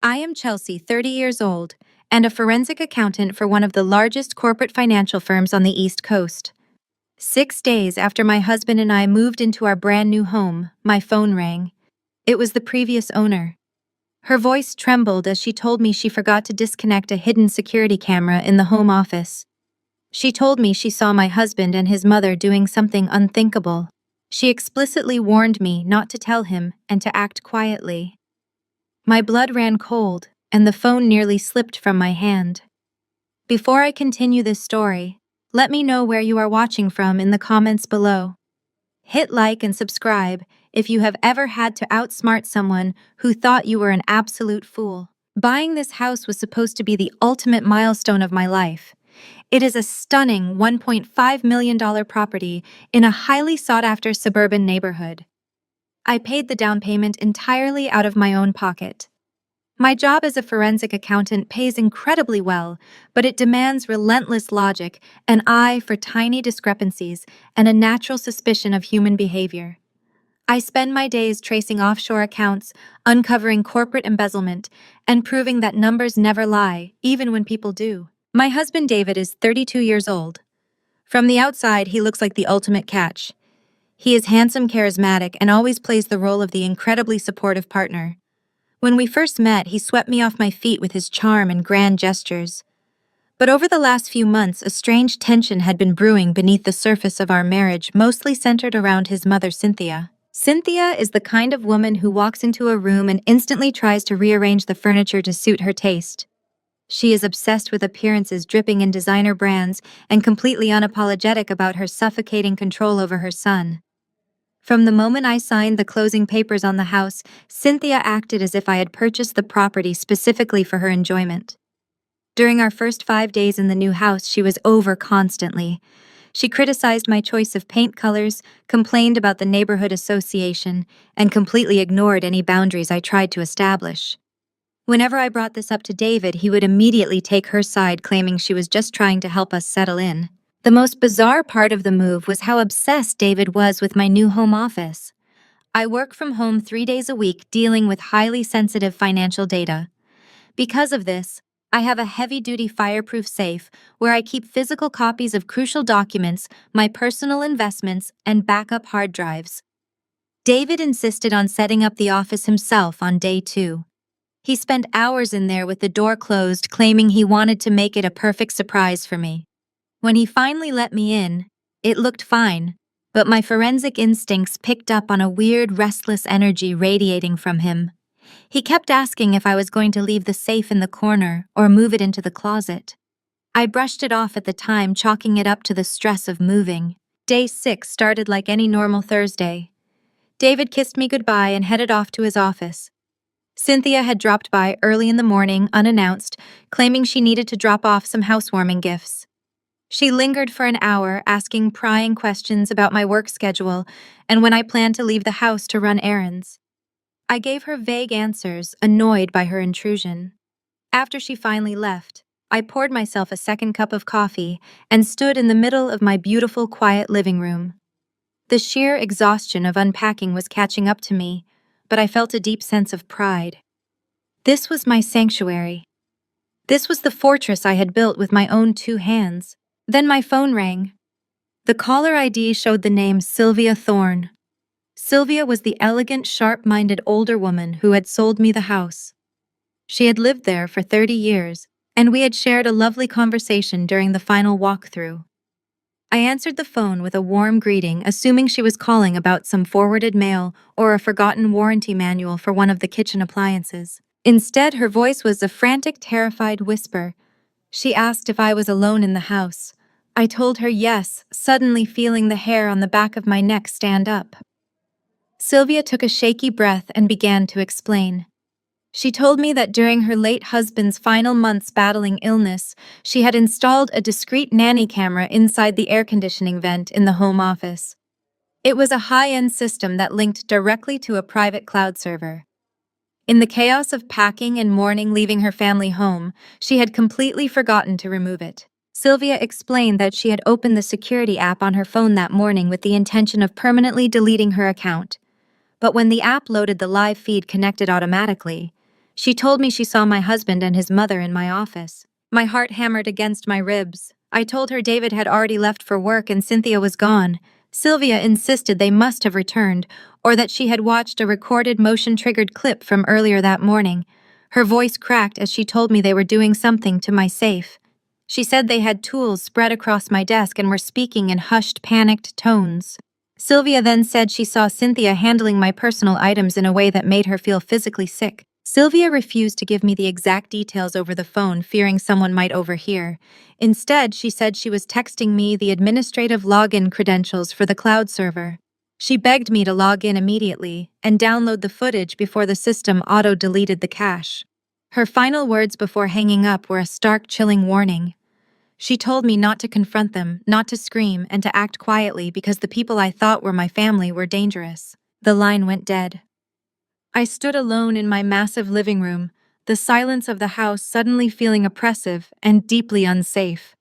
I am Chelsea, 30 years old, and a forensic accountant for one of the largest corporate financial firms on the East Coast. 6 days after my husband and I moved into our brand new home, my phone rang. It was the previous owner. Her voice trembled as she told me she forgot to disconnect a hidden security camera in the home office. She told me she saw my husband and his mother doing something unthinkable. She explicitly warned me not to tell him and to act quietly. My blood ran cold, and the phone nearly slipped from my hand. Before I continue this story, let me know where you are watching from in the comments below. Hit like and subscribe if you have ever had to outsmart someone who thought you were an absolute fool. Buying this house was supposed to be the ultimate milestone of my life. It is a stunning $1.5 million property in a highly sought-after suburban neighborhood. I paid the down payment entirely out of my own pocket. My job as a forensic accountant pays incredibly well, but it demands relentless logic, an eye for tiny discrepancies, and a natural suspicion of human behavior. I spend my days tracing offshore accounts, uncovering corporate embezzlement, and proving that numbers never lie, even when people do. My husband David is 32 years old. From the outside, he looks like the ultimate catch. He is handsome, charismatic, and always plays the role of the incredibly supportive partner. When we first met, he swept me off my feet with his charm and grand gestures. But over the last few months, a strange tension had been brewing beneath the surface of our marriage, mostly centered around his mother, Cynthia. Cynthia is the kind of woman who walks into a room and instantly tries to rearrange the furniture to suit her taste. She is obsessed with appearances, dripping in designer brands, and completely unapologetic about her suffocating control over her son. From the moment I signed the closing papers on the house, Cynthia acted as if I had purchased the property specifically for her enjoyment. During our first 5 days in the new house, she was over constantly. She criticized my choice of paint colors, complained about the neighborhood association, and completely ignored any boundaries I tried to establish. Whenever I brought this up to David, he would immediately take her side, claiming she was just trying to help us settle in. The most bizarre part of the move was how obsessed David was with my new home office. I work from home 3 days a week, dealing with highly sensitive financial data. Because of this, I have a heavy-duty fireproof safe where I keep physical copies of crucial documents, my personal investments, and backup hard drives. David insisted on setting up the office himself on day 2. He spent hours in there with the door closed, claiming he wanted to make it a perfect surprise for me. When he finally let me in, it looked fine, but my forensic instincts picked up on a weird, restless energy radiating from him. He kept asking if I was going to leave the safe in the corner or move it into the closet. I brushed it off at the time, chalking it up to the stress of moving. Day 6 started like any normal Thursday. David kissed me goodbye and headed off to his office. Cynthia had dropped by early in the morning, unannounced, claiming she needed to drop off some housewarming gifts. She lingered for an hour, asking prying questions about my work schedule and when I planned to leave the house to run errands. I gave her vague answers, annoyed by her intrusion. After she finally left, I poured myself a second cup of coffee and stood in the middle of my beautiful, quiet living room. The sheer exhaustion of unpacking was catching up to me, but I felt a deep sense of pride. This was my sanctuary. This was the fortress I had built with my own 2 hands. Then my phone rang. The caller ID showed the name Sylvia Thorne. Sylvia was the elegant, sharp-minded older woman who had sold me the house. She had lived there for 30 years, and we had shared a lovely conversation during the final walkthrough. I answered the phone with a warm greeting, assuming she was calling about some forwarded mail or a forgotten warranty manual for one of the kitchen appliances. Instead, her voice was a frantic, terrified whisper. She asked if I was alone in the house. I told her yes, suddenly feeling the hair on the back of my neck stand up. Sylvia took a shaky breath and began to explain. She told me that during her late husband's final months battling illness, she had installed a discreet nanny camera inside the air conditioning vent in the home office. It was a high-end system that linked directly to a private cloud server. In the chaos of packing and mourning leaving her family home, she had completely forgotten to remove it. Sylvia explained that she had opened the security app on her phone that morning with the intention of permanently deleting her account. But when the app loaded, the live feed connected automatically, She told me she saw my husband and his mother in my office. My heart hammered against my ribs. I told her David had already left for work and Cynthia was gone. Sylvia insisted they must have returned, or that she had watched a recorded motion-triggered clip from earlier that morning. Her voice cracked as she told me they were doing something to my safe. She said they had tools spread across my desk and were speaking in hushed, panicked tones. Sylvia then said she saw Cynthia handling my personal items in a way that made her feel physically sick. Sylvia refused to give me the exact details over the phone, fearing someone might overhear. Instead, she said she was texting me the administrative login credentials for the cloud server. She begged me to log in immediately and download the footage before the system auto-deleted the cache. Her final words before hanging up were a stark, chilling warning. She told me not to confront them, not to scream, and to act quietly because the people I thought were my family were dangerous. The line went dead. I stood alone in my massive living room, the silence of the house suddenly feeling oppressive and deeply unsafe.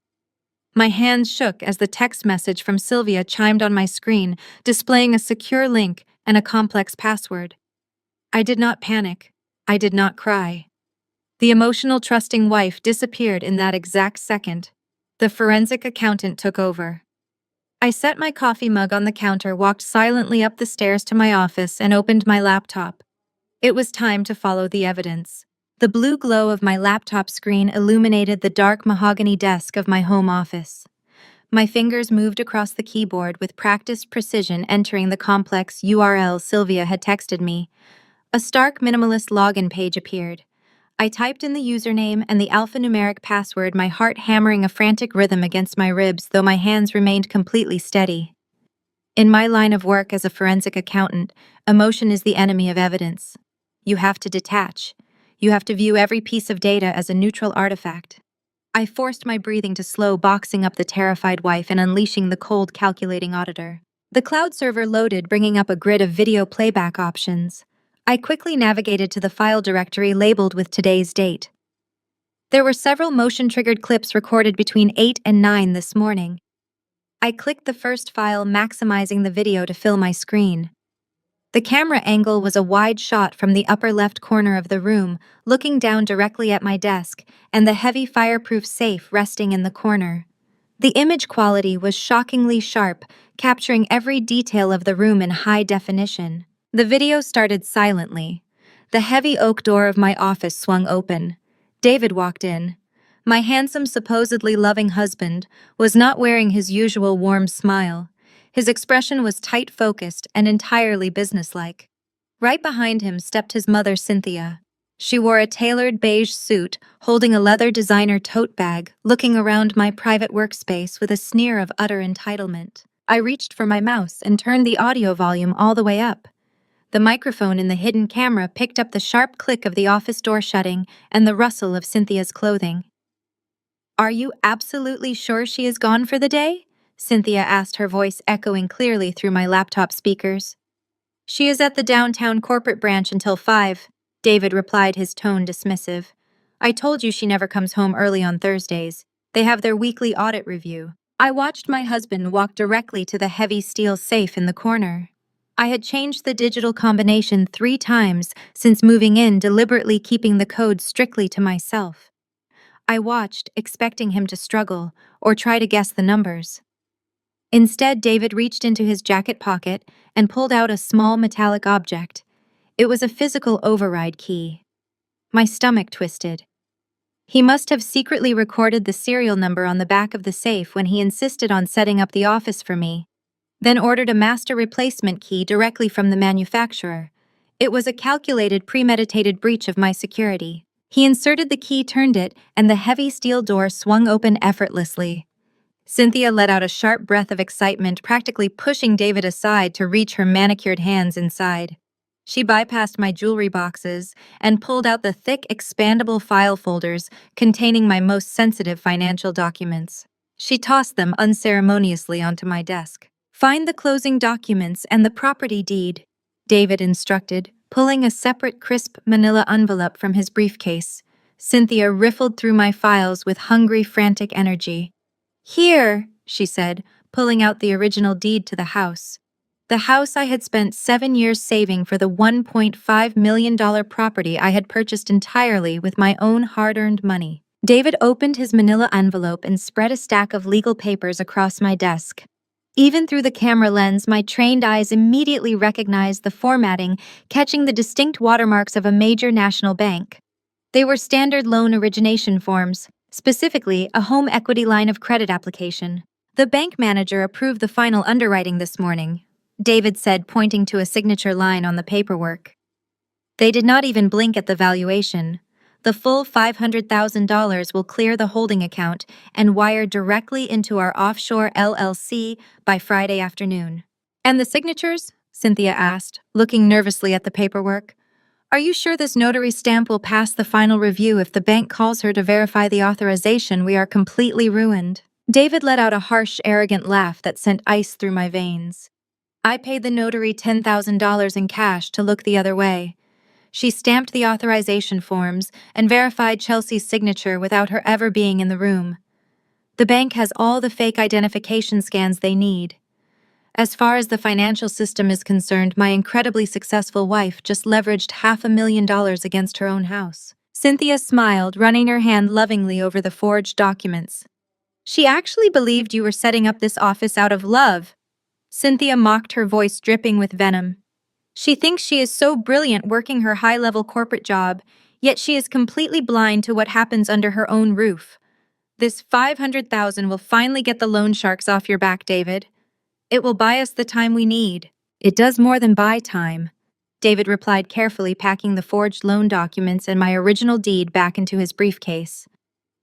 My hands shook as the text message from Sylvia chimed on my screen, displaying a secure link and a complex password. I did not panic. I did not cry. The emotional, trusting wife disappeared in that exact second. The forensic accountant took over. I set my coffee mug on the counter, walked silently up the stairs to my office, and opened my laptop. It was time to follow the evidence. The blue glow of my laptop screen illuminated the dark mahogany desk of my home office. My fingers moved across the keyboard with practiced precision, entering the complex URL Sylvia had texted me. A stark minimalist login page appeared. I typed in the username and the alphanumeric password, my heart hammering a frantic rhythm against my ribs, though my hands remained completely steady. In my line of work as a forensic accountant, emotion is the enemy of evidence. You have to detach. You have to view every piece of data as a neutral artifact. I forced my breathing to slow, boxing up the terrified wife and unleashing the cold, calculating auditor. The cloud server loaded, bringing up a grid of video playback options. I quickly navigated to the file directory labeled with today's date. There were several motion-triggered clips recorded between 8 and 9 this morning. I clicked the first file, maximizing the video to fill my screen. The camera angle was a wide shot from the upper left corner of the room, looking down directly at my desk, and the heavy fireproof safe resting in the corner. The image quality was shockingly sharp, capturing every detail of the room in high definition. The video started silently. The heavy oak door of my office swung open. David walked in. My handsome, supposedly loving husband was not wearing his usual warm smile. His expression was tight-focused and entirely businesslike. Right behind him stepped his mother, Cynthia. She wore a tailored beige suit, holding a leather designer tote bag, looking around my private workspace with a sneer of utter entitlement. I reached for my mouse and turned the audio volume all the way up. The microphone in the hidden camera picked up the sharp click of the office door shutting and the rustle of Cynthia's clothing. "Are you absolutely sure she is gone for the day?" Cynthia asked, her voice echoing clearly through my laptop speakers. "She is at the downtown corporate branch until 5, David replied, his tone dismissive. "I told you she never comes home early on Thursdays. They have their weekly audit review." I watched my husband walk directly to the heavy steel safe in the corner. I had changed the digital combination 3 times since moving in, deliberately keeping the code strictly to myself. I watched, expecting him to struggle or try to guess the numbers. Instead, David reached into his jacket pocket and pulled out a small metallic object. It was a physical override key. My stomach twisted. He must have secretly recorded the serial number on the back of the safe when he insisted on setting up the office for me, then ordered a master replacement key directly from the manufacturer. It was a calculated, premeditated breach of my security. He inserted the key, turned it, and the heavy steel door swung open effortlessly. Cynthia let out a sharp breath of excitement, practically pushing David aside to reach her manicured hands inside. She bypassed my jewelry boxes and pulled out the thick, expandable file folders containing my most sensitive financial documents. She tossed them unceremoniously onto my desk. "Find the closing documents and the property deed," David instructed, pulling a separate crisp manila envelope from his briefcase. Cynthia riffled through my files with hungry, frantic energy. "Here," she said, pulling out the original deed to the house. The house I had spent 7 years saving for the $1.5 million property I had purchased entirely with my own hard-earned money. David opened his manila envelope and spread a stack of legal papers across my desk. Even through the camera lens, my trained eyes immediately recognized the formatting, catching the distinct watermarks of a major national bank. They were standard loan origination forms, specifically a home equity line of credit application. The bank manager approved the final underwriting this morning, David said, pointing to a signature line on the paperwork. They did not even blink at the valuation. The full $500,000 will clear the holding account and wire directly into our offshore LLC by Friday afternoon. And the signatures? Cynthia asked, looking nervously at the paperwork. Are you sure this notary stamp will pass the final review? If the bank calls her to verify the authorization, we are completely ruined. David let out a harsh, arrogant laugh that sent ice through my veins. I paid the notary $10,000 in cash to look the other way. She stamped the authorization forms and verified Chelsea's signature without her ever being in the room. The bank has all the fake identification scans they need. As far as the financial system is concerned, my incredibly successful wife just leveraged $500,000 against her own house. Cynthia smiled, running her hand lovingly over the forged documents. She actually believed you were setting up this office out of love. Cynthia mocked, her voice dripping with venom. She thinks she is so brilliant working her high-level corporate job, yet she is completely blind to what happens under her own roof. This $500,000 will finally get the loan sharks off your back, David. It will buy us the time we need. It does more than buy time, David replied, carefully packing the forged loan documents and my original deed back into his briefcase.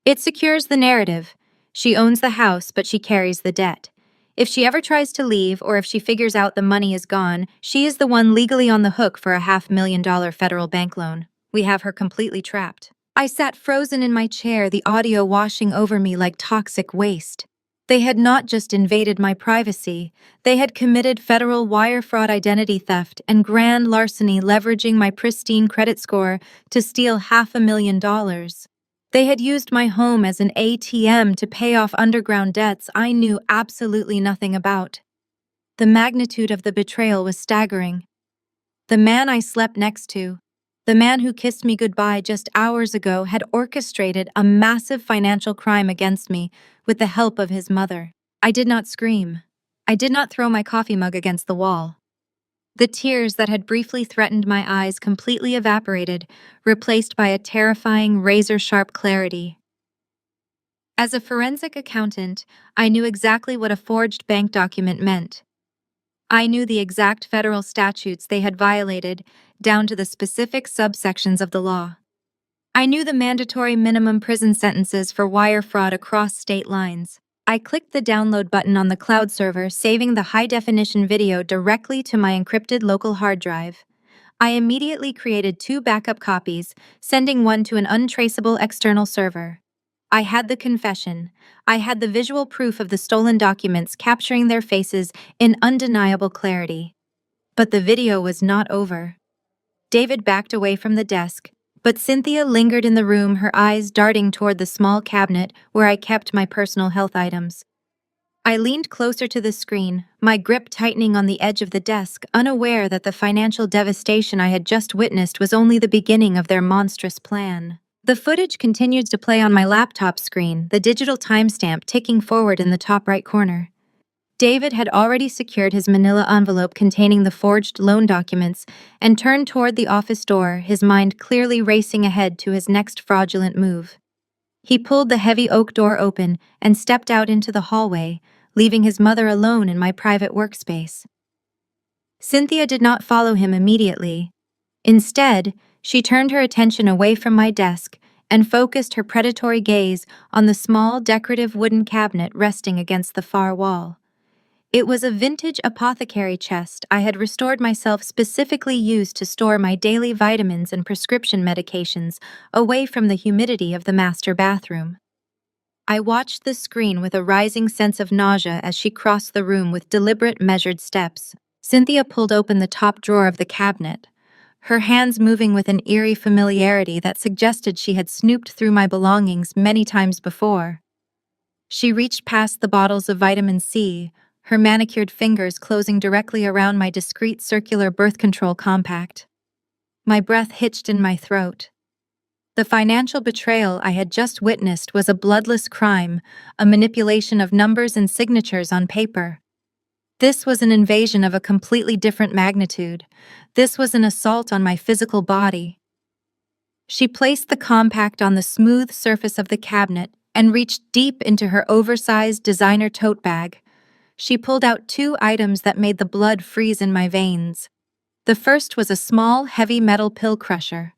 It secures the narrative. She owns the house, but she carries the debt. If she ever tries to leave, or if she figures out the money is gone, she is the one legally on the hook for a $500,000 federal bank loan. We have her completely trapped. I sat frozen in my chair, the audio washing over me like toxic waste. They had not just invaded my privacy, they had committed federal wire fraud, identity theft, and grand larceny, leveraging my pristine credit score to steal $500,000. They had used my home as an ATM to pay off underground debts I knew absolutely nothing about. The magnitude of the betrayal was staggering. The man I slept next to, the man who kissed me goodbye just hours ago, had orchestrated a massive financial crime against me with the help of his mother. I did not scream. I did not throw my coffee mug against the wall. The tears that had briefly threatened my eyes completely evaporated, replaced by a terrifying, razor-sharp clarity. As a forensic accountant, I knew exactly what a forged bank document meant. I knew the exact federal statutes they had violated, down to the specific subsections of the law. I knew the mandatory minimum prison sentences for wire fraud across state lines. I clicked the download button on the cloud server, saving the high-definition video directly to my encrypted local hard drive. I immediately created 2 backup copies, sending one to an untraceable external server. I had the confession. I had the visual proof of the stolen documents, capturing their faces in undeniable clarity. But the video was not over. David backed away from the desk, but Cynthia lingered in the room, her eyes darting toward the small cabinet where I kept my personal health items. I leaned closer to the screen, my grip tightening on the edge of the desk, unaware that the financial devastation I had just witnessed was only the beginning of their monstrous plan. The footage continued to play on my laptop screen, the digital timestamp ticking forward in the top right corner. David had already secured his manila envelope containing the forged loan documents and turned toward the office door, his mind clearly racing ahead to his next fraudulent move. He pulled the heavy oak door open and stepped out into the hallway, leaving his mother alone in my private workspace. Cynthia did not follow him immediately. Instead, she turned her attention away from my desk and focused her predatory gaze on the small, decorative wooden cabinet resting against the far wall. It was a vintage apothecary chest I had restored myself, specifically used to store my daily vitamins and prescription medications away from the humidity of the master bathroom. I watched the screen with a rising sense of nausea as she crossed the room with deliberate, measured steps. Cynthia pulled open the top drawer of the cabinet, her hands moving with an eerie familiarity that suggested she had snooped through my belongings many times before. She reached past the bottles of vitamin C, her manicured fingers closing directly around my discreet circular birth control compact. My breath hitched in my throat. The financial betrayal I had just witnessed was a bloodless crime, a manipulation of numbers and signatures on paper. This was an invasion of a completely different magnitude. This was an assault on my physical body. She placed the compact on the smooth surface of the cabinet and reached deep into her oversized designer tote bag. She pulled out two items that made the blood freeze in my veins. The first was a small, heavy metal pill crusher.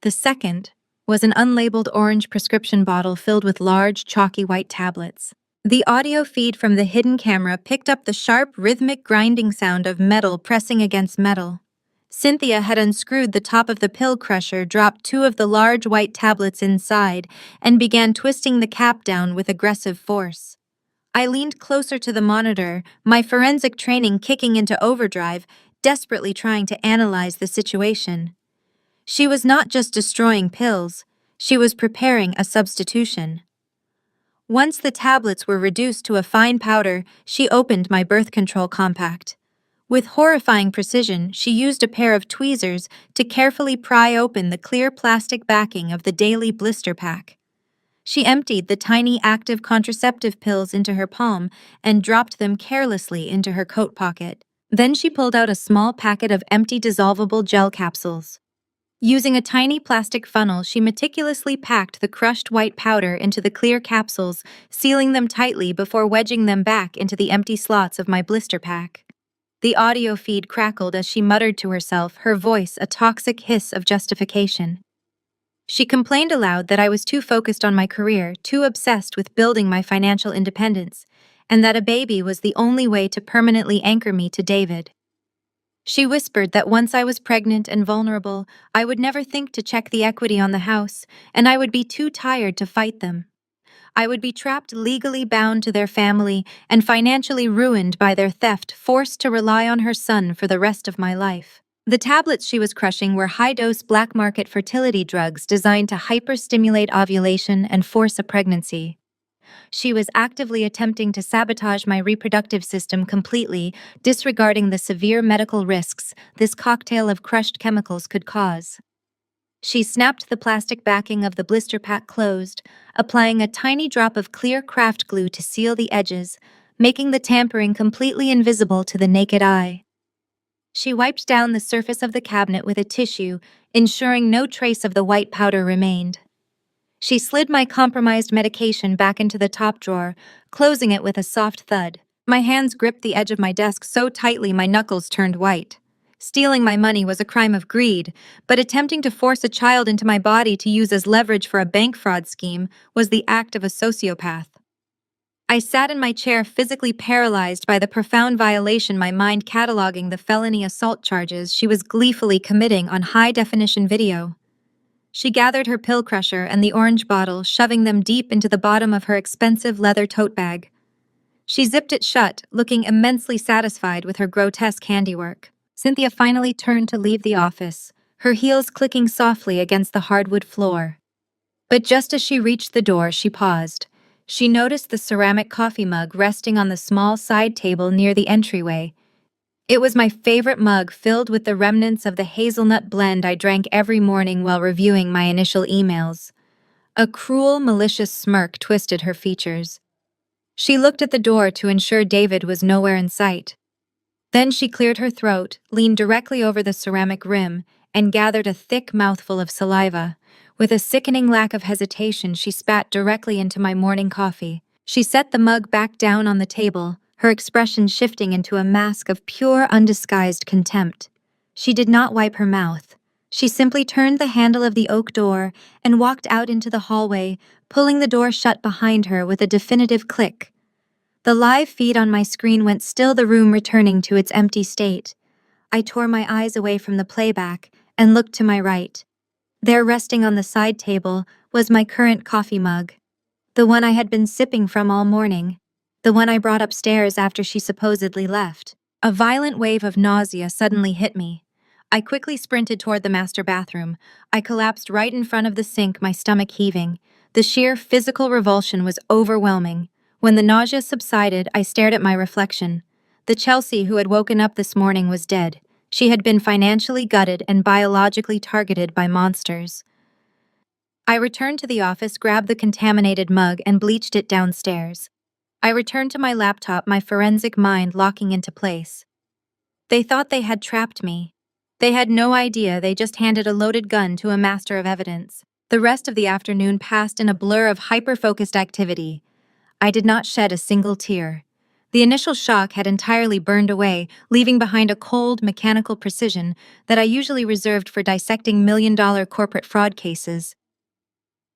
The second was an unlabeled orange prescription bottle filled with large, chalky white tablets. The audio feed from the hidden camera picked up the sharp, rhythmic grinding sound of metal pressing against metal. Cynthia had unscrewed the top of the pill crusher, dropped two of the large white tablets inside, and began twisting the cap down with aggressive force. I leaned closer to the monitor, my forensic training kicking into overdrive, desperately trying to analyze the situation. She was not just destroying pills, she was preparing a substitution. Once the tablets were reduced to a fine powder, she opened my birth control compact. With horrifying precision, she used a pair of tweezers to carefully pry open the clear plastic backing of the daily blister pack. She emptied the tiny active contraceptive pills into her palm and dropped them carelessly into her coat pocket. Then she pulled out a small packet of empty dissolvable gel capsules. Using a tiny plastic funnel, she meticulously packed the crushed white powder into the clear capsules, sealing them tightly before wedging them back into the empty slots of my blister pack. The audio feed crackled as she muttered to herself, her voice a toxic hiss of justification. She complained aloud that I was too focused on my career, too obsessed with building my financial independence, and that a baby was the only way to permanently anchor me to David. She whispered that once I was pregnant and vulnerable, I would never think to check the equity on the house, and I would be too tired to fight them. I would be trapped legally bound to their family and financially ruined by their theft, forced to rely on her son for the rest of my life. The tablets she was crushing were high-dose black market fertility drugs designed to hyperstimulate ovulation and force a pregnancy. She was actively attempting to sabotage my reproductive system completely, disregarding the severe medical risks this cocktail of crushed chemicals could cause. She snapped the plastic backing of the blister pack closed, applying a tiny drop of clear craft glue to seal the edges, making the tampering completely invisible to the naked eye. She wiped down the surface of the cabinet with a tissue, ensuring no trace of the white powder remained. She slid my compromised medication back into the top drawer, closing it with a soft thud. My hands gripped the edge of my desk so tightly my knuckles turned white. Stealing my money was a crime of greed, but attempting to force a child into my body to use as leverage for a bank fraud scheme was the act of a sociopath. I sat in my chair, physically paralyzed by the profound violation, my mind cataloging the felony assault charges she was gleefully committing on high-definition video. She gathered her pill crusher and the orange bottle, shoving them deep into the bottom of her expensive leather tote bag. She zipped it shut, looking immensely satisfied with her grotesque handiwork. Cynthia finally turned to leave the office, her heels clicking softly against the hardwood floor. But just as she reached the door, she paused. She noticed the ceramic coffee mug resting on the small side table near the entryway. It was my favorite mug, filled with the remnants of the hazelnut blend I drank every morning while reviewing my initial emails. A cruel, malicious smirk twisted her features. She looked at the door to ensure David was nowhere in sight. Then she cleared her throat, leaned directly over the ceramic rim, and gathered a thick mouthful of saliva. With a sickening lack of hesitation, she spat directly into my morning coffee. She set the mug back down on the table, her expression shifting into a mask of pure, undisguised contempt. She did not wipe her mouth. She simply turned the handle of the oak door and walked out into the hallway, pulling the door shut behind her with a definitive click. The live feed on my screen went still, the room returning to its empty state. I tore my eyes away from the playback and looked to my right. There, resting on the side table, was my current coffee mug. The one I had been sipping from all morning. The one I brought upstairs after she supposedly left. A violent wave of nausea suddenly hit me. I quickly sprinted toward the master bathroom. I collapsed right in front of the sink, my stomach heaving. The sheer physical revulsion was overwhelming. When the nausea subsided, I stared at my reflection. The Chelsea who had woken up this morning was dead. She had been financially gutted and biologically targeted by monsters. I returned to the office, grabbed the contaminated mug, and bleached it downstairs. I returned to my laptop, my forensic mind locking into place. They thought they had trapped me. They had no idea they just handed a loaded gun to a master of evidence. The rest of the afternoon passed in a blur of hyper-focused activity. I did not shed a single tear. The initial shock had entirely burned away, leaving behind a cold, mechanical precision that I usually reserved for dissecting million-dollar corporate fraud cases.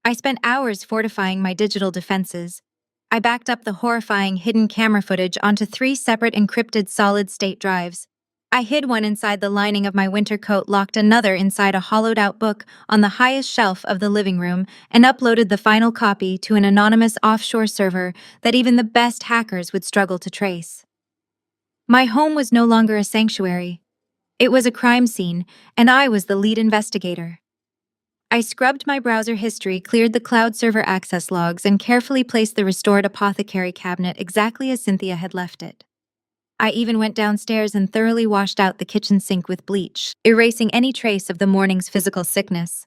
I spent hours fortifying my digital defenses. I backed up the horrifying hidden camera footage onto 3 separate encrypted solid-state drives. I hid one inside the lining of my winter coat, locked another inside a hollowed-out book on the highest shelf of the living room, and uploaded the final copy to an anonymous offshore server that even the best hackers would struggle to trace. My home was no longer a sanctuary. It was a crime scene, and I was the lead investigator. I scrubbed my browser history, cleared the cloud server access logs, and carefully placed the restored apothecary cabinet exactly as Cynthia had left it. I even went downstairs and thoroughly washed out the kitchen sink with bleach, erasing any trace of the morning's physical sickness.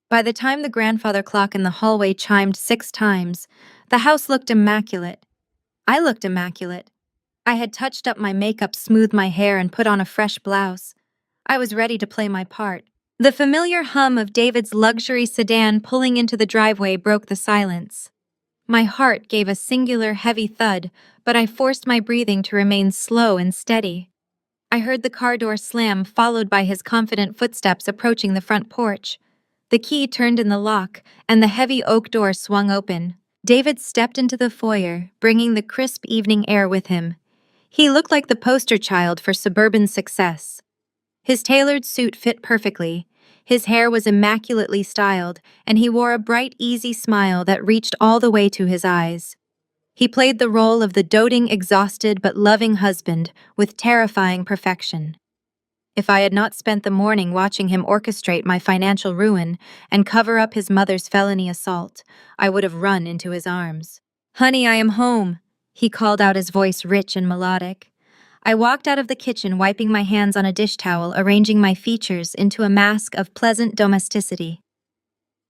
By the time the grandfather clock in the hallway chimed 6 times, the house looked immaculate. I looked immaculate. I had touched up my makeup, smoothed my hair, and put on a fresh blouse. I was ready to play my part. The familiar hum of David's luxury sedan pulling into the driveway broke the silence. My heart gave a singular heavy thud, but I forced my breathing to remain slow and steady. I heard the car door slam, followed by his confident footsteps approaching the front porch. The key turned in the lock, and the heavy oak door swung open. David stepped into the foyer, bringing the crisp evening air with him. He looked like the poster child for suburban success. His tailored suit fit perfectly, his hair was immaculately styled, and he wore a bright, easy smile that reached all the way to his eyes. He played the role of the doting, exhausted but loving husband with terrifying perfection. If I had not spent the morning watching him orchestrate my financial ruin and cover up his mother's felony assault, I would have run into his arms. "Honey, I am home," he called out, his voice rich and melodic. I walked out of the kitchen, wiping my hands on a dish towel, arranging my features into a mask of pleasant domesticity.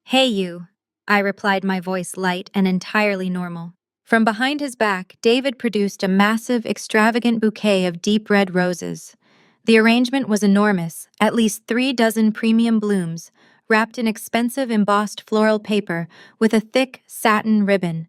"Hey, you," I replied, my voice light and entirely normal. From behind his back, David produced a massive, extravagant bouquet of deep red roses. The arrangement was enormous, at least 3 dozen premium blooms, wrapped in expensive embossed floral paper with a thick satin ribbon.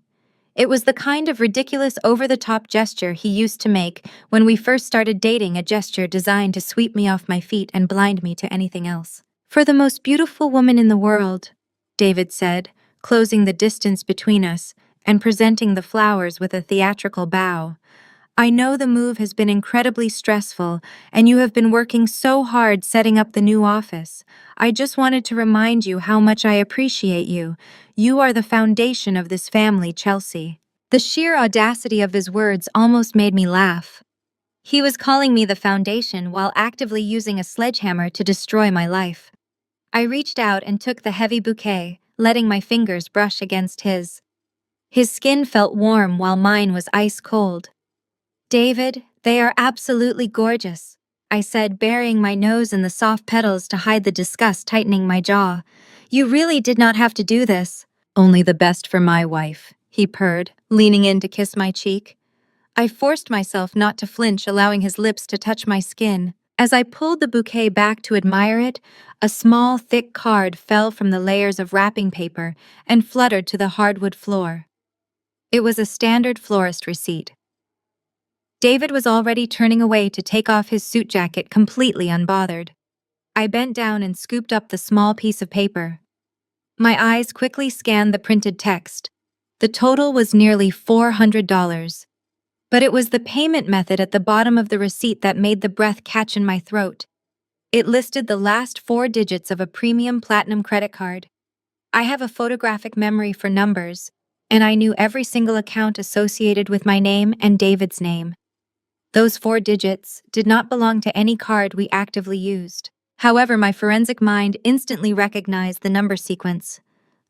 It was the kind of ridiculous, over-the-top gesture he used to make when we first started dating, a gesture designed to sweep me off my feet and blind me to anything else. "For the most beautiful woman in the world," David said, closing the distance between us and presenting the flowers with a theatrical bow. "I know the move has been incredibly stressful, and you have been working so hard setting up the new office. I just wanted to remind you how much I appreciate you. You are the foundation of this family, Chelsea." The sheer audacity of his words almost made me laugh. He was calling me the foundation while actively using a sledgehammer to destroy my life. I reached out and took the heavy bouquet, letting my fingers brush against his. His skin felt warm while mine was ice cold. "David, they are absolutely gorgeous," I said, burying my nose in the soft petals to hide the disgust tightening my jaw. "You really did not have to do this." "Only the best for my wife," he purred, leaning in to kiss my cheek. I forced myself not to flinch, allowing his lips to touch my skin. As I pulled the bouquet back to admire it, a small, thick card fell from the layers of wrapping paper and fluttered to the hardwood floor. It was a standard florist receipt. David was already turning away to take off his suit jacket, completely unbothered. I bent down and scooped up the small piece of paper. My eyes quickly scanned the printed text. The total was nearly $400. But it was the payment method at the bottom of the receipt that made the breath catch in my throat. It listed the last 4 digits of a premium platinum credit card. I have a photographic memory for numbers, and I knew every single account associated with my name and David's name. Those 4 digits did not belong to any card we actively used. However, my forensic mind instantly recognized the number sequence.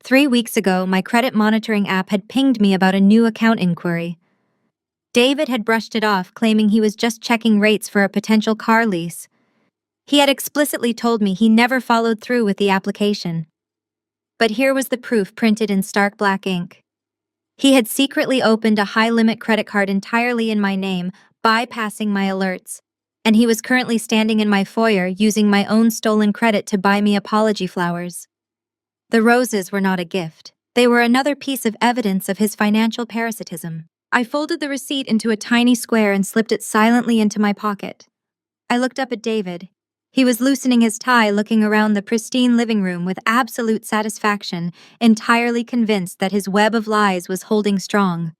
3 weeks ago, my credit monitoring app had pinged me about a new account inquiry. David had brushed it off, claiming he was just checking rates for a potential car lease. He had explicitly told me he never followed through with the application. But here was the proof printed in stark black ink. He had secretly opened a high-limit credit card entirely in my name, bypassing my alerts, and he was currently standing in my foyer using my own stolen credit to buy me apology flowers. The roses were not a gift. They were another piece of evidence of his financial parasitism. I folded the receipt into a tiny square and slipped it silently into my pocket. I looked up at David. He was loosening his tie, looking around the pristine living room with absolute satisfaction, entirely convinced that his web of lies was holding strong.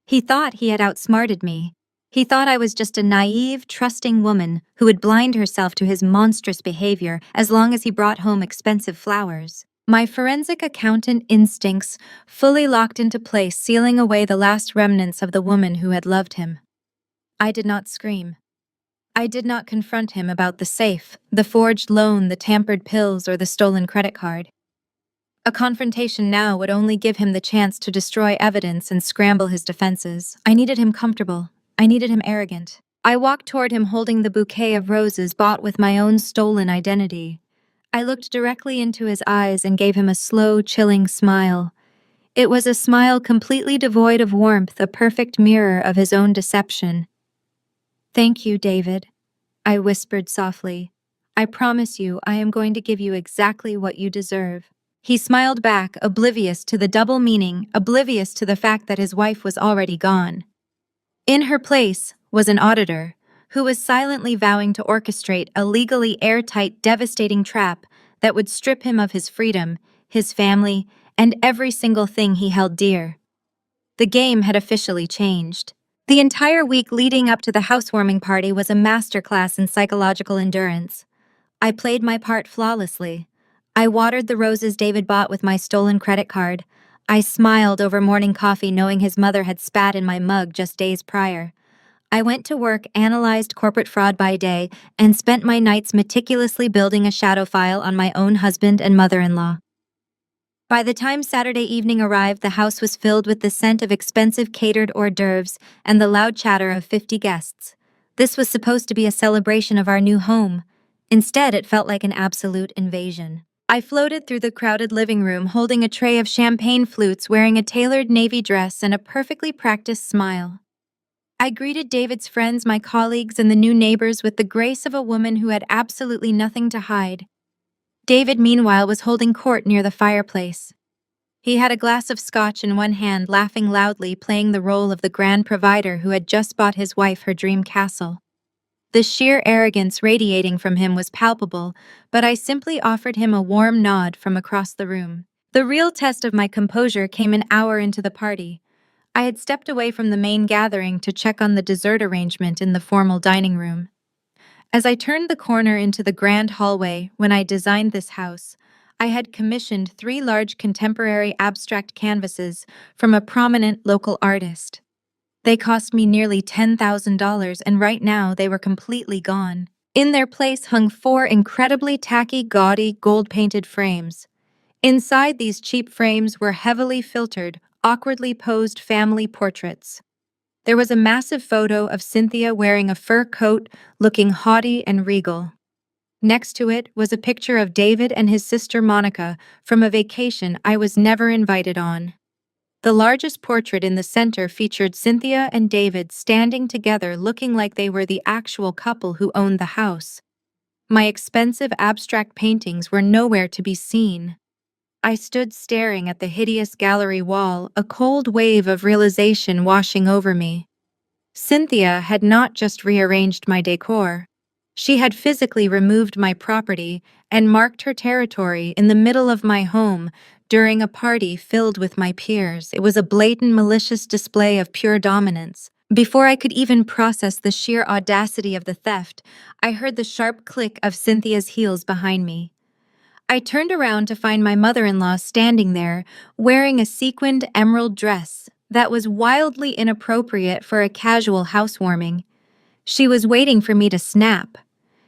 He thought he had outsmarted me. He thought I was just a naive, trusting woman who would blind herself to his monstrous behavior as long as he brought home expensive flowers. My forensic accountant instincts fully locked into place, sealing away the last remnants of the woman who had loved him. I did not scream. I did not confront him about the safe, the forged loan, the tampered pills, or the stolen credit card. A confrontation now would only give him the chance to destroy evidence and scramble his defenses. I needed him comfortable. I needed him arrogant. I walked toward him holding the bouquet of roses bought with my own stolen identity. I looked directly into his eyes and gave him a slow, chilling smile. It was a smile completely devoid of warmth, a perfect mirror of his own deception. "Thank you, David," I whispered softly. "I promise you I am going to give you exactly what you deserve." He smiled back, oblivious to the double meaning, oblivious to the fact that his wife was already gone. In her place was an auditor, who was silently vowing to orchestrate a legally airtight, devastating trap that would strip him of his freedom, his family, and every single thing he held dear. The game had officially changed. The entire week leading up to the housewarming party was a masterclass in psychological endurance. I played my part flawlessly. I watered the roses David bought with my stolen credit card. I smiled over morning coffee knowing his mother had spat in my mug just days prior. I went to work, analyzed corporate fraud by day, and spent my nights meticulously building a shadow file on my own husband and mother-in-law. By the time Saturday evening arrived, the house was filled with the scent of expensive catered hors d'oeuvres and the loud chatter of 50 guests. This was supposed to be a celebration of our new home. Instead, it felt like an absolute invasion. I floated through the crowded living room holding a tray of champagne flutes, wearing a tailored navy dress and a perfectly practiced smile. I greeted David's friends, my colleagues, and the new neighbors with the grace of a woman who had absolutely nothing to hide. David, meanwhile, was holding court near the fireplace. He had a glass of scotch in one hand, laughing loudly, playing the role of the grand provider who had just bought his wife her dream castle. The sheer arrogance radiating from him was palpable, but I simply offered him a warm nod from across the room. The real test of my composure came an hour into the party. I had stepped away from the main gathering to check on the dessert arrangement in the formal dining room. As I turned the corner into the grand hallway when I designed this house, I had commissioned 3 large contemporary abstract canvases from a prominent local artist. They cost me nearly $10,000, and right now they were completely gone. In their place hung 4 incredibly tacky, gaudy, gold-painted frames. Inside these cheap frames were heavily filtered, awkwardly posed family portraits. There was a massive photo of Cynthia wearing a fur coat, looking haughty and regal. Next to it was a picture of David and his sister Monica from a vacation I was never invited on. The largest portrait in the center featured Cynthia and David standing together, looking like they were the actual couple who owned the house. My expensive abstract paintings were nowhere to be seen. I stood staring at the hideous gallery wall, a cold wave of realization washing over me. Cynthia had not just rearranged my decor. She had physically removed my property and marked her territory in the middle of my home during a party filled with my peers. It was a blatant, malicious display of pure dominance. Before I could even process the sheer audacity of the theft, I heard the sharp click of Cynthia's heels behind me. I turned around to find my mother-in-law standing there, wearing a sequined emerald dress that was wildly inappropriate for a casual housewarming. She was waiting for me to snap.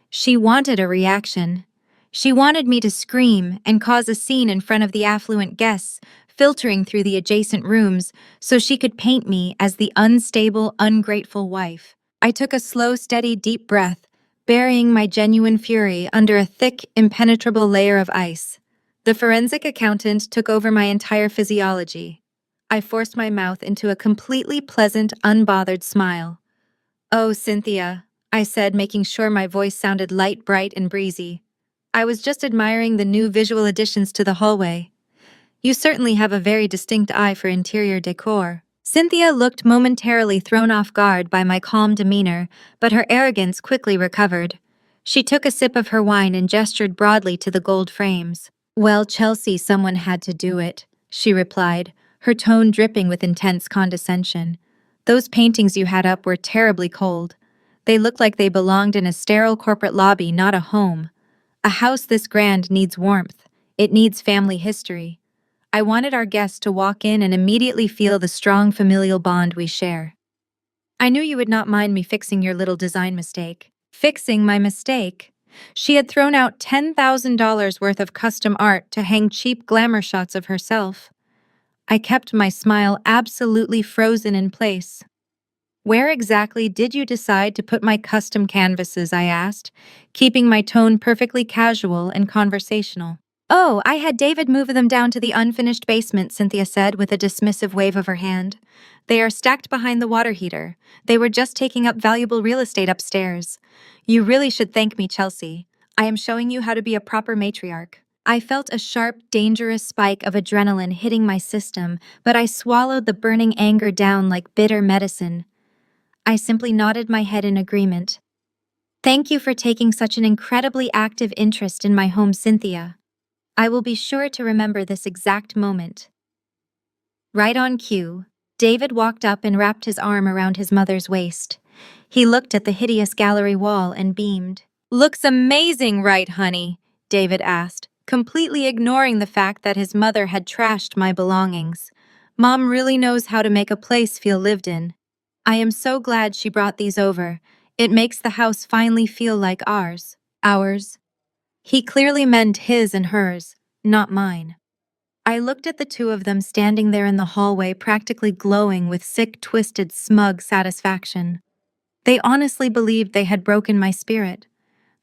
She wanted a reaction. She wanted me to scream and cause a scene in front of the affluent guests, filtering through the adjacent rooms so she could paint me as the unstable, ungrateful wife. I took a slow, steady, deep breath, burying my genuine fury under a thick, impenetrable layer of ice. The forensic accountant took over my entire physiology. I forced my mouth into a completely pleasant, unbothered smile. "Oh, Cynthia," I said, making sure my voice sounded light, bright, and breezy. I was just admiring the new visual additions to the hallway. "You certainly have a very distinct eye for interior decor." Cynthia looked momentarily thrown off guard by my calm demeanor, but her arrogance quickly recovered. She took a sip of her wine and gestured broadly to the gold frames. "Well, Chelsea, someone had to do it," she replied, her tone dripping with intense condescension. "Those paintings you had up were terribly cold. They looked like they belonged in a sterile corporate lobby, not a home. A house this grand needs warmth. It needs family history. I wanted our guests to walk in and immediately feel the strong familial bond we share. I knew you would not mind me fixing your little design mistake." Fixing my mistake? She had thrown out $10,000 worth of custom art to hang cheap glamour shots of herself. I kept my smile absolutely frozen in place. "Where exactly did you decide to put my custom canvases?" I asked, keeping my tone perfectly casual and conversational. "Oh, I had David move them down to the unfinished basement," Cynthia said with a dismissive wave of her hand. "They are stacked behind the water heater. They were just taking up valuable real estate upstairs. You really should thank me, Chelsea. I am showing you how to be a proper matriarch." I felt a sharp, dangerous spike of adrenaline hitting my system, but I swallowed the burning anger down like bitter medicine. I simply nodded my head in agreement. "Thank you for taking such an incredibly active interest in my home, Cynthia. I will be sure to remember this exact moment." Right on cue, David walked up and wrapped his arm around his mother's waist. He looked at the hideous gallery wall and beamed. "Looks amazing, right, honey?" David asked, completely ignoring the fact that his mother had trashed my belongings. "Mom really knows how to make a place feel lived in. I am so glad she brought these over. It makes the house finally feel like ours." Ours? He clearly meant his and hers, not mine. I looked at the two of them standing there in the hallway, practically glowing with sick, twisted, smug satisfaction. They honestly believed they had broken my spirit.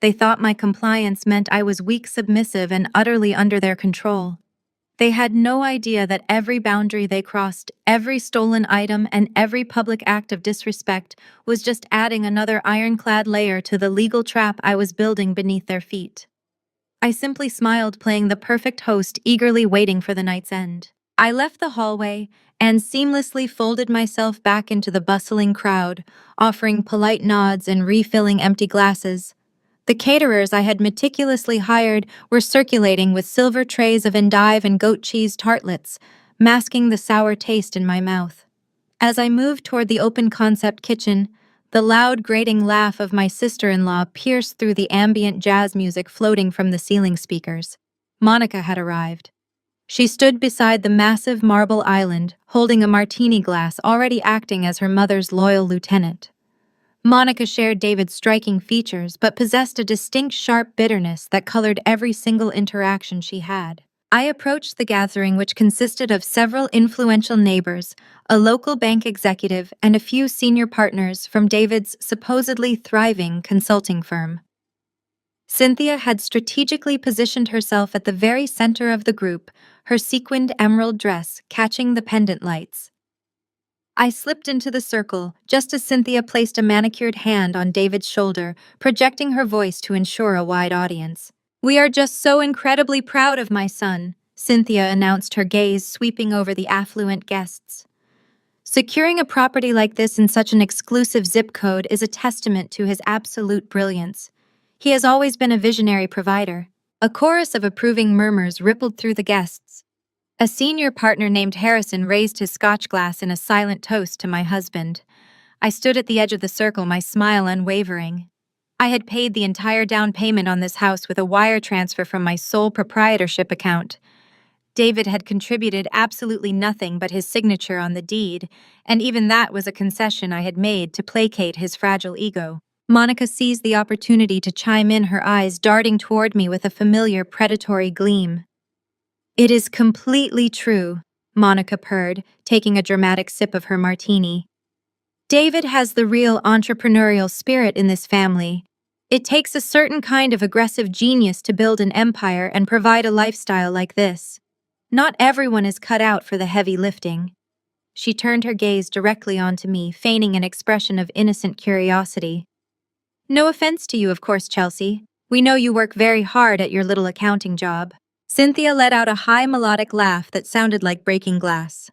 They thought my compliance meant I was weak, submissive, and utterly under their control. They had no idea that every boundary they crossed, every stolen item, and every public act of disrespect was just adding another ironclad layer to the legal trap I was building beneath their feet. I simply smiled, playing the perfect host, eagerly waiting for the night's end. I left the hallway and seamlessly folded myself back into the bustling crowd, offering polite nods and refilling empty glasses. The caterers I had meticulously hired were circulating with silver trays of endive and goat cheese tartlets, masking the sour taste in my mouth. As I moved toward the open-concept kitchen, the loud, grating laugh of my sister-in-law pierced through the ambient jazz music floating from the ceiling speakers. Monica had arrived. She stood beside the massive marble island, holding a martini glass, already acting as her mother's loyal lieutenant. Monica shared David's striking features, but possessed a distinct sharp bitterness that colored every single interaction she had. I approached the gathering, which consisted of several influential neighbors, a local bank executive, and a few senior partners from David's supposedly thriving consulting firm. Cynthia had strategically positioned herself at the very center of the group, her sequined emerald dress catching the pendant lights. I slipped into the circle just as Cynthia placed a manicured hand on David's shoulder, projecting her voice to ensure a wide audience. "We are just so incredibly proud of my son," Cynthia announced, her gaze sweeping over the affluent guests. "Securing a property like this in such an exclusive zip code is a testament to his absolute brilliance. He has always been a visionary provider." A chorus of approving murmurs rippled through the guests. A senior partner named Harrison raised his scotch glass in a silent toast to my husband. I stood at the edge of the circle, my smile unwavering. I had paid the entire down payment on this house with a wire transfer from my sole proprietorship account. David had contributed absolutely nothing but his signature on the deed, and even that was a concession I had made to placate his fragile ego. Monica seized the opportunity to chime in, her eyes darting toward me with a familiar predatory gleam. "It is completely true," Monica purred, taking a dramatic sip of her martini. David has the real entrepreneurial spirit in this family. It takes a certain kind of aggressive genius to build an empire and provide a lifestyle like this. Not everyone is cut out for the heavy lifting. She turned her gaze directly onto me, feigning an expression of innocent curiosity. No offense to you, of course, Chelsea. We know you work very hard at your little accounting job. Cynthia let out a high melodic laugh that sounded like breaking glass.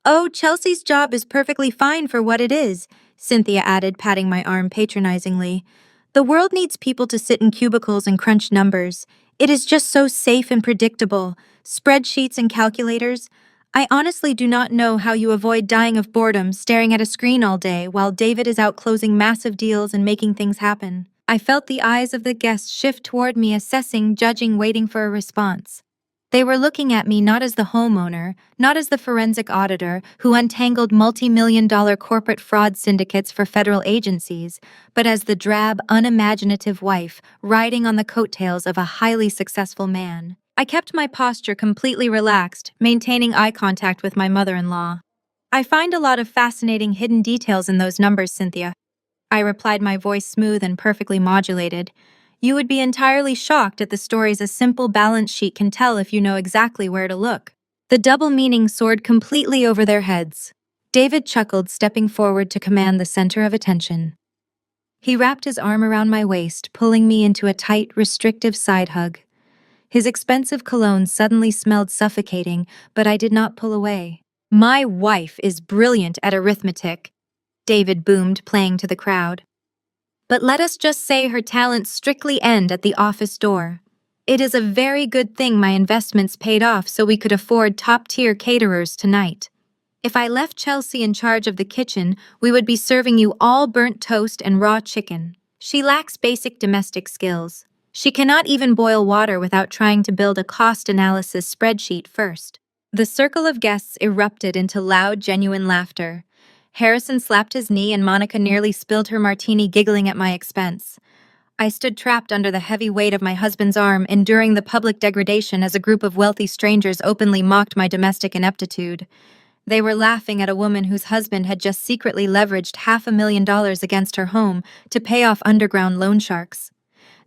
Oh, Chelsea's job is perfectly fine for what it is, Cynthia added, patting my arm patronizingly. The world needs people to sit in cubicles and crunch numbers. It is just so safe and predictable. Spreadsheets and calculators. I honestly do not know how you avoid dying of boredom staring at a screen all day while David is out closing massive deals and making things happen. I felt the eyes of the guests shift toward me, assessing, judging, waiting for a response. They were looking at me not as the homeowner, not as the forensic auditor who untangled multi-million-dollar corporate fraud syndicates for federal agencies, but as the drab, unimaginative wife riding on the coattails of a highly successful man. I kept my posture completely relaxed, maintaining eye contact with my mother-in-law. I find a lot of fascinating hidden details in those numbers, Cynthia. I replied, my voice smooth and perfectly modulated. You would be entirely shocked at the stories a simple balance sheet can tell if you know exactly where to look. The double meaning soared completely over their heads. David chuckled, stepping forward to command the center of attention. He wrapped his arm around my waist, pulling me into a tight, restrictive side hug. His expensive cologne suddenly smelled suffocating, but I did not pull away. My wife is brilliant at arithmetic, David boomed, playing to the crowd. But let us just say her talents strictly end at the office door. It is a very good thing my investments paid off so we could afford top-tier caterers tonight. If I left Chelsea in charge of the kitchen, we would be serving you all burnt toast and raw chicken. She lacks basic domestic skills. She cannot even boil water without trying to build a cost analysis spreadsheet first. The circle of guests erupted into loud, genuine laughter. Harrison slapped his knee and Monica nearly spilled her martini, giggling at my expense. I stood trapped under the heavy weight of my husband's arm, enduring the public degradation as a group of wealthy strangers openly mocked my domestic ineptitude. They were laughing at a woman whose husband had just secretly leveraged $500,000 against her home to pay off underground loan sharks.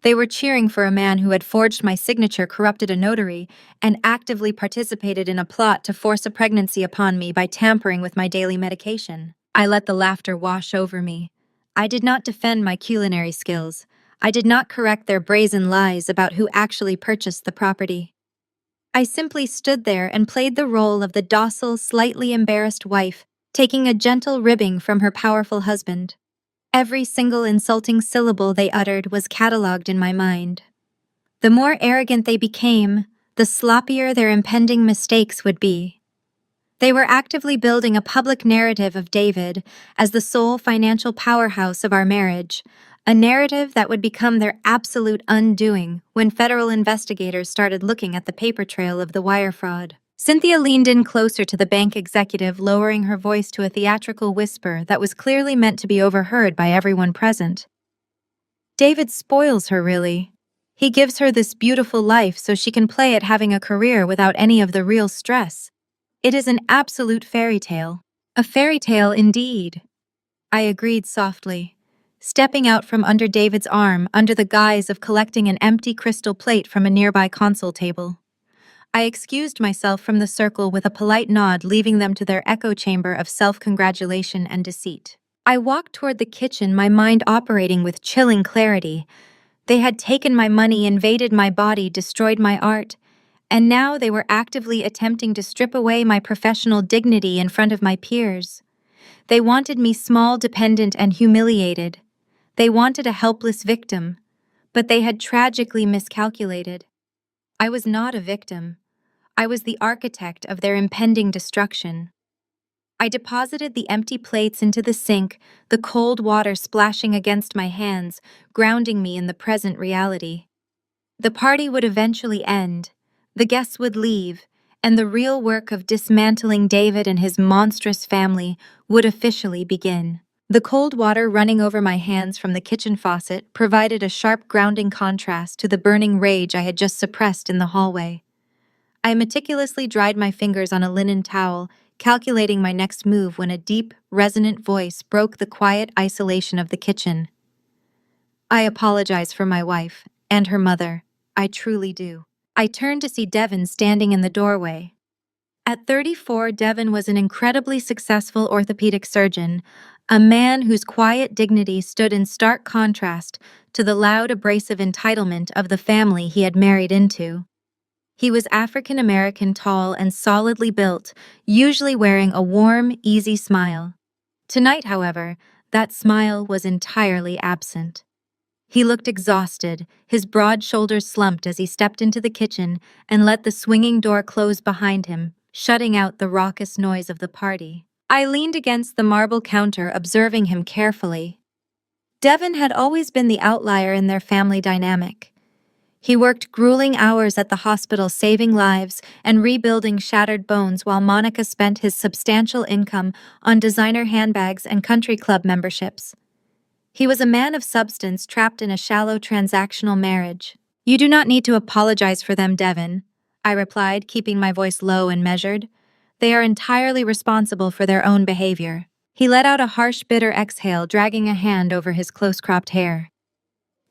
They were cheering for a man who had forged my signature, corrupted a notary, and actively participated in a plot to force a pregnancy upon me by tampering with my daily medication. I let the laughter wash over me. I did not defend my culinary skills. I did not correct their brazen lies about who actually purchased the property. I simply stood there and played the role of the docile, slightly embarrassed wife, taking a gentle ribbing from her powerful husband. Every single insulting syllable they uttered was catalogued in my mind. The more arrogant they became, the sloppier their impending mistakes would be. They were actively building a public narrative of David as the sole financial powerhouse of our marriage, a narrative that would become their absolute undoing when federal investigators started looking at the paper trail of the wire fraud. Cynthia leaned in closer to the bank executive, lowering her voice to a theatrical whisper that was clearly meant to be overheard by everyone present. David spoils her, really. He gives her this beautiful life so she can play at having a career without any of the real stress. It is an absolute fairy tale. A fairy tale indeed. I agreed softly, stepping out from under David's arm under the guise of collecting an empty crystal plate from a nearby console table. I excused myself from the circle with a polite nod, leaving them to their echo chamber of self-congratulation and deceit. I walked toward the kitchen, my mind operating with chilling clarity. They had taken my money, invaded my body, destroyed my art, and now they were actively attempting to strip away my professional dignity in front of my peers. They wanted me small, dependent, and humiliated. They wanted a helpless victim, but they had tragically miscalculated. I was not a victim. I was the architect of their impending destruction. I deposited the empty plates into the sink, the cold water splashing against my hands, grounding me in the present reality. The party would eventually end, the guests would leave, and the real work of dismantling David and his monstrous family would officially begin. The cold water running over my hands from the kitchen faucet provided a sharp grounding contrast to the burning rage I had just suppressed in the hallway. I meticulously dried my fingers on a linen towel, calculating my next move when a deep, resonant voice broke the quiet isolation of the kitchen. I apologize for my wife and her mother. I truly do. I turned to see Devin standing in the doorway. At 34, Devin was an incredibly successful orthopedic surgeon, a man whose quiet dignity stood in stark contrast to the loud, abrasive entitlement of the family he had married into. He was African American, tall and solidly built, usually wearing a warm, easy smile. Tonight, however, that smile was entirely absent. He looked exhausted, his broad shoulders slumped as he stepped into the kitchen and let the swinging door close behind him, shutting out the raucous noise of the party. I leaned against the marble counter, observing him carefully. Devin had always been the outlier in their family dynamic. He worked grueling hours at the hospital saving lives and rebuilding shattered bones while Monica spent his substantial income on designer handbags and country club memberships. He was a man of substance trapped in a shallow transactional marriage. "You do not need to apologize for them, Devin," I replied, keeping my voice low and measured. "They are entirely responsible for their own behavior." He let out a harsh, bitter exhale, dragging a hand over his close-cropped hair.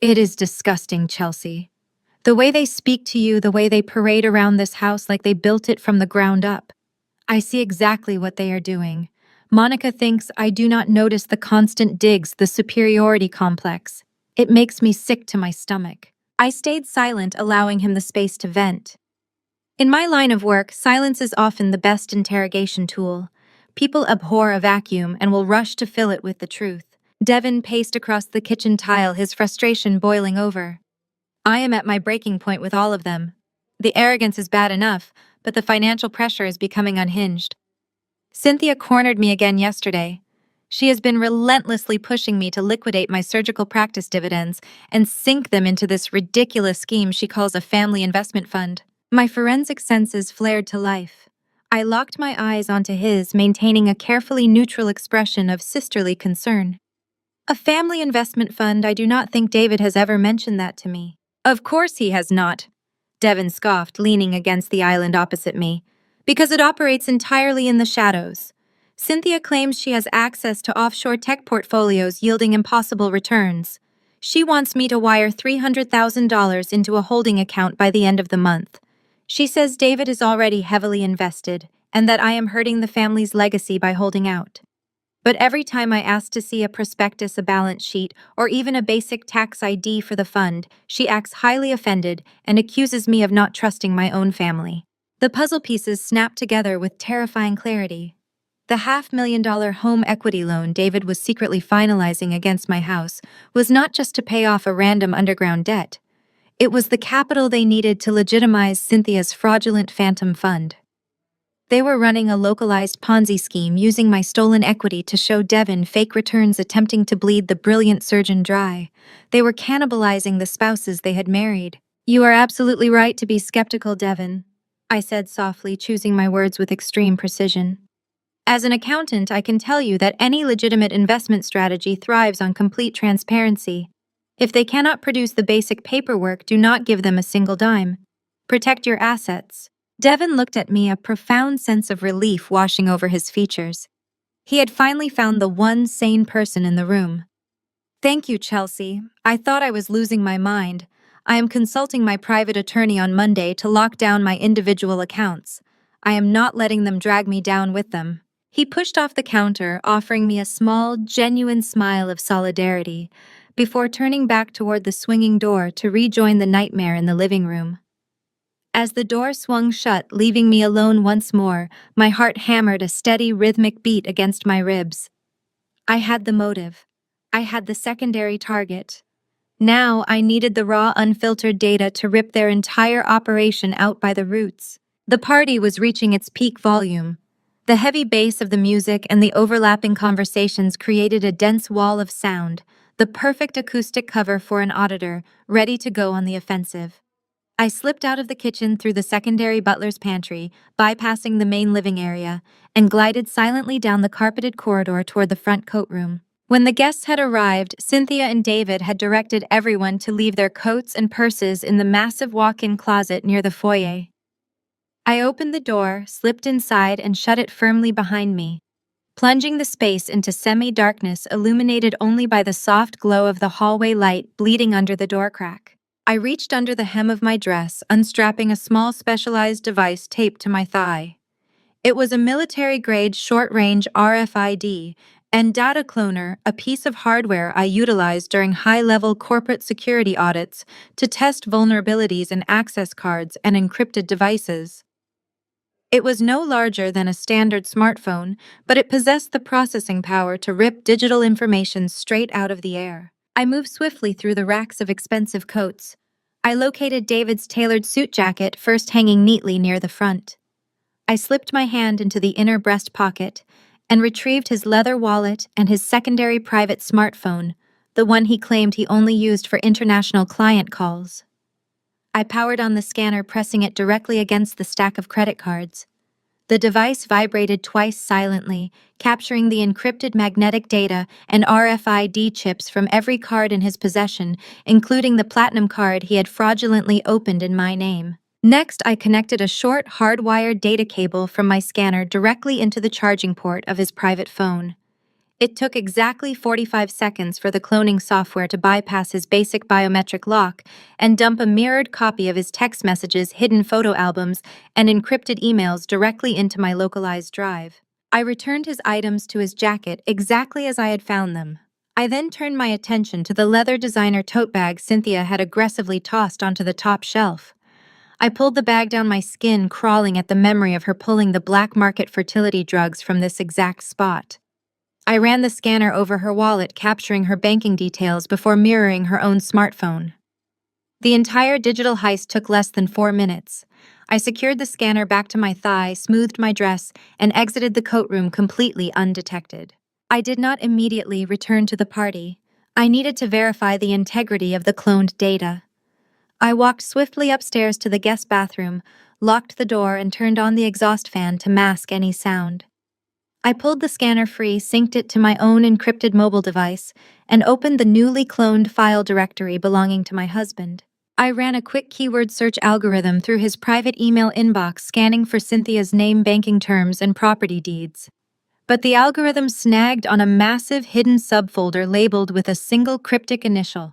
"It is disgusting, Chelsea. The way they speak to you, the way they parade around this house like they built it from the ground up. I see exactly what they are doing. Monica thinks I do not notice the constant digs, the superiority complex. It makes me sick to my stomach." I stayed silent, allowing him the space to vent. In my line of work, silence is often the best interrogation tool. People abhor a vacuum and will rush to fill it with the truth. Devin paced across the kitchen tile, his frustration boiling over. "I am at my breaking point with all of them. The arrogance is bad enough, but the financial pressure is becoming unhinged. Cynthia cornered me again yesterday. She has been relentlessly pushing me to liquidate my surgical practice dividends and sink them into this ridiculous scheme she calls a family investment fund." My forensic senses flared to life. I locked my eyes onto his, maintaining a carefully neutral expression of sisterly concern. "A family investment fund? I do not think David has ever mentioned that to me." "Of course he has not," Devin scoffed, leaning against the island opposite me. "Because it operates entirely in the shadows. Cynthia claims she has access to offshore tech portfolios yielding impossible returns. She wants me to wire $300,000 into a holding account by the end of the month. She says David is already heavily invested and that I am hurting the family's legacy by holding out. But every time I ask to see a prospectus, a balance sheet, or even a basic tax ID for the fund, she acts highly offended and accuses me of not trusting my own family." The puzzle pieces snapped together with terrifying clarity. The $500,000 home equity loan David was secretly finalizing against my house was not just to pay off a random underground debt. It was the capital they needed to legitimize Cynthia's fraudulent phantom fund. They were running a localized Ponzi scheme using my stolen equity to show Devin fake returns, attempting to bleed the brilliant surgeon dry. They were cannibalizing the spouses they had married. "You are absolutely right to be skeptical, Devin," I said softly, choosing my words with extreme precision. "As an accountant, I can tell you that any legitimate investment strategy thrives on complete transparency. If they cannot produce the basic paperwork, do not give them a single dime. Protect your assets." Devin looked at me, a profound sense of relief washing over his features. He had finally found the one sane person in the room. "Thank you, Chelsea. I thought I was losing my mind. I am consulting my private attorney on Monday to lock down my individual accounts. I am not letting them drag me down with them." He pushed off the counter, offering me a small, genuine smile of solidarity, before turning back toward the swinging door to rejoin the nightmare in the living room. As the door swung shut, leaving me alone once more, my heart hammered a steady, rhythmic beat against my ribs. I had the motive. I had the secondary target. Now I needed the raw, unfiltered data to rip their entire operation out by the roots. The party was reaching its peak volume. The heavy bass of the music and the overlapping conversations created a dense wall of sound, the perfect acoustic cover for an auditor, ready to go on the offensive. I slipped out of the kitchen through the secondary butler's pantry, bypassing the main living area, and glided silently down the carpeted corridor toward the front coat room. When the guests had arrived, Cynthia and David had directed everyone to leave their coats and purses in the massive walk-in closet near the foyer. I opened the door, slipped inside, and shut it firmly behind me, plunging the space into semi-darkness illuminated only by the soft glow of the hallway light bleeding under the door crack. I reached under the hem of my dress, unstrapping a small specialized device taped to my thigh. It was a military-grade short-range RFID and data cloner, a piece of hardware I utilized during high-level corporate security audits to test vulnerabilities in access cards and encrypted devices. It was no larger than a standard smartphone, but it possessed the processing power to rip digital information straight out of the air. I moved swiftly through the racks of expensive coats. I located David's tailored suit jacket, first hanging neatly near the front. I slipped my hand into the inner breast pocket and retrieved his leather wallet and his secondary private smartphone, the one he claimed he only used for international client calls. I powered on the scanner, pressing it directly against the stack of credit cards. The device vibrated twice silently, capturing the encrypted magnetic data and RFID chips from every card in his possession, including the platinum card he had fraudulently opened in my name. Next, I connected a short, hardwired data cable from my scanner directly into the charging port of his private phone. It took exactly 45 seconds for the cloning software to bypass his basic biometric lock and dump a mirrored copy of his text messages, hidden photo albums, and encrypted emails directly into my localized drive. I returned his items to his jacket exactly as I had found them. I then turned my attention to the leather designer tote bag Cynthia had aggressively tossed onto the top shelf. I pulled the bag down, my skin crawling at the memory of her pulling the black market fertility drugs from this exact spot. I ran the scanner over her wallet, capturing her banking details before mirroring her own smartphone. The entire digital heist took less than 4 minutes. I secured the scanner back to my thigh, smoothed my dress, and exited the coat room completely undetected. I did not immediately return to the party. I needed to verify the integrity of the cloned data. I walked swiftly upstairs to the guest bathroom, locked the door, and turned on the exhaust fan to mask any sound. I pulled the scanner free, synced it to my own encrypted mobile device, and opened the newly cloned file directory belonging to my husband. I ran a quick keyword search algorithm through his private email inbox, scanning for Cynthia's name, banking terms, and property deeds. But the algorithm snagged on a massive hidden subfolder labeled with a single cryptic initial.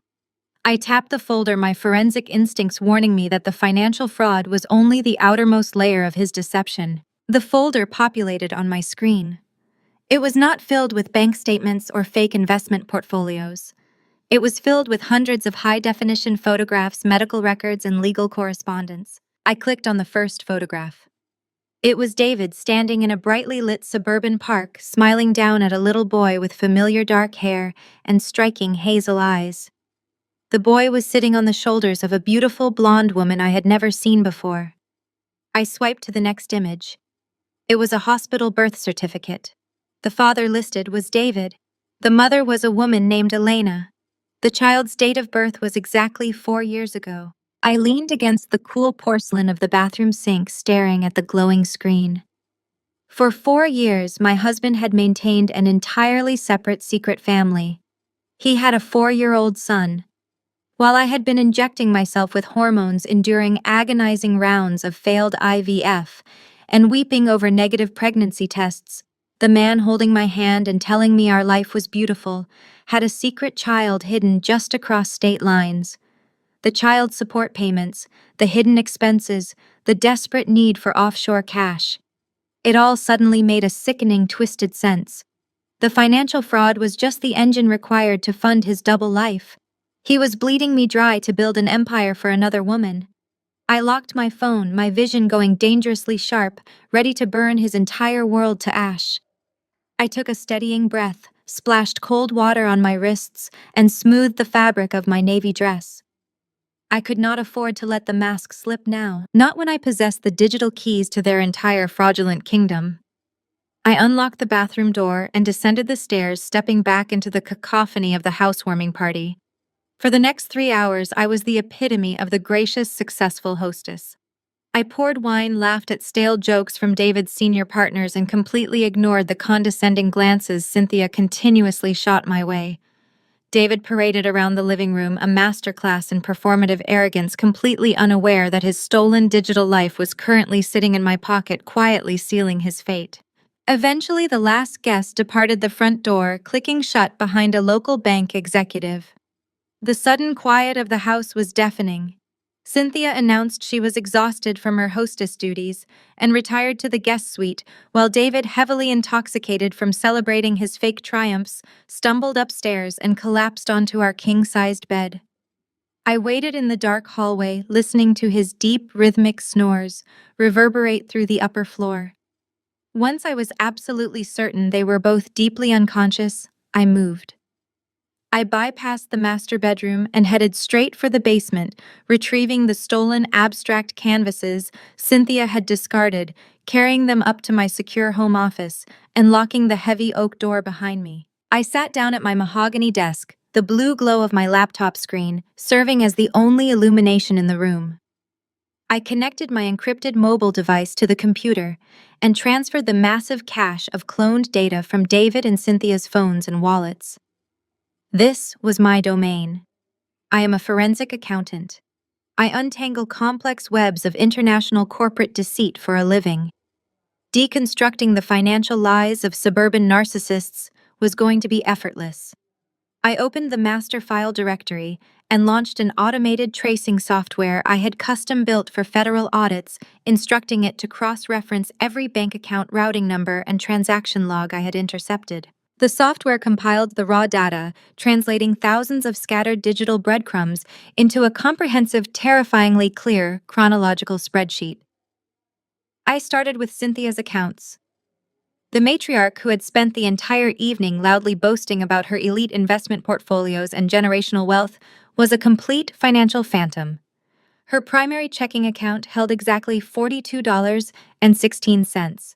I tapped the folder, my forensic instincts warning me that the financial fraud was only the outermost layer of his deception. The folder populated on my screen. It was not filled with bank statements or fake investment portfolios. It was filled with hundreds of high-definition photographs, medical records, and legal correspondence. I clicked on the first photograph. It was David standing in a brightly lit suburban park, smiling down at a little boy with familiar dark hair and striking hazel eyes. The boy was sitting on the shoulders of a beautiful blonde woman I had never seen before. I swiped to the next image. It was a hospital birth certificate. The father listed was David. The mother was a woman named Elena. The child's date of birth was exactly 4 years ago. I leaned against the cool porcelain of the bathroom sink, staring at the glowing screen. For 4 years, my husband had maintained an entirely separate secret family. He had a 4-year-old son. While I had been injecting myself with hormones, enduring agonizing rounds of failed IVF, and weeping over negative pregnancy tests, the man holding my hand and telling me our life was beautiful had a secret child hidden just across state lines. The child support payments, the hidden expenses, the desperate need for offshore cash. It all suddenly made a sickening, twisted sense. The financial fraud was just the engine required to fund his double life. He was bleeding me dry to build an empire for another woman. I locked my phone, my vision going dangerously sharp, ready to burn his entire world to ash. I took a steadying breath, splashed cold water on my wrists, and smoothed the fabric of my navy dress. I could not afford to let the mask slip now, not when I possessed the digital keys to their entire fraudulent kingdom. I unlocked the bathroom door and descended the stairs, stepping back into the cacophony of the housewarming party. For the next 3 hours, I was the epitome of the gracious, successful hostess. I poured wine, laughed at stale jokes from David's senior partners, and completely ignored the condescending glances Cynthia continuously shot my way. David paraded around the living room, a masterclass in performative arrogance, completely unaware that his stolen digital life was currently sitting in my pocket, quietly sealing his fate. Eventually, the last guest departed the front door, clicking shut behind a local bank executive. The sudden quiet of the house was deafening. Cynthia announced she was exhausted from her hostess duties and retired to the guest suite, while David, heavily intoxicated from celebrating his fake triumphs, stumbled upstairs and collapsed onto our king-sized bed. I waited in the dark hallway, listening to his deep, rhythmic snores reverberate through the upper floor. Once I was absolutely certain they were both deeply unconscious, I moved. I bypassed the master bedroom and headed straight for the basement, retrieving the stolen abstract canvases Cynthia had discarded, carrying them up to my secure home office, and locking the heavy oak door behind me. I sat down at my mahogany desk, the blue glow of my laptop screen serving as the only illumination in the room. I connected my encrypted mobile device to the computer and transferred the massive cache of cloned data from David and Cynthia's phones and wallets. This was my domain. I am a forensic accountant. I untangle complex webs of international corporate deceit for a living. Deconstructing the financial lies of suburban narcissists was going to be effortless. I opened the master file directory and launched an automated tracing software I had custom built for federal audits, instructing it to cross-reference every bank account routing number and transaction log I had intercepted. The software compiled the raw data, translating thousands of scattered digital breadcrumbs into a comprehensive, terrifyingly clear, chronological spreadsheet. I started with Cynthia's accounts. The matriarch, who had spent the entire evening loudly boasting about her elite investment portfolios and generational wealth, was a complete financial phantom. Her primary checking account held exactly $42.16.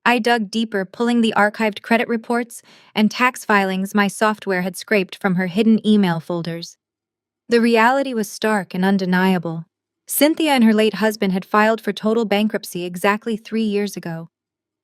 I dug deeper, pulling the archived credit reports and tax filings my software had scraped from her hidden email folders. The reality was stark and undeniable. Cynthia and her late husband had filed for total bankruptcy exactly 3 years ago.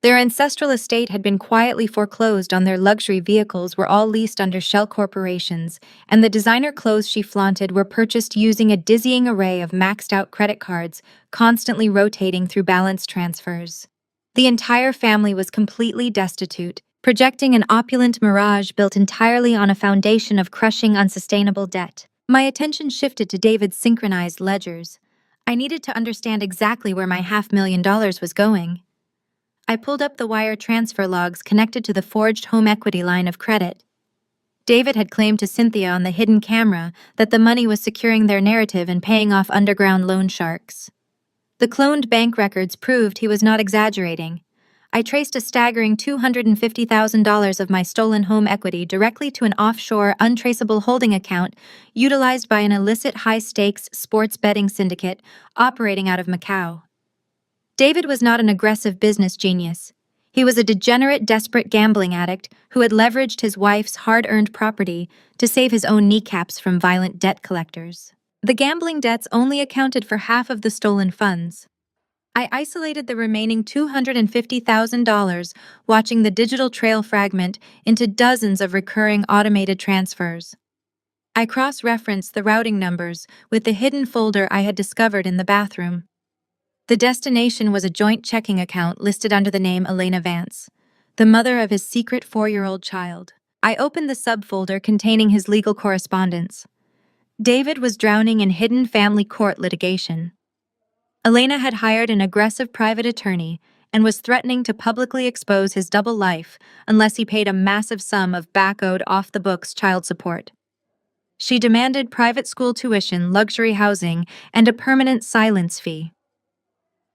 Their ancestral estate had been quietly foreclosed on. Their luxury vehicles were all leased under shell corporations, and the designer clothes she flaunted were purchased using a dizzying array of maxed-out credit cards, constantly rotating through balance transfers. The entire family was completely destitute, projecting an opulent mirage built entirely on a foundation of crushing, unsustainable debt. My attention shifted to David's synchronized ledgers. I needed to understand exactly where my $500,000 was going. I pulled up the wire transfer logs connected to the forged home equity line of credit. David had claimed to Cynthia on the hidden camera that the money was securing their narrative and paying off underground loan sharks. The cloned bank records proved he was not exaggerating. I traced a staggering $250,000 of my stolen home equity directly to an offshore, untraceable holding account utilized by an illicit high-stakes sports betting syndicate operating out of Macau. David was not an aggressive business genius. He was a degenerate, desperate gambling addict who had leveraged his wife's hard-earned property to save his own kneecaps from violent debt collectors. The gambling debts only accounted for half of the stolen funds. I isolated the remaining $250,000, watching the digital trail fragment into dozens of recurring automated transfers. I cross-referenced the routing numbers with the hidden folder I had discovered in the bathroom. The destination was a joint checking account listed under the name Elena Vance, the mother of his secret 4-year-old child. I opened the subfolder containing his legal correspondence. David was drowning in hidden family court litigation. Elena had hired an aggressive private attorney and was threatening to publicly expose his double life unless he paid a massive sum of back-owed off-the-books child support. She demanded private school tuition, luxury housing, and a permanent silence fee.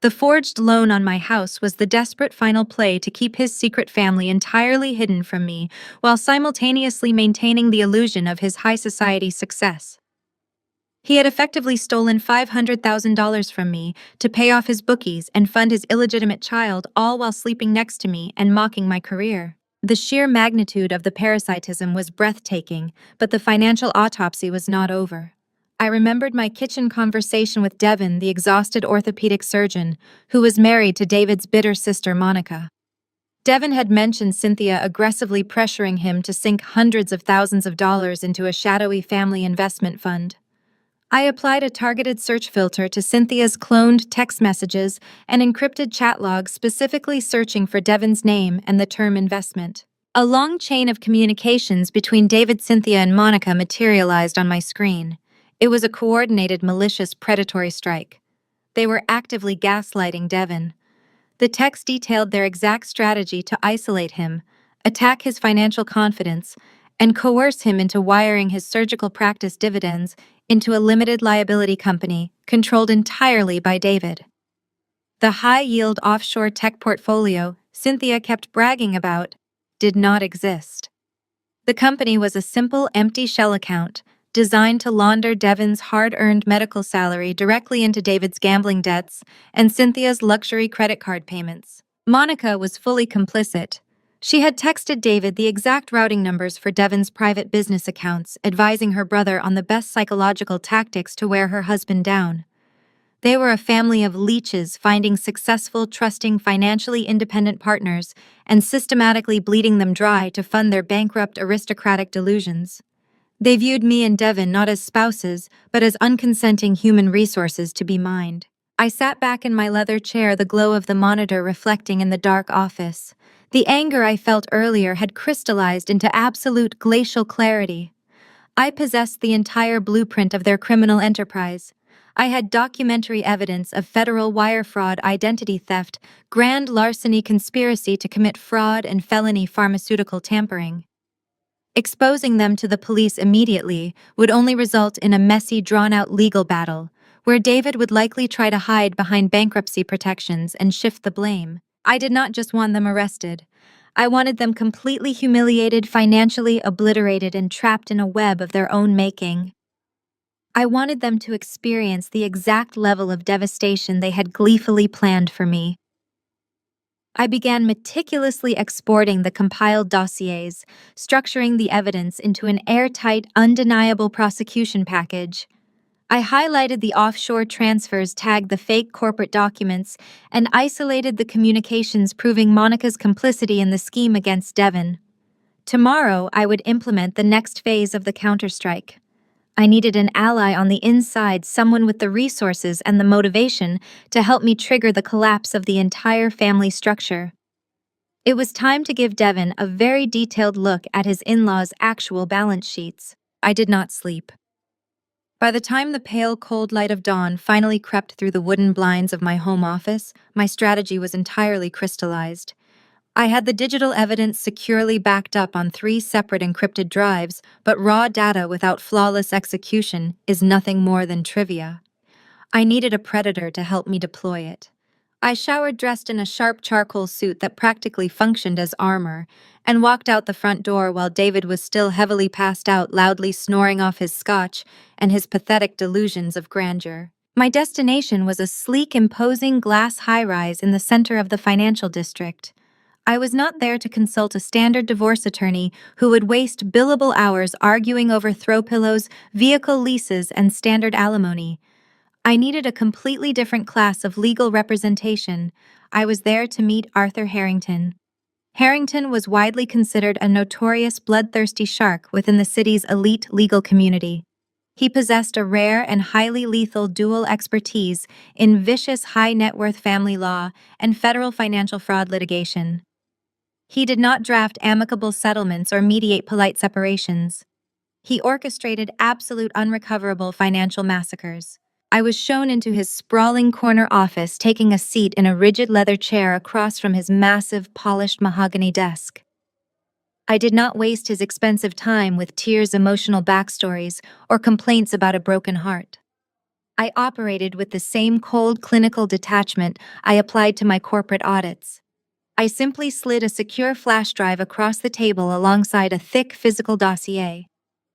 The forged loan on my house was the desperate final play to keep his secret family entirely hidden from me while simultaneously maintaining the illusion of his high society success. He had effectively stolen $500,000 from me to pay off his bookies and fund his illegitimate child, all while sleeping next to me and mocking my career. The sheer magnitude of the parasitism was breathtaking, but the financial autopsy was not over. I remembered my kitchen conversation with Devin, the exhausted orthopedic surgeon, who was married to David's bitter sister, Monica. Devin had mentioned Cynthia aggressively pressuring him to sink hundreds of thousands of dollars into a shadowy family investment fund. I applied a targeted search filter to Cynthia's cloned text messages and encrypted chat logs specifically searching for Devin's name and the term investment. A long chain of communications between David, Cynthia, and Monica materialized on my screen. It was a coordinated, malicious, predatory strike. They were actively gaslighting Devin. The text detailed their exact strategy to isolate him, attack his financial confidence, and coerce him into wiring his surgical practice dividends into a limited liability company controlled entirely by David. The high-yield offshore tech portfolio Cynthia kept bragging about did not exist. The company was a simple empty shell account designed to launder Devin's hard-earned medical salary directly into David's gambling debts and Cynthia's luxury credit card payments. Monica was fully complicit. She had texted David the exact routing numbers for Devin's private business accounts, advising her brother on the best psychological tactics to wear her husband down. They were a family of leeches finding successful, trusting, financially independent partners and systematically bleeding them dry to fund their bankrupt aristocratic delusions. They viewed me and Devin not as spouses, but as unconsenting human resources to be mined. I sat back in my leather chair, the glow of the monitor reflecting in the dark office. The anger I felt earlier had crystallized into absolute glacial clarity. I possessed the entire blueprint of their criminal enterprise. I had documentary evidence of federal wire fraud, identity theft, grand larceny, conspiracy to commit fraud, and felony pharmaceutical tampering. Exposing them to the police immediately would only result in a messy, drawn-out legal battle, where David would likely try to hide behind bankruptcy protections and shift the blame. I did not just want them arrested. I wanted them completely humiliated, financially obliterated, and trapped in a web of their own making. I wanted them to experience the exact level of devastation they had gleefully planned for me. I began meticulously exporting the compiled dossiers, structuring the evidence into an airtight, undeniable prosecution package. I highlighted the offshore transfers, tagged the fake corporate documents, and isolated the communications proving Monica's complicity in the scheme against Devin. Tomorrow, I would implement the next phase of the counterstrike. I needed an ally on the inside, someone with the resources and the motivation to help me trigger the collapse of the entire family structure. It was time to give Devin a very detailed look at his in-laws' actual balance sheets. I did not sleep. By the time the pale, cold light of dawn finally crept through the wooden blinds of my home office, my strategy was entirely crystallized. I had the digital evidence securely backed up on 3 separate encrypted drives, but raw data without flawless execution is nothing more than trivia. I needed a predator to help me deploy it. I showered dressed in a sharp charcoal suit that practically functioned as armor, and walked out the front door while David was still heavily passed out, loudly snoring off his scotch and his pathetic delusions of grandeur. My destination was a sleek, imposing glass high-rise in the center of the financial district. I was not there to consult a standard divorce attorney who would waste billable hours arguing over throw pillows, vehicle leases, and standard alimony. I needed a completely different class of legal representation. I was there to meet Arthur Harrington. Harrington was widely considered a notorious bloodthirsty shark within the city's elite legal community. He possessed a rare and highly lethal dual expertise in vicious high-net-worth family law and federal financial fraud litigation. He did not draft amicable settlements or mediate polite separations. He orchestrated absolute unrecoverable financial massacres. I was shown into his sprawling corner office, taking a seat in a rigid leather chair across from his massive, polished mahogany desk. I did not waste his expensive time with tears, emotional backstories, or complaints about a broken heart. I operated with the same cold, clinical detachment I applied to my corporate audits. I simply slid a secure flash drive across the table alongside a thick physical dossier.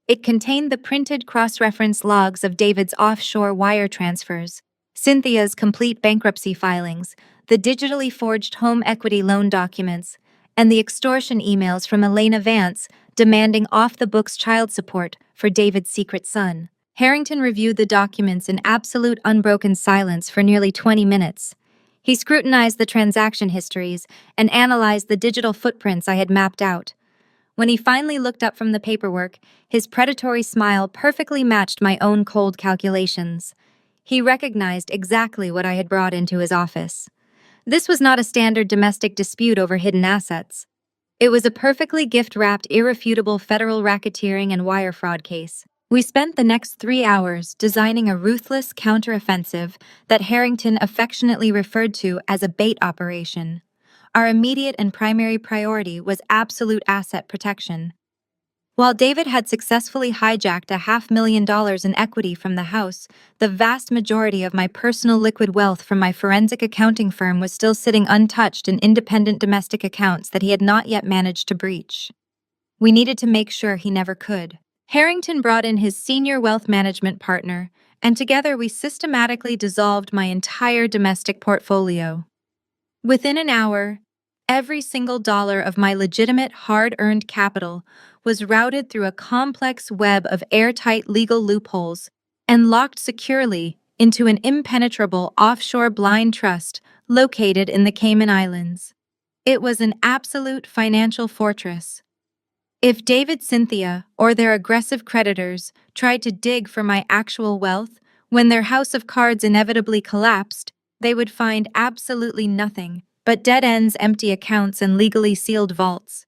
It contained the printed cross-reference logs of David's offshore wire transfers, Cynthia's complete bankruptcy filings, the digitally forged home equity loan documents, and the extortion emails from Elena Vance demanding off-the-books child support for David's secret son. Harrington reviewed the documents in absolute unbroken silence for nearly 20 minutes. He scrutinized the transaction histories and analyzed the digital footprints I had mapped out. When he finally looked up from the paperwork, his predatory smile perfectly matched my own cold calculations. He recognized exactly what I had brought into his office. This was not a standard domestic dispute over hidden assets. It was a perfectly gift-wrapped, irrefutable federal racketeering and wire fraud case. We spent the next 3 hours designing a ruthless counteroffensive that Harrington affectionately referred to as a bait operation. Our immediate and primary priority was absolute asset protection. While David had successfully hijacked $500,000 in equity from the house, the vast majority of my personal liquid wealth from my forensic accounting firm was still sitting untouched in independent domestic accounts that he had not yet managed to breach. We needed to make sure he never could. Harrington brought in his senior wealth management partner, and together we systematically dissolved my entire domestic portfolio. Within an hour, every single dollar of my legitimate, hard-earned capital was routed through a complex web of airtight legal loopholes and locked securely into an impenetrable offshore blind trust located in the Cayman Islands. It was an absolute financial fortress. If David, Cynthia, or their aggressive creditors tried to dig for my actual wealth, when their house of cards inevitably collapsed, they would find absolutely nothing but dead ends, empty accounts, and legally sealed vaults.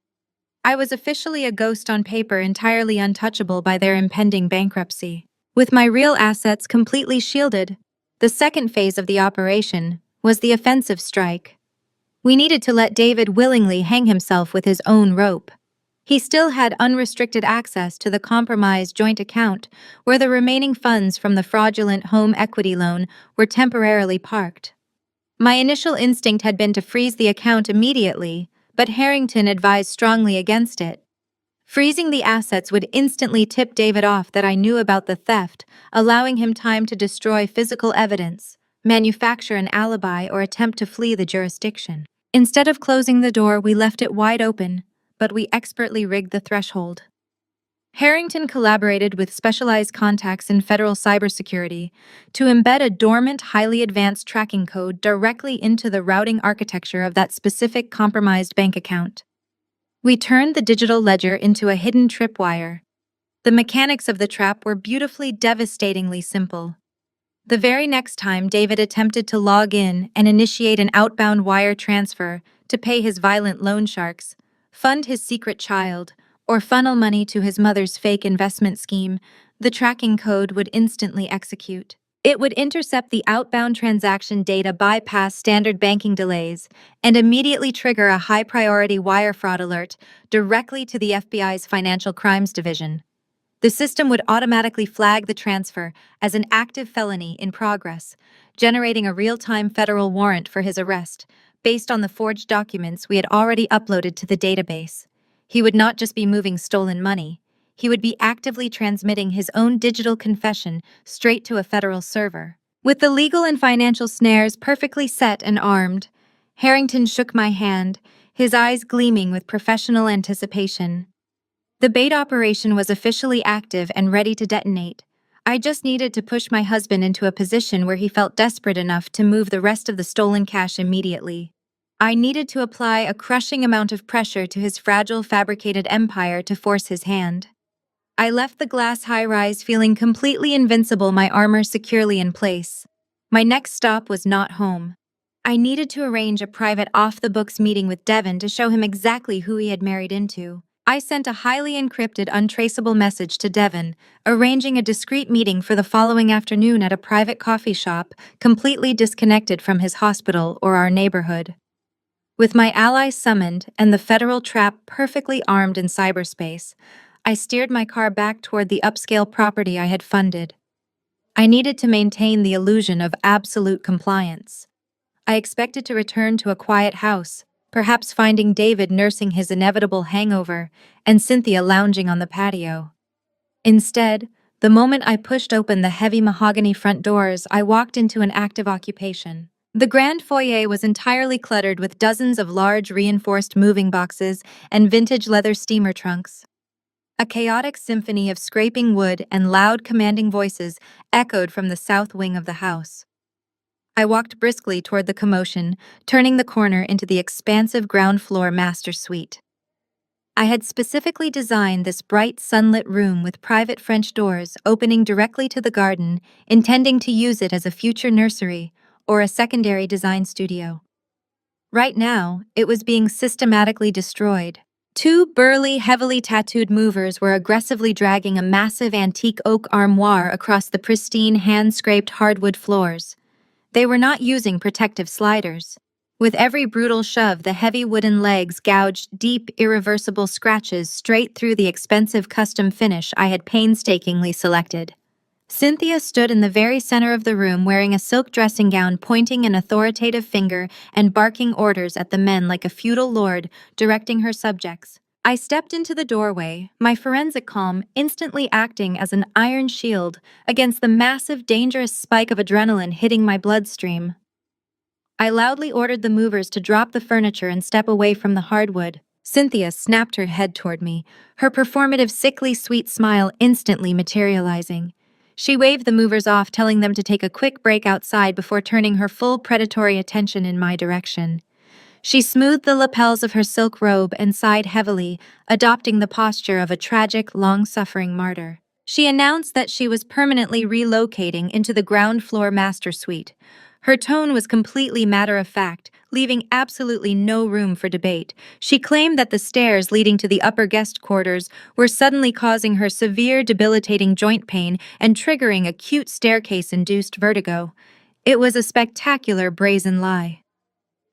I was officially a ghost on paper, entirely untouchable by their impending bankruptcy. With my real assets completely shielded, the second phase of the operation was the offensive strike. We needed to let David willingly hang himself with his own rope. He still had unrestricted access to the compromised joint account, where the remaining funds from the fraudulent home equity loan were temporarily parked. My initial instinct had been to freeze the account immediately, but Harrington advised strongly against it. Freezing the assets would instantly tip David off that I knew about the theft, allowing him time to destroy physical evidence, manufacture an alibi, or attempt to flee the jurisdiction. Instead of closing the door, we left it wide open, but we expertly rigged the threshold. Harrington collaborated with specialized contacts in federal cybersecurity to embed a dormant, highly advanced tracking code directly into the routing architecture of that specific compromised bank account. We turned the digital ledger into a hidden tripwire. The mechanics of the trap were beautifully, devastatingly simple. The very next time David attempted to log in and initiate an outbound wire transfer to pay his violent loan sharks, fund his secret child, or funnel money to his mother's fake investment scheme, the tracking code would instantly execute. It would intercept the outbound transaction data, bypass standard banking delays, and immediately trigger a high-priority wire fraud alert directly to the FBI's Financial Crimes Division. The system would automatically flag the transfer as an active felony in progress, generating a real-time federal warrant for his arrest, based on the forged documents we had already uploaded to the database. He would not just be moving stolen money, he would be actively transmitting his own digital confession straight to a federal server. With the legal and financial snares perfectly set and armed, Harrington shook my hand, his eyes gleaming with professional anticipation. The bait operation was officially active and ready to detonate. I just needed to push my husband into a position where he felt desperate enough to move the rest of the stolen cash immediately. I needed to apply a crushing amount of pressure to his fragile, fabricated empire to force his hand. I left the glass high-rise feeling completely invincible, my armor securely in place. My next stop was not home. I needed to arrange a private off-the-books meeting with Devin to show him exactly who he had married into. I sent a highly encrypted, untraceable message to Devin, arranging a discreet meeting for the following afternoon at a private coffee shop, completely disconnected from his hospital or our neighborhood. With my allies summoned and the federal trap perfectly armed in cyberspace, I steered my car back toward the upscale property I had funded. I needed to maintain the illusion of absolute compliance. I expected to return to a quiet house, perhaps finding David nursing his inevitable hangover and Cynthia lounging on the patio. Instead, the moment I pushed open the heavy mahogany front doors, I walked into an active occupation. The grand foyer was entirely cluttered with dozens of large reinforced moving boxes and vintage leather steamer trunks. A chaotic symphony of scraping wood and loud commanding voices echoed from the south wing of the house. I walked briskly toward the commotion, turning the corner into the expansive ground floor master suite. I had specifically designed this bright sunlit room with private French doors opening directly to the garden, intending to use it as a future nursery or a secondary design studio. Right now, it was being systematically destroyed. Two burly, heavily tattooed movers were aggressively dragging a massive antique oak armoire across the pristine, hand-scraped hardwood floors. They were not using protective sliders. With every brutal shove, the heavy wooden legs gouged deep, irreversible scratches straight through the expensive custom finish I had painstakingly selected. Cynthia stood in the very center of the room wearing a silk dressing gown, pointing an authoritative finger and barking orders at the men like a feudal lord directing her subjects. I stepped into the doorway, my forensic calm instantly acting as an iron shield against the massive, dangerous spike of adrenaline hitting my bloodstream. I loudly ordered the movers to drop the furniture and step away from the hardwood. Cynthia snapped her head toward me, her performative, sickly sweet smile instantly materializing. She waved the movers off, telling them to take a quick break outside before turning her full predatory attention in my direction. She smoothed the lapels of her silk robe and sighed heavily, adopting the posture of a tragic, long-suffering martyr. She announced that she was permanently relocating into the ground floor master suite. Her tone was completely matter-of-fact, leaving absolutely no room for debate. She claimed that the stairs leading to the upper guest quarters were suddenly causing her severe, debilitating joint pain and triggering acute staircase-induced vertigo. It was a spectacular brazen lie.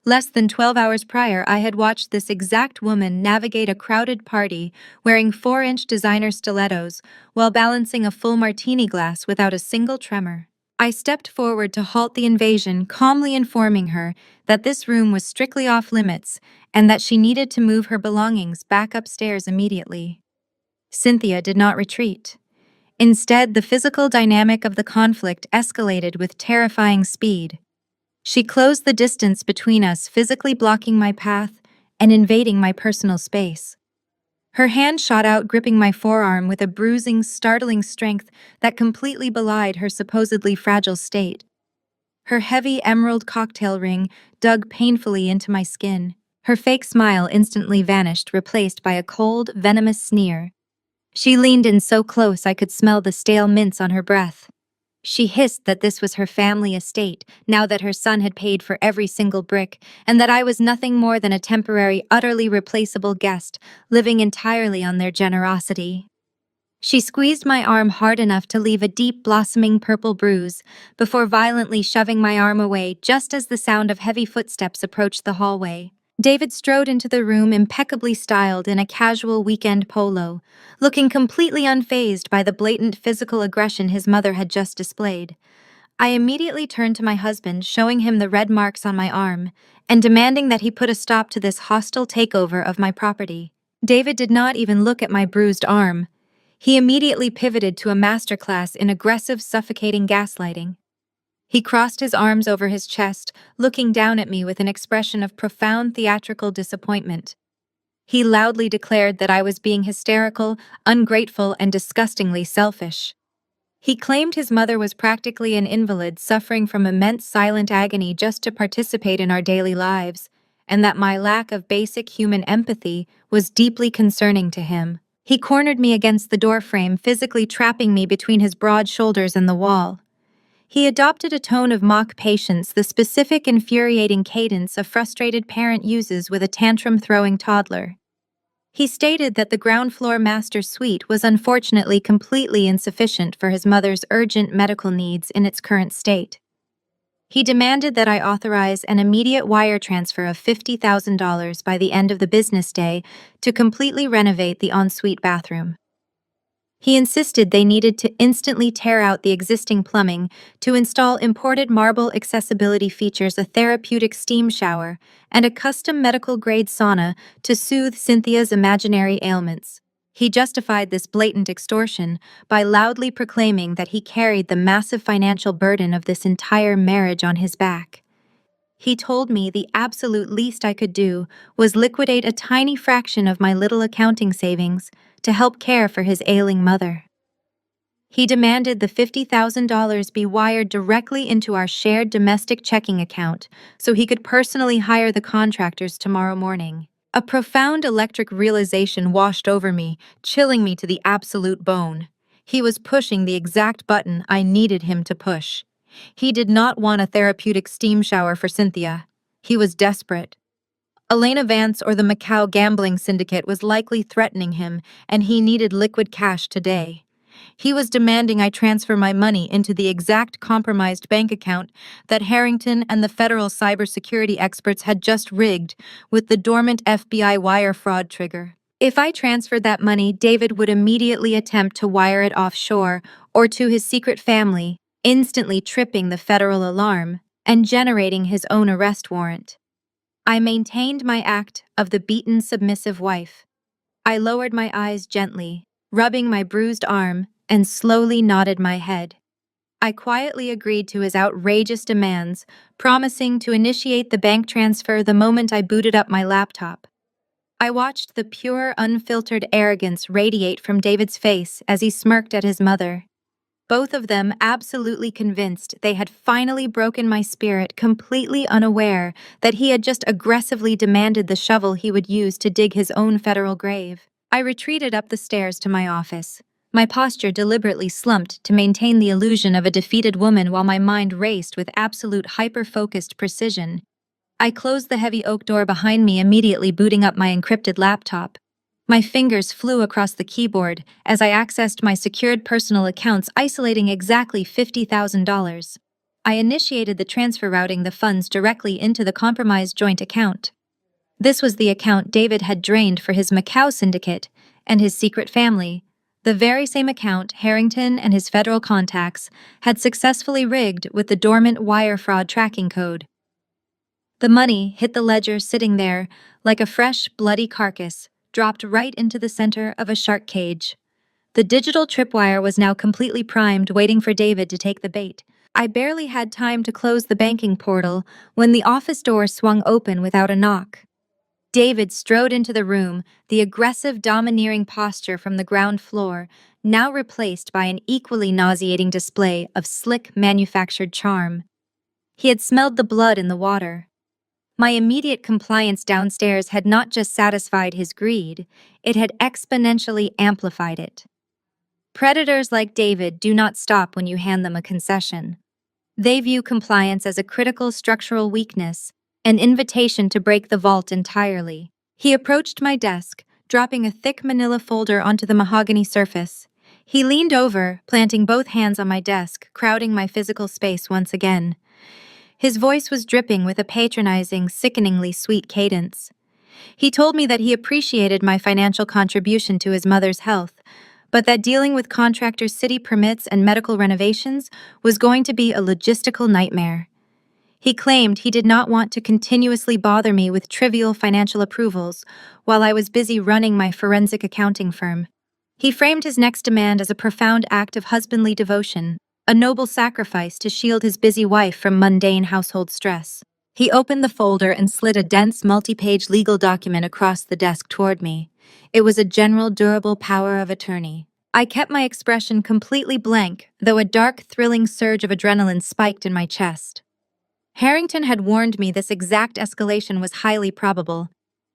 Less than 12 hours prior, I had watched this exact woman navigate a crowded party wearing 4-inch designer stilettos while balancing a full martini glass without a single tremor. I stepped forward to halt the invasion, calmly informing her that this room was strictly off limits and that she needed to move her belongings back upstairs immediately. Cynthia did not retreat. Instead, the physical dynamic of the conflict escalated with terrifying speed. She closed the distance between us, physically blocking my path and invading my personal space. Her hand shot out, gripping my forearm with a bruising, startling strength that completely belied her supposedly fragile state. Her heavy emerald cocktail ring dug painfully into my skin. Her fake smile instantly vanished, replaced by a cold, venomous sneer. She leaned in so close I could smell the stale mints on her breath. She hissed that this was her family estate, now that her son had paid for every single brick, and that I was nothing more than a temporary, utterly replaceable guest, living entirely on their generosity. She squeezed my arm hard enough to leave a deep, blossoming purple bruise, before violently shoving my arm away just as the sound of heavy footsteps approached the hallway. David strode into the room, impeccably styled in a casual weekend polo, looking completely unfazed by the blatant physical aggression his mother had just displayed. I immediately turned to my husband, showing him the red marks on my arm, and demanding that he put a stop to this hostile takeover of my property. David did not even look at my bruised arm. He immediately pivoted to a masterclass in aggressive, suffocating gaslighting. He crossed his arms over his chest, looking down at me with an expression of profound theatrical disappointment. He loudly declared that I was being hysterical, ungrateful, and disgustingly selfish. He claimed his mother was practically an invalid suffering from immense silent agony just to participate in our daily lives, and that my lack of basic human empathy was deeply concerning to him. He cornered me against the doorframe, physically trapping me between his broad shoulders and the wall. He adopted a tone of mock patience, the specific infuriating cadence a frustrated parent uses with a tantrum-throwing toddler. He stated that the ground floor master suite was unfortunately completely insufficient for his mother's urgent medical needs in its current state. He demanded that I authorize an immediate wire transfer of $50,000 by the end of the business day to completely renovate the ensuite bathroom. He insisted they needed to instantly tear out the existing plumbing to install imported marble accessibility features, a therapeutic steam shower, and a custom medical-grade sauna to soothe Cynthia's imaginary ailments. He justified this blatant extortion by loudly proclaiming that he carried the massive financial burden of this entire marriage on his back. He told me the absolute least I could do was liquidate a tiny fraction of my little accounting savings to help care for his ailing mother. He demanded the $50,000 be wired directly into our shared domestic checking account so he could personally hire the contractors tomorrow morning. A profound electric realization washed over me, chilling me to the absolute bone. He was pushing the exact button I needed him to push. He did not want a therapeutic steam shower for Cynthia. He was desperate. Elena Vance or the Macau gambling syndicate was likely threatening him, and he needed liquid cash today. He was demanding I transfer my money into the exact compromised bank account that Harrington and the federal cybersecurity experts had just rigged with the dormant FBI wire fraud trigger. If I transferred that money, David would immediately attempt to wire it offshore or to his secret family, instantly tripping the federal alarm and generating his own arrest warrant. I maintained my act of the beaten submissive wife. I lowered my eyes gently, rubbing my bruised arm, and slowly nodded my head. I quietly agreed to his outrageous demands, promising to initiate the bank transfer the moment I booted up my laptop. I watched the pure, unfiltered arrogance radiate from David's face as he smirked at his mother. Both of them absolutely convinced they had finally broken my spirit, completely unaware that he had just aggressively demanded the shovel he would use to dig his own federal grave. I retreated up the stairs to my office, my posture deliberately slumped to maintain the illusion of a defeated woman while my mind raced with absolute hyper-focused precision. I closed the heavy oak door behind me, immediately booting up my encrypted laptop. My fingers flew across the keyboard as I accessed my secured personal accounts, isolating exactly $50,000. I initiated the transfer, routing the funds directly into the compromised joint account. This was the account David had drained for his Macau syndicate and his secret family, the very same account Harrington and his federal contacts had successfully rigged with the dormant wire fraud tracking code. The money hit the ledger, sitting there like a fresh, bloody carcass, dropped right into the center of a shark cage. The digital tripwire was now completely primed, waiting for David to take the bait. I barely had time to close the banking portal when the office door swung open without a knock. David strode into the room, the aggressive, domineering posture from the ground floor, now replaced by an equally nauseating display of slick, manufactured charm. He had smelled the blood in the water. My immediate compliance downstairs had not just satisfied his greed, it had exponentially amplified it. Predators like David do not stop when you hand them a concession. They view compliance as a critical structural weakness, an invitation to break the vault entirely. He approached my desk, dropping a thick manila folder onto the mahogany surface. He leaned over, planting both hands on my desk, crowding my physical space once again. His voice was dripping with a patronizing, sickeningly sweet cadence. He told me that he appreciated my financial contribution to his mother's health, but that dealing with contractors' city permits and medical renovations was going to be a logistical nightmare. He claimed he did not want to continuously bother me with trivial financial approvals while I was busy running my forensic accounting firm. He framed his next demand as a profound act of husbandly devotion, a noble sacrifice to shield his busy wife from mundane household stress. He opened the folder and slid a dense, multi-page legal document across the desk toward me. It was a general, durable power of attorney. I kept my expression completely blank, though a dark, thrilling surge of adrenaline spiked in my chest. Harrington had warned me this exact escalation was highly probable.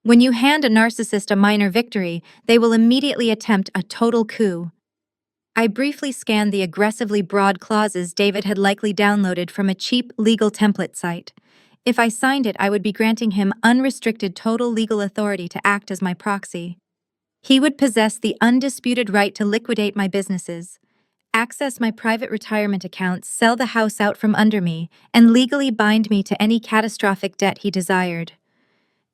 When you hand a narcissist a minor victory, they will immediately attempt a total coup. I briefly scanned the aggressively broad clauses David had likely downloaded from a cheap legal template site. If I signed it, I would be granting him unrestricted total legal authority to act as my proxy. He would possess the undisputed right to liquidate my businesses, access my private retirement accounts, sell the house out from under me, and legally bind me to any catastrophic debt he desired.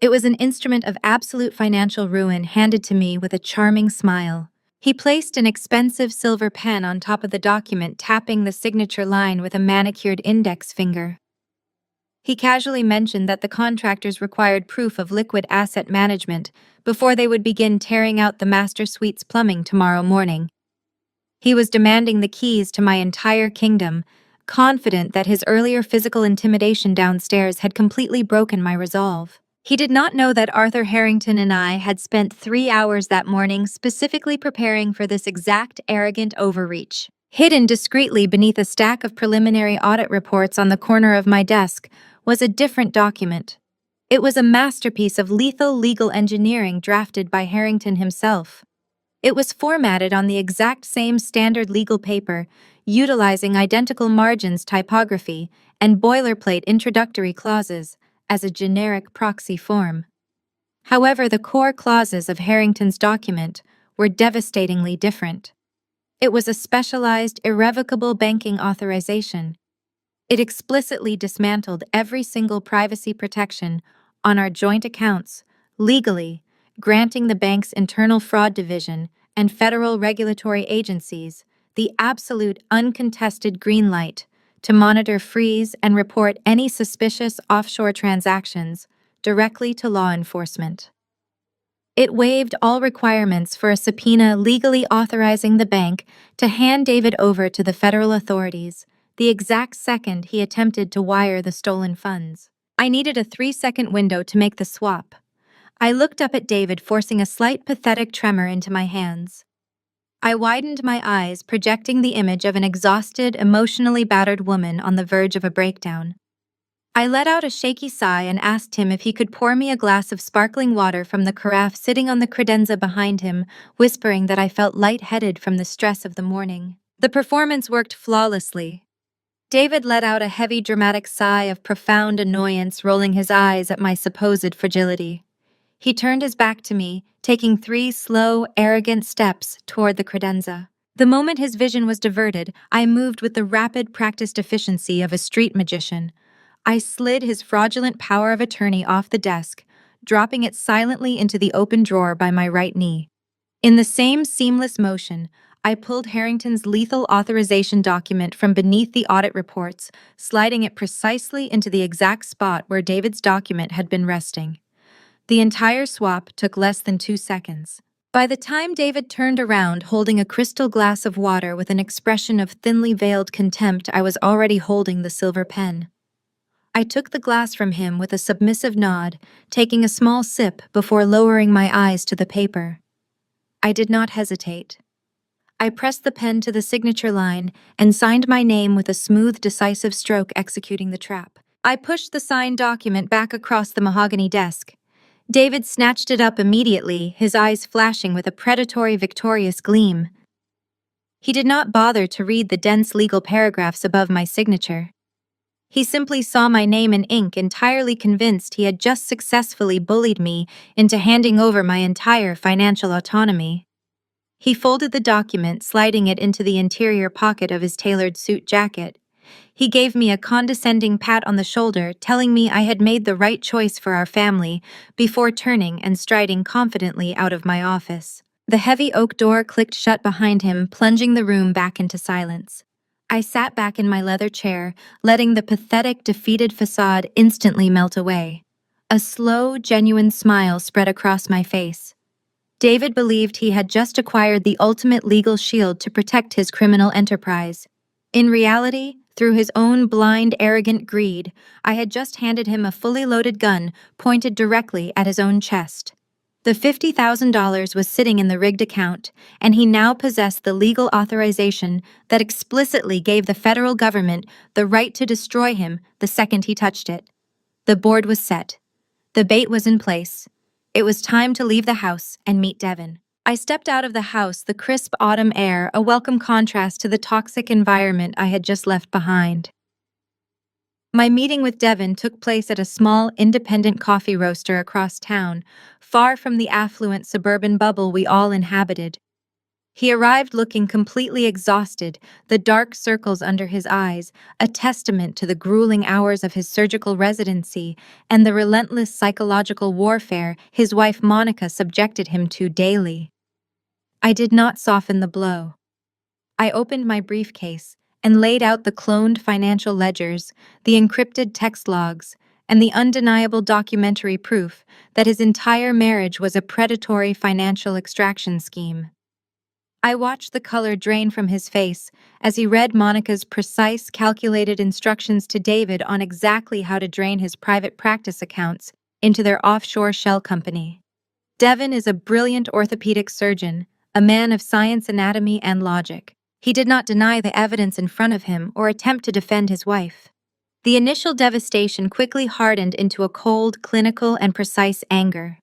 It was an instrument of absolute financial ruin handed to me with a charming smile. He placed an expensive silver pen on top of the document, tapping the signature line with a manicured index finger. He casually mentioned that the contractors required proof of liquid asset management before they would begin tearing out the master suite's plumbing tomorrow morning. He was demanding the keys to my entire kingdom, confident that his earlier physical intimidation downstairs had completely broken my resolve. He did not know that Arthur Harrington and I had spent 3 hours that morning specifically preparing for this exact arrogant overreach. Hidden discreetly beneath a stack of preliminary audit reports on the corner of my desk was a different document. It was a masterpiece of lethal legal engineering drafted by Harrington himself. It was formatted on the exact same standard legal paper, utilizing identical margins, typography, and boilerplate introductory clauses as a generic proxy form. However, the core clauses of Harrington's document were devastatingly different. It was a specialized, irrevocable banking authorization. It explicitly dismantled every single privacy protection on our joint accounts, legally, granting the bank's internal fraud division and federal regulatory agencies the absolute uncontested green light to monitor, freeze, and report any suspicious offshore transactions directly to law enforcement. It waived all requirements for a subpoena legally authorizing the bank to hand David over to the federal authorities the exact second he attempted to wire the stolen funds. I needed a 3-second window to make the swap. I looked up at David, forcing a slight pathetic tremor into my hands. I widened my eyes, projecting the image of an exhausted, emotionally battered woman on the verge of a breakdown. I let out a shaky sigh and asked him if he could pour me a glass of sparkling water from the carafe sitting on the credenza behind him, whispering that I felt lightheaded from the stress of the morning. The performance worked flawlessly. David let out a heavy, dramatic sigh of profound annoyance, rolling his eyes at my supposed fragility. He turned his back to me, taking 3 slow, arrogant steps toward the credenza. The moment his vision was diverted, I moved with the rapid, practiced efficiency of a street magician. I slid his fraudulent power of attorney off the desk, dropping it silently into the open drawer by my right knee. In the same seamless motion, I pulled Harrington's lethal authorization document from beneath the audit reports, sliding it precisely into the exact spot where David's document had been resting. The entire swap took less than 2 seconds. By the time David turned around holding a crystal glass of water with an expression of thinly veiled contempt, I was already holding the silver pen. I took the glass from him with a submissive nod, taking a small sip before lowering my eyes to the paper. I did not hesitate. I pressed the pen to the signature line and signed my name with a smooth, decisive stroke, executing the trap. I pushed the signed document back across the mahogany desk. David snatched it up immediately, his eyes flashing with a predatory, victorious gleam. He did not bother to read the dense legal paragraphs above my signature. He simply saw my name in ink, entirely convinced he had just successfully bullied me into handing over my entire financial autonomy. He folded the document, sliding it into the interior pocket of his tailored suit jacket. He gave me a condescending pat on the shoulder, telling me I had made the right choice for our family, before turning and striding confidently out of my office. The heavy oak door clicked shut behind him, plunging the room back into silence. I sat back in my leather chair, letting the pathetic, defeated facade instantly melt away. A slow, genuine smile spread across my face. David believed he had just acquired the ultimate legal shield to protect his criminal enterprise. In reality, through his own blind, arrogant greed, I had just handed him a fully loaded gun pointed directly at his own chest. The $50,000 was sitting in the rigged account, and he now possessed the legal authorization that explicitly gave the federal government the right to destroy him the second he touched it. The board was set. The bait was in place. It was time to leave the house and meet Devin. I stepped out of the house, the crisp autumn air a welcome contrast to the toxic environment I had just left behind. My meeting with Devin took place at a small, independent coffee roaster across town, far from the affluent suburban bubble we all inhabited. He arrived looking completely exhausted, the dark circles under his eyes, a testament to the grueling hours of his surgical residency and the relentless psychological warfare his wife Monica subjected him to daily. I did not soften the blow. I opened my briefcase and laid out the cloned financial ledgers, the encrypted text logs, and the undeniable documentary proof that his entire marriage was a predatory financial extraction scheme. I watched the color drain from his face as he read Monica's precise, calculated instructions to David on exactly how to drain his private practice accounts into their offshore shell company. Devin is a brilliant orthopedic surgeon, a man of science, anatomy, and logic. He did not deny the evidence in front of him or attempt to defend his wife. The initial devastation quickly hardened into a cold, clinical, and precise anger.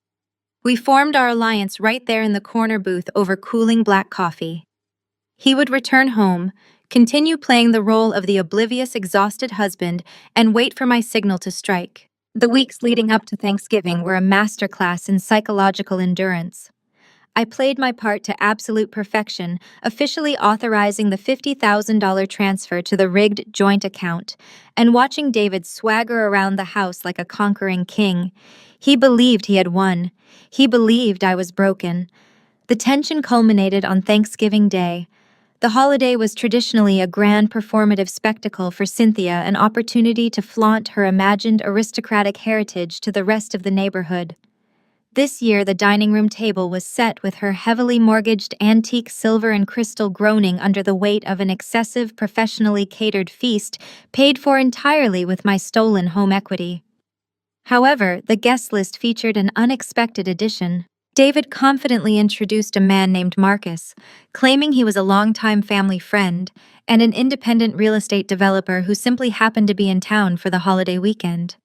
We formed our alliance right there in the corner booth over cooling black coffee. He would return home, continue playing the role of the oblivious, exhausted husband, and wait for my signal to strike. The weeks leading up to Thanksgiving were a masterclass in psychological endurance. I played my part to absolute perfection, officially authorizing the $50,000 transfer to the rigged joint account, and watching David swagger around the house like a conquering king. He believed he had won. He believed I was broken. The tension culminated on Thanksgiving Day. The holiday was traditionally a grand performative spectacle for Cynthia, an opportunity to flaunt her imagined aristocratic heritage to the rest of the neighborhood. This year, the dining room table was set with her heavily mortgaged antique silver and crystal groaning under the weight of an excessive, professionally catered feast paid for entirely with my stolen home equity. However, the guest list featured an unexpected addition. David confidently introduced a man named Marcus, claiming he was a longtime family friend and an independent real estate developer who simply happened to be in town for the holiday weekend.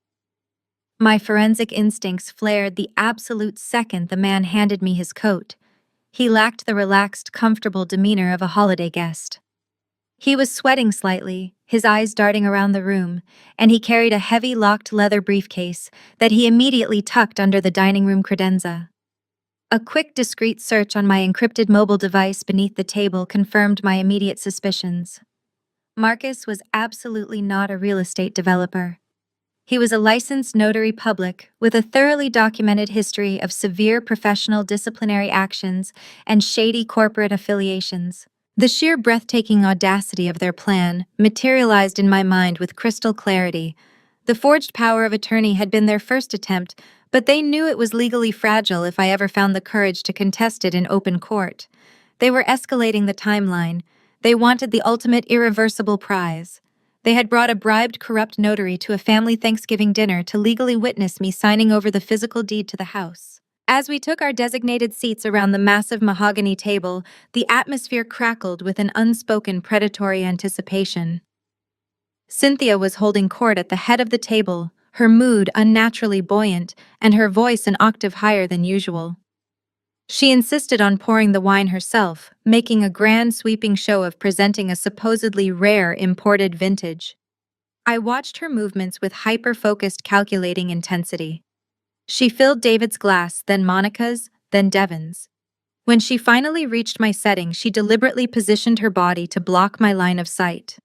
My forensic instincts flared the absolute second the man handed me his coat. He lacked the relaxed, comfortable demeanor of a holiday guest. He was sweating slightly, his eyes darting around the room, and he carried a heavy locked leather briefcase that he immediately tucked under the dining room credenza. A quick, discreet search on my encrypted mobile device beneath the table confirmed my immediate suspicions. Marcus was absolutely not a real estate developer. He was a licensed notary public with a thoroughly documented history of severe professional disciplinary actions and shady corporate affiliations. The sheer breathtaking audacity of their plan materialized in my mind with crystal clarity. The forged power of attorney had been their first attempt, but they knew it was legally fragile if I ever found the courage to contest it in open court. They were escalating the timeline. They wanted the ultimate irreversible prize. They had brought a bribed, corrupt notary to a family Thanksgiving dinner to legally witness me signing over the physical deed to the house. As we took our designated seats around the massive mahogany table, the atmosphere crackled with an unspoken predatory anticipation. Cynthia was holding court at the head of the table, her mood unnaturally buoyant and her voice an octave higher than usual. She insisted on pouring the wine herself, making a grand sweeping show of presenting a supposedly rare imported vintage. I watched her movements with hyper-focused calculating intensity. She filled David's glass, then Monica's, then Devon's. When she finally reached my setting, she deliberately positioned her body to block my line of sight.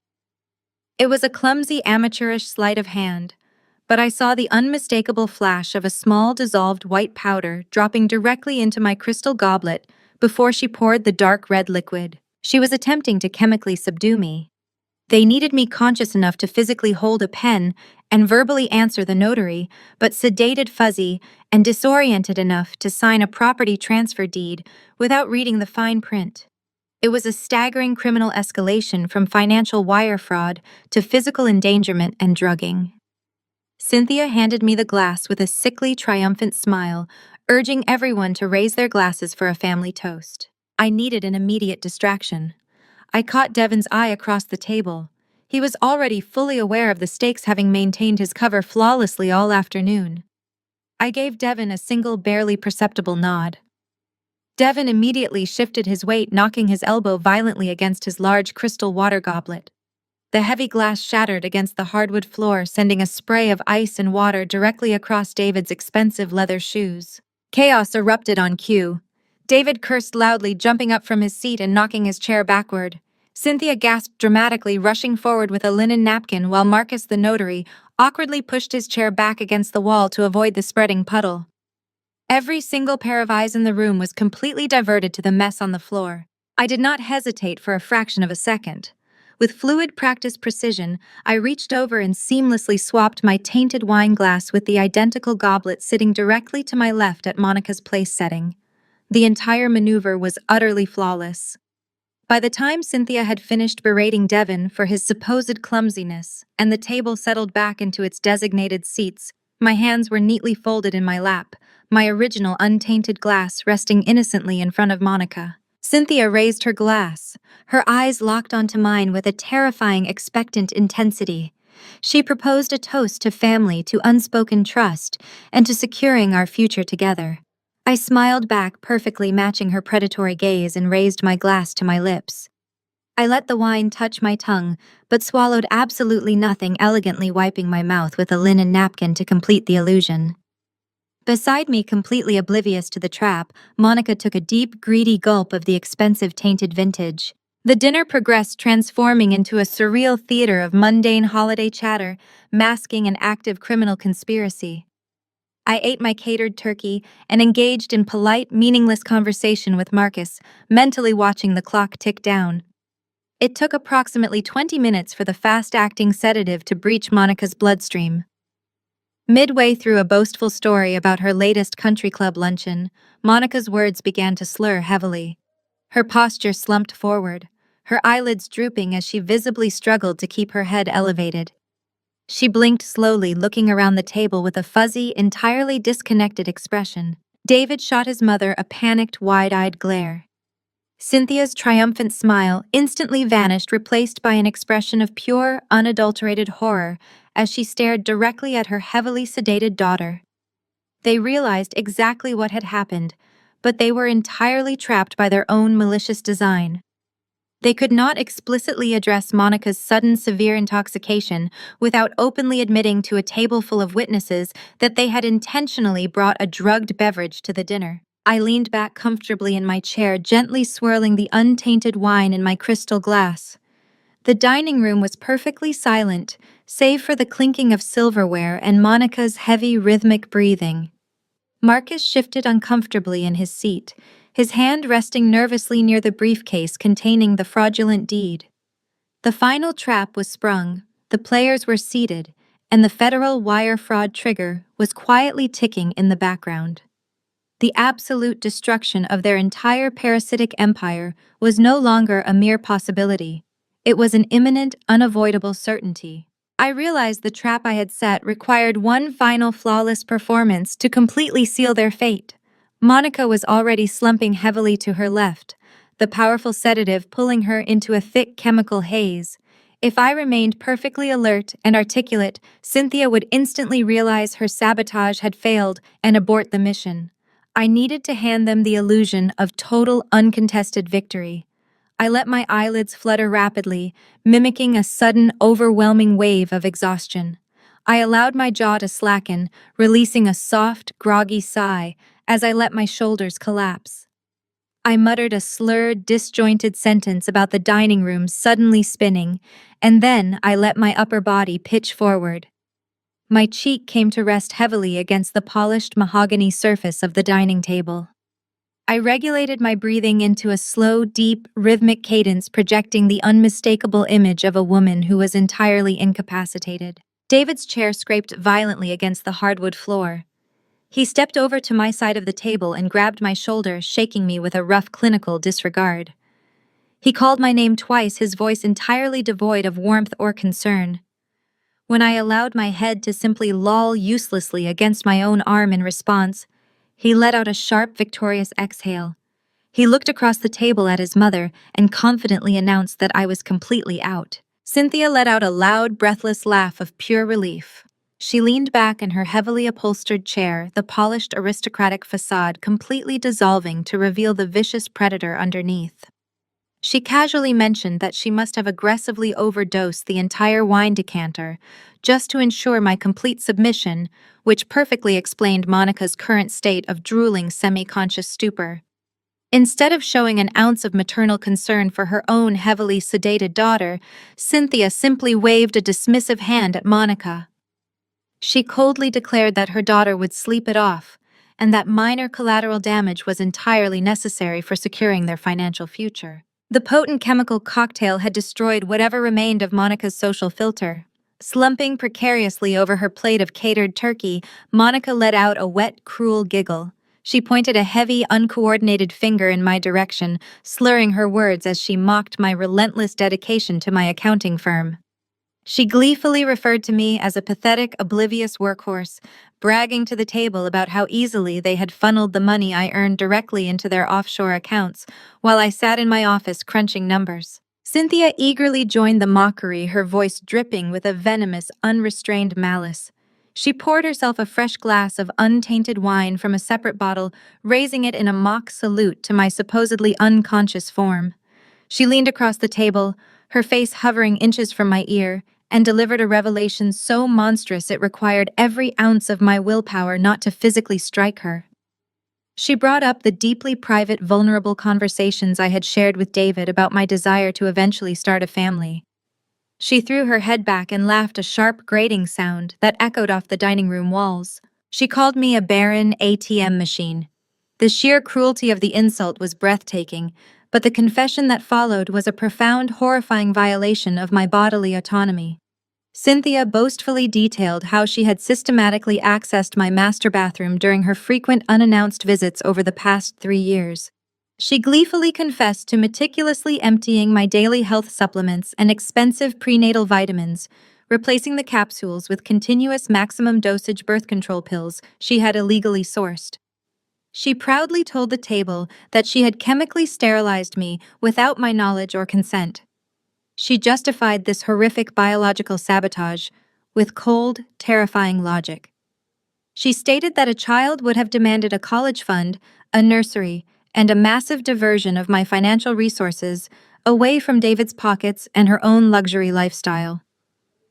It was a clumsy, amateurish sleight of hand, but I saw the unmistakable flash of a small dissolved white powder dropping directly into my crystal goblet before she poured the dark red liquid. She was attempting to chemically subdue me. They needed me conscious enough to physically hold a pen and verbally answer the notary, but sedated, fuzzy, and disoriented enough to sign a property transfer deed without reading the fine print. It was a staggering criminal escalation from financial wire fraud to physical endangerment and drugging. Cynthia handed me the glass with a sickly, triumphant smile, urging everyone to raise their glasses for a family toast. I needed an immediate distraction. I caught Devon's eye across the table. He was already fully aware of the stakes, having maintained his cover flawlessly all afternoon. I gave Devon a single, barely perceptible nod. Devon immediately shifted his weight, knocking his elbow violently against his large crystal water goblet. The heavy glass shattered against the hardwood floor, sending a spray of ice and water directly across David's expensive leather shoes. Chaos erupted on cue. David cursed loudly, jumping up from his seat and knocking his chair backward. Cynthia gasped dramatically, rushing forward with a linen napkin, while Marcus, the notary, awkwardly pushed his chair back against the wall to avoid the spreading puddle. Every single pair of eyes in the room was completely diverted to the mess on the floor. I did not hesitate for a fraction of a second. With fluid, practiced precision, I reached over and seamlessly swapped my tainted wine glass with the identical goblet sitting directly to my left at Monica's place setting. The entire maneuver was utterly flawless. By the time Cynthia had finished berating Devon for his supposed clumsiness and the table settled back into its designated seats, my hands were neatly folded in my lap, my original untainted glass resting innocently in front of Monica. Cynthia raised her glass, her eyes locked onto mine with a terrifying, expectant intensity. She proposed a toast to family, to unspoken trust, and to securing our future together. I smiled back, perfectly matching her predatory gaze, and raised my glass to my lips. I let the wine touch my tongue, but swallowed absolutely nothing, elegantly wiping my mouth with a linen napkin to complete the illusion. Beside me, completely oblivious to the trap, Monica took a deep, greedy gulp of the expensive tainted vintage. The dinner progressed, transforming into a surreal theater of mundane holiday chatter, masking an active criminal conspiracy. I ate my catered turkey and engaged in polite, meaningless conversation with Marcus, mentally watching the clock tick down. It took approximately 20 minutes for the fast-acting sedative to breach Monica's bloodstream. Midway through a boastful story about her latest country club luncheon, Monica's words began to slur heavily. Her posture slumped forward, her eyelids drooping as she visibly struggled to keep her head elevated. She blinked slowly, looking around the table with a fuzzy, entirely disconnected expression. David shot his mother a panicked, wide-eyed glare. Cynthia's triumphant smile instantly vanished, replaced by an expression of pure, unadulterated horror as she stared directly at her heavily sedated daughter. They realized exactly what had happened, but they were entirely trapped by their own malicious design. They could not explicitly address Monica's sudden severe intoxication without openly admitting to a table full of witnesses that they had intentionally brought a drugged beverage to the dinner. I leaned back comfortably in my chair, gently swirling the untainted wine in my crystal glass. The dining room was perfectly silent, save for the clinking of silverware and Monica's heavy, rhythmic breathing. Marcus shifted uncomfortably in his seat, his hand resting nervously near the briefcase containing the fraudulent deed. The final trap was sprung, the players were seated, and the federal wire fraud trigger was quietly ticking in the background. The absolute destruction of their entire parasitic empire was no longer a mere possibility. It was an imminent, unavoidable certainty. I realized the trap I had set required one final flawless performance to completely seal their fate. Monica was already slumping heavily to her left, the powerful sedative pulling her into a thick chemical haze. If I remained perfectly alert and articulate, Cynthia would instantly realize her sabotage had failed and abort the mission. I needed to hand them the illusion of total, uncontested victory. I let my eyelids flutter rapidly, mimicking a sudden, overwhelming wave of exhaustion. I allowed my jaw to slacken, releasing a soft, groggy sigh as I let my shoulders collapse. I muttered a slurred, disjointed sentence about the dining room suddenly spinning, and then I let my upper body pitch forward. My cheek came to rest heavily against the polished mahogany surface of the dining table. I regulated my breathing into a slow, deep, rhythmic cadence, projecting the unmistakable image of a woman who was entirely incapacitated. David's chair scraped violently against the hardwood floor. He stepped over to my side of the table and grabbed my shoulder, shaking me with a rough, clinical disregard. He called my name twice, his voice entirely devoid of warmth or concern. When I allowed my head to simply loll uselessly against my own arm in response, he let out a sharp, victorious exhale. He looked across the table at his mother and confidently announced that I was completely out. Cynthia let out a loud, breathless laugh of pure relief. She leaned back in her heavily upholstered chair, the polished aristocratic facade completely dissolving to reveal the vicious predator underneath. She casually mentioned that she must have aggressively overdosed the entire wine decanter just to ensure my complete submission, which perfectly explained Monica's current state of drooling, semi-conscious stupor. Instead of showing an ounce of maternal concern for her own heavily sedated daughter, Cynthia simply waved a dismissive hand at Monica. She coldly declared that her daughter would sleep it off, and that minor collateral damage was entirely necessary for securing their financial future. The potent chemical cocktail had destroyed whatever remained of Monica's social filter. Slumping precariously over her plate of catered turkey, Monica let out a wet, cruel giggle. She pointed a heavy, uncoordinated finger in my direction, slurring her words as she mocked my relentless dedication to my accounting firm. She gleefully referred to me as a pathetic, oblivious workhorse, bragging to the table about how easily they had funneled the money I earned directly into their offshore accounts, while I sat in my office crunching numbers. Cynthia eagerly joined the mockery, her voice dripping with a venomous, unrestrained malice. She poured herself a fresh glass of untainted wine from a separate bottle, raising it in a mock salute to my supposedly unconscious form. She leaned across the table, her face hovering inches from my ear, and delivered a revelation so monstrous it required every ounce of my willpower not to physically strike her. She brought up the deeply private, vulnerable conversations I had shared with David about my desire to eventually start a family. She threw her head back and laughed a sharp, grating sound that echoed off the dining room walls. She called me a barren ATM machine. The sheer cruelty of the insult was breathtaking, but the confession that followed was a profound, horrifying violation of my bodily autonomy. Cynthia boastfully detailed how she had systematically accessed my master bathroom during her frequent unannounced visits over the past 3 years. She gleefully confessed to meticulously emptying my daily health supplements and expensive prenatal vitamins, replacing the capsules with continuous maximum dosage birth control pills she had illegally sourced. She proudly told the table that she had chemically sterilized me without my knowledge or consent. She justified this horrific biological sabotage with cold, terrifying logic. She stated that a child would have demanded a college fund, a nursery, and a massive diversion of my financial resources away from David's pockets and her own luxury lifestyle.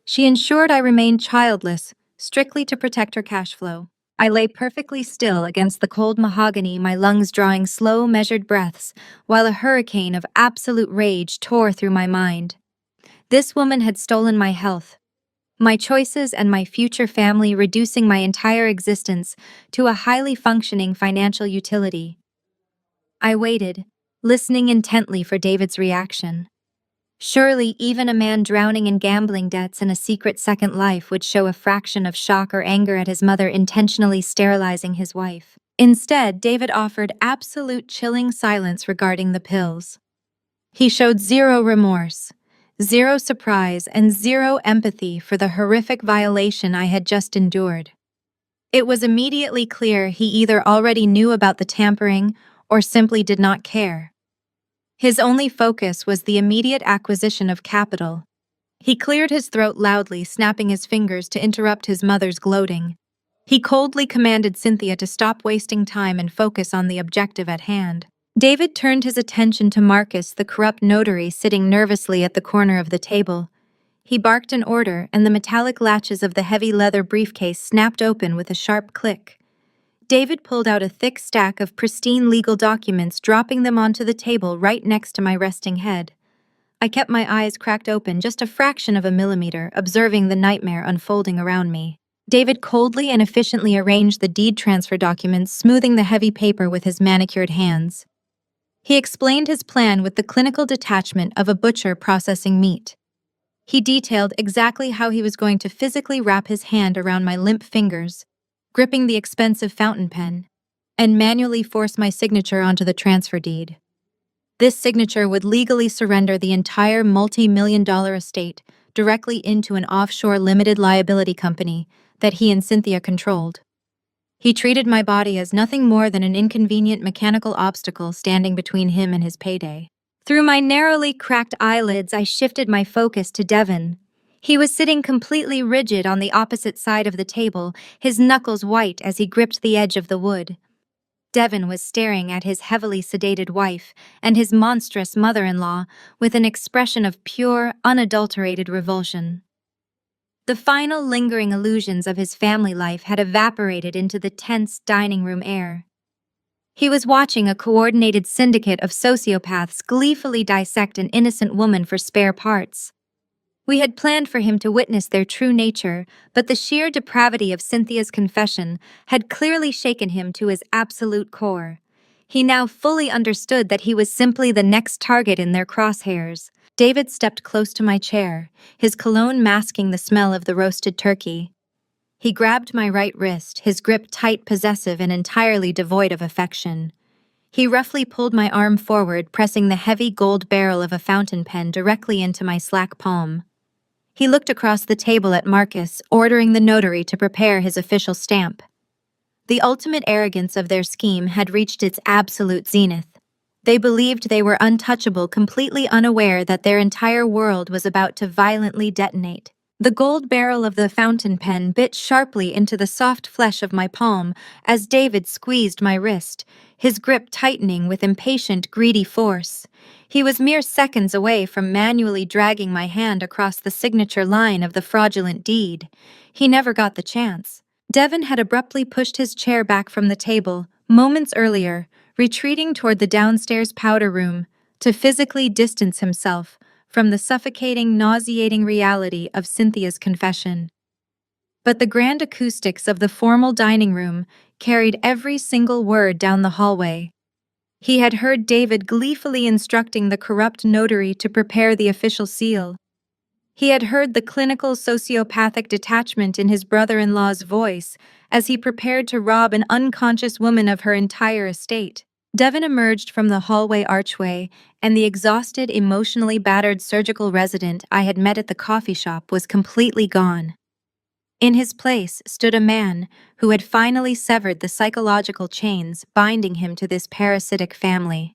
She ensured I remained childless, strictly to protect her cash flow. I lay perfectly still against the cold mahogany, my lungs drawing slow, measured breaths, while a hurricane of absolute rage tore through my mind. This woman had stolen my health, my choices, and my future family, reducing my entire existence to a highly functioning financial utility. I waited, listening intently for David's reaction. Surely, even a man drowning in gambling debts and a secret second life would show a fraction of shock or anger at his mother intentionally sterilizing his wife. Instead, David offered absolute chilling silence regarding the pills. He showed zero remorse, zero surprise, and zero empathy for the horrific violation I had just endured. It was immediately clear he either already knew about the tampering or simply did not care. His only focus was the immediate acquisition of capital. He cleared his throat loudly, snapping his fingers to interrupt his mother's gloating. He coldly commanded Cynthia to stop wasting time and focus on the objective at hand. David turned his attention to Marcus, the corrupt notary sitting nervously at the corner of the table. He barked an order, and the metallic latches of the heavy leather briefcase snapped open with a sharp click. David pulled out a thick stack of pristine legal documents, dropping them onto the table right next to my resting head. I kept my eyes cracked open just a fraction of a millimeter, observing the nightmare unfolding around me. David coldly and efficiently arranged the deed transfer documents, smoothing the heavy paper with his manicured hands. He explained his plan with the clinical detachment of a butcher processing meat. He detailed exactly how he was going to physically wrap his hand around my limp fingers, gripping the expensive fountain pen, and manually force my signature onto the transfer deed. This signature would legally surrender the entire multi-million-dollar estate directly into an offshore limited liability company that he and Cynthia controlled. He treated my body as nothing more than an inconvenient mechanical obstacle standing between him and his payday. Through my narrowly cracked eyelids, I shifted my focus to Devon. He was sitting completely rigid on the opposite side of the table, his knuckles white as he gripped the edge of the wood. Devon was staring at his heavily sedated wife and his monstrous mother-in-law with an expression of pure, unadulterated revulsion. The final lingering illusions of his family life had evaporated into the tense dining room air. He was watching a coordinated syndicate of sociopaths gleefully dissect an innocent woman for spare parts. We had planned for him to witness their true nature, but the sheer depravity of Cynthia's confession had clearly shaken him to his absolute core. He now fully understood that he was simply the next target in their crosshairs. David stepped close to my chair, his cologne masking the smell of the roasted turkey. He grabbed my right wrist, his grip tight, possessive, and entirely devoid of affection. He roughly pulled my arm forward, pressing the heavy gold barrel of a fountain pen directly into my slack palm. He looked across the table at Marcus, ordering the notary to prepare his official stamp. The ultimate arrogance of their scheme had reached its absolute zenith. They believed they were untouchable, completely unaware that their entire world was about to violently detonate. The gold barrel of the fountain pen bit sharply into the soft flesh of my palm as David squeezed my wrist, his grip tightening with impatient, greedy force. He was mere seconds away from manually dragging my hand across the signature line of the fraudulent deed. He never got the chance. Devin had abruptly pushed his chair back from the table, moments earlier, retreating toward the downstairs powder room to physically distance himself from the suffocating, nauseating reality of Cynthia's confession. But the grand acoustics of the formal dining room carried every single word down the hallway. He had heard David gleefully instructing the corrupt notary to prepare the official seal. He had heard the clinical sociopathic detachment in his brother-in-law's voice as he prepared to rob an unconscious woman of her entire estate. Devin emerged from the hallway archway, and the exhausted, emotionally battered surgical resident I had met at the coffee shop was completely gone. In his place stood a man who had finally severed the psychological chains binding him to this parasitic family.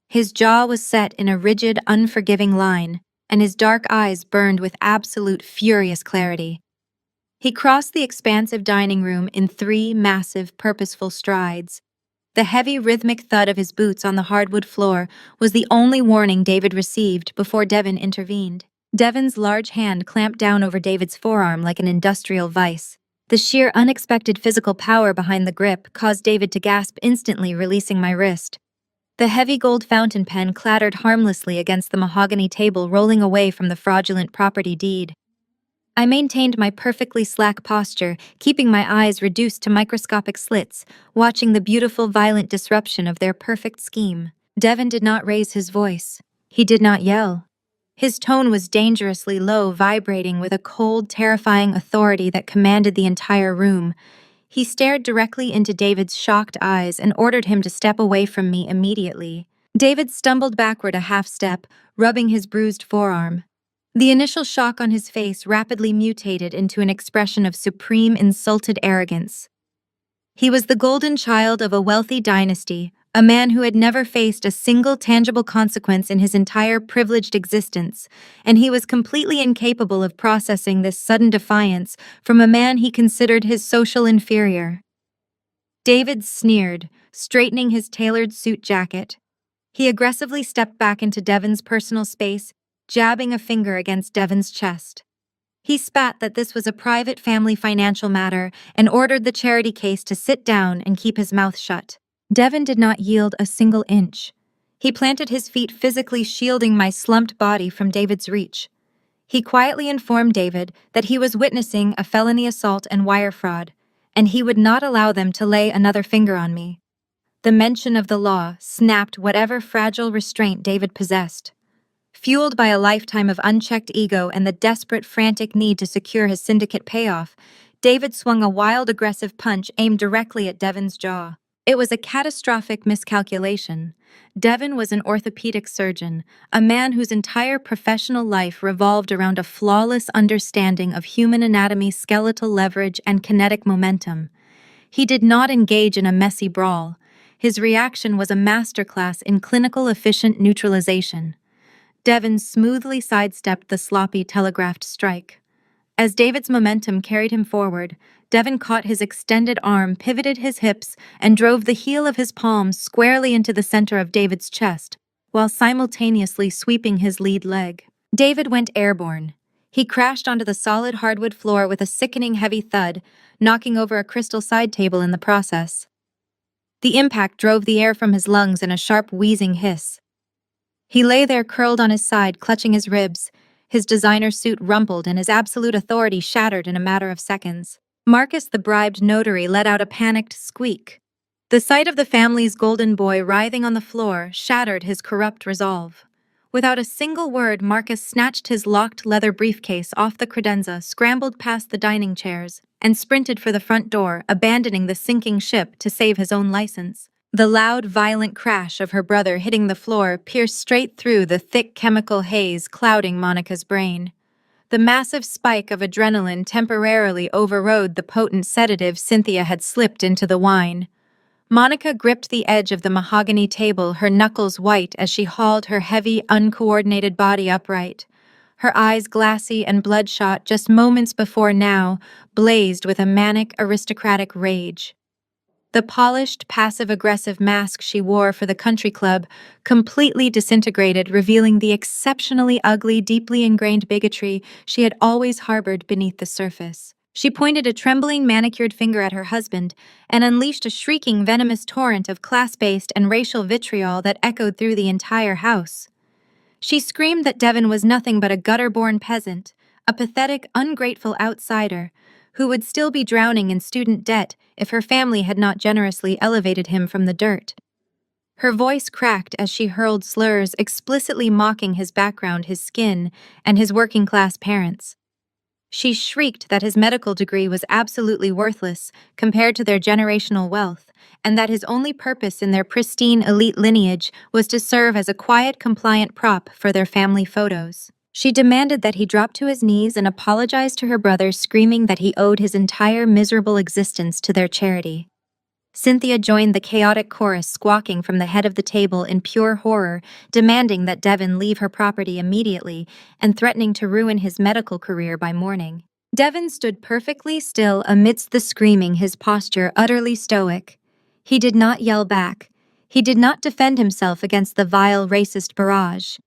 His jaw was set in a rigid, unforgiving line, and his dark eyes burned with absolute furious clarity. He crossed the expansive dining room in 3 massive, purposeful strides. The heavy, rhythmic thud of his boots on the hardwood floor was the only warning David received before Devin intervened. Devin's large hand clamped down over David's forearm like an industrial vice. The sheer, unexpected physical power behind the grip caused David to gasp instantly, releasing my wrist. The heavy gold fountain pen clattered harmlessly against the mahogany table, rolling away from the fraudulent property deed. I maintained my perfectly slack posture, keeping my eyes reduced to microscopic slits, watching the beautiful, violent disruption of their perfect scheme. Devin did not raise his voice. He did not yell. His tone was dangerously low, vibrating with a cold, terrifying authority that commanded the entire room. He stared directly into David's shocked eyes and ordered him to step away from me immediately. David stumbled backward a half step, rubbing his bruised forearm. The initial shock on his face rapidly mutated into an expression of supreme, insulted arrogance. He was the golden child of a wealthy dynasty, a man who had never faced a single tangible consequence in his entire privileged existence, and he was completely incapable of processing this sudden defiance from a man he considered his social inferior. David sneered, straightening his tailored suit jacket. He aggressively stepped back into Devin's personal space, jabbing a finger against Devin's chest. He spat that this was a private family financial matter and ordered the charity case to sit down and keep his mouth shut. Devin did not yield a single inch. He planted his feet, physically shielding my slumped body from David's reach. He quietly informed David that he was witnessing a felony assault and wire fraud, and he would not allow them to lay another finger on me. The mention of the law snapped whatever fragile restraint David possessed. Fueled by a lifetime of unchecked ego and the desperate, frantic need to secure his syndicate payoff, David swung a wild, aggressive punch aimed directly at Devin's jaw. It was a catastrophic miscalculation. Devin was an orthopedic surgeon, a man whose entire professional life revolved around a flawless understanding of human anatomy, skeletal leverage, and kinetic momentum. He did not engage in a messy brawl. His reaction was a masterclass in clinical efficient neutralization. Devin smoothly sidestepped the sloppy telegraphed strike. As David's momentum carried him forward, Devin caught his extended arm, pivoted his hips, and drove the heel of his palm squarely into the center of David's chest, while simultaneously sweeping his lead leg. David went airborne. He crashed onto the solid hardwood floor with a sickening heavy thud, knocking over a crystal side table in the process. The impact drove the air from his lungs in a sharp, wheezing hiss. He lay there curled on his side, clutching his ribs. His designer suit rumpled and his absolute authority shattered in a matter of seconds. Marcus, the bribed notary, let out a panicked squeak. The sight of the family's golden boy writhing on the floor shattered his corrupt resolve. Without a single word, Marcus snatched his locked leather briefcase off the credenza, scrambled past the dining chairs, and sprinted for the front door, abandoning the sinking ship to save his own license. The loud, violent crash of her brother hitting the floor pierced straight through the thick chemical haze clouding Monica's brain. The massive spike of adrenaline temporarily overrode the potent sedative Cynthia had slipped into the wine. Monica gripped the edge of the mahogany table, her knuckles white as she hauled her heavy, uncoordinated body upright. Her eyes glassy and bloodshot just moments before now, blazed with a manic, aristocratic rage. The polished, passive-aggressive mask she wore for the country club completely disintegrated, revealing the exceptionally ugly, deeply ingrained bigotry she had always harbored beneath the surface. She pointed a trembling, manicured finger at her husband and unleashed a shrieking, venomous torrent of class-based and racial vitriol that echoed through the entire house. She screamed that Devon was nothing but a gutter-born peasant, a pathetic, ungrateful outsider, who would still be drowning in student debt if her family had not generously elevated him from the dirt. Her voice cracked as she hurled slurs explicitly mocking his background, his skin, and his working-class parents. She shrieked that his medical degree was absolutely worthless compared to their generational wealth, and that his only purpose in their pristine elite lineage was to serve as a quiet, compliant prop for their family photos. She demanded that he drop to his knees and apologize to her brother, screaming that he owed his entire miserable existence to their charity. Cynthia joined the chaotic chorus, squawking from the head of the table in pure horror, demanding that Devon leave her property immediately and threatening to ruin his medical career by morning. Devon stood perfectly still amidst the screaming, his posture utterly stoic. He did not yell back. He did not defend himself against the vile, racist barrage.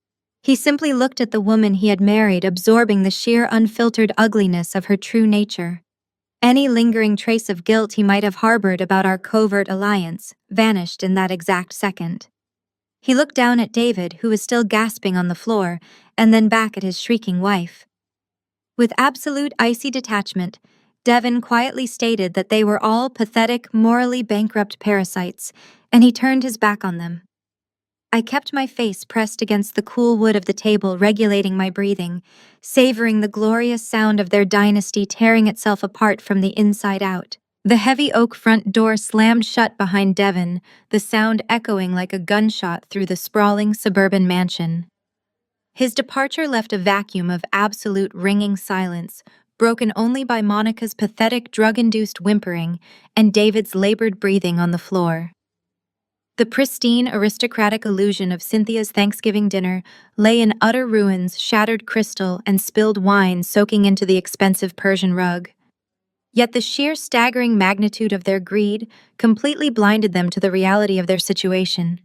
He simply looked at the woman he had married, absorbing the sheer, unfiltered ugliness of her true nature. Any lingering trace of guilt he might have harbored about our covert alliance vanished in that exact second. He looked down at David, who was still gasping on the floor, and then back at his shrieking wife. With absolute icy detachment, Devon quietly stated that they were all pathetic, morally bankrupt parasites, and he turned his back on them. I kept my face pressed against the cool wood of the table, regulating my breathing, savoring the glorious sound of their dynasty tearing itself apart from the inside out. The heavy oak front door slammed shut behind Devon, the sound echoing like a gunshot through the sprawling suburban mansion. His departure left a vacuum of absolute ringing silence, broken only by Monica's pathetic drug-induced whimpering and David's labored breathing on the floor. The pristine, aristocratic illusion of Cynthia's Thanksgiving dinner lay in utter ruins, shattered crystal and spilled wine soaking into the expensive Persian rug. Yet the sheer staggering magnitude of their greed completely blinded them to the reality of their situation.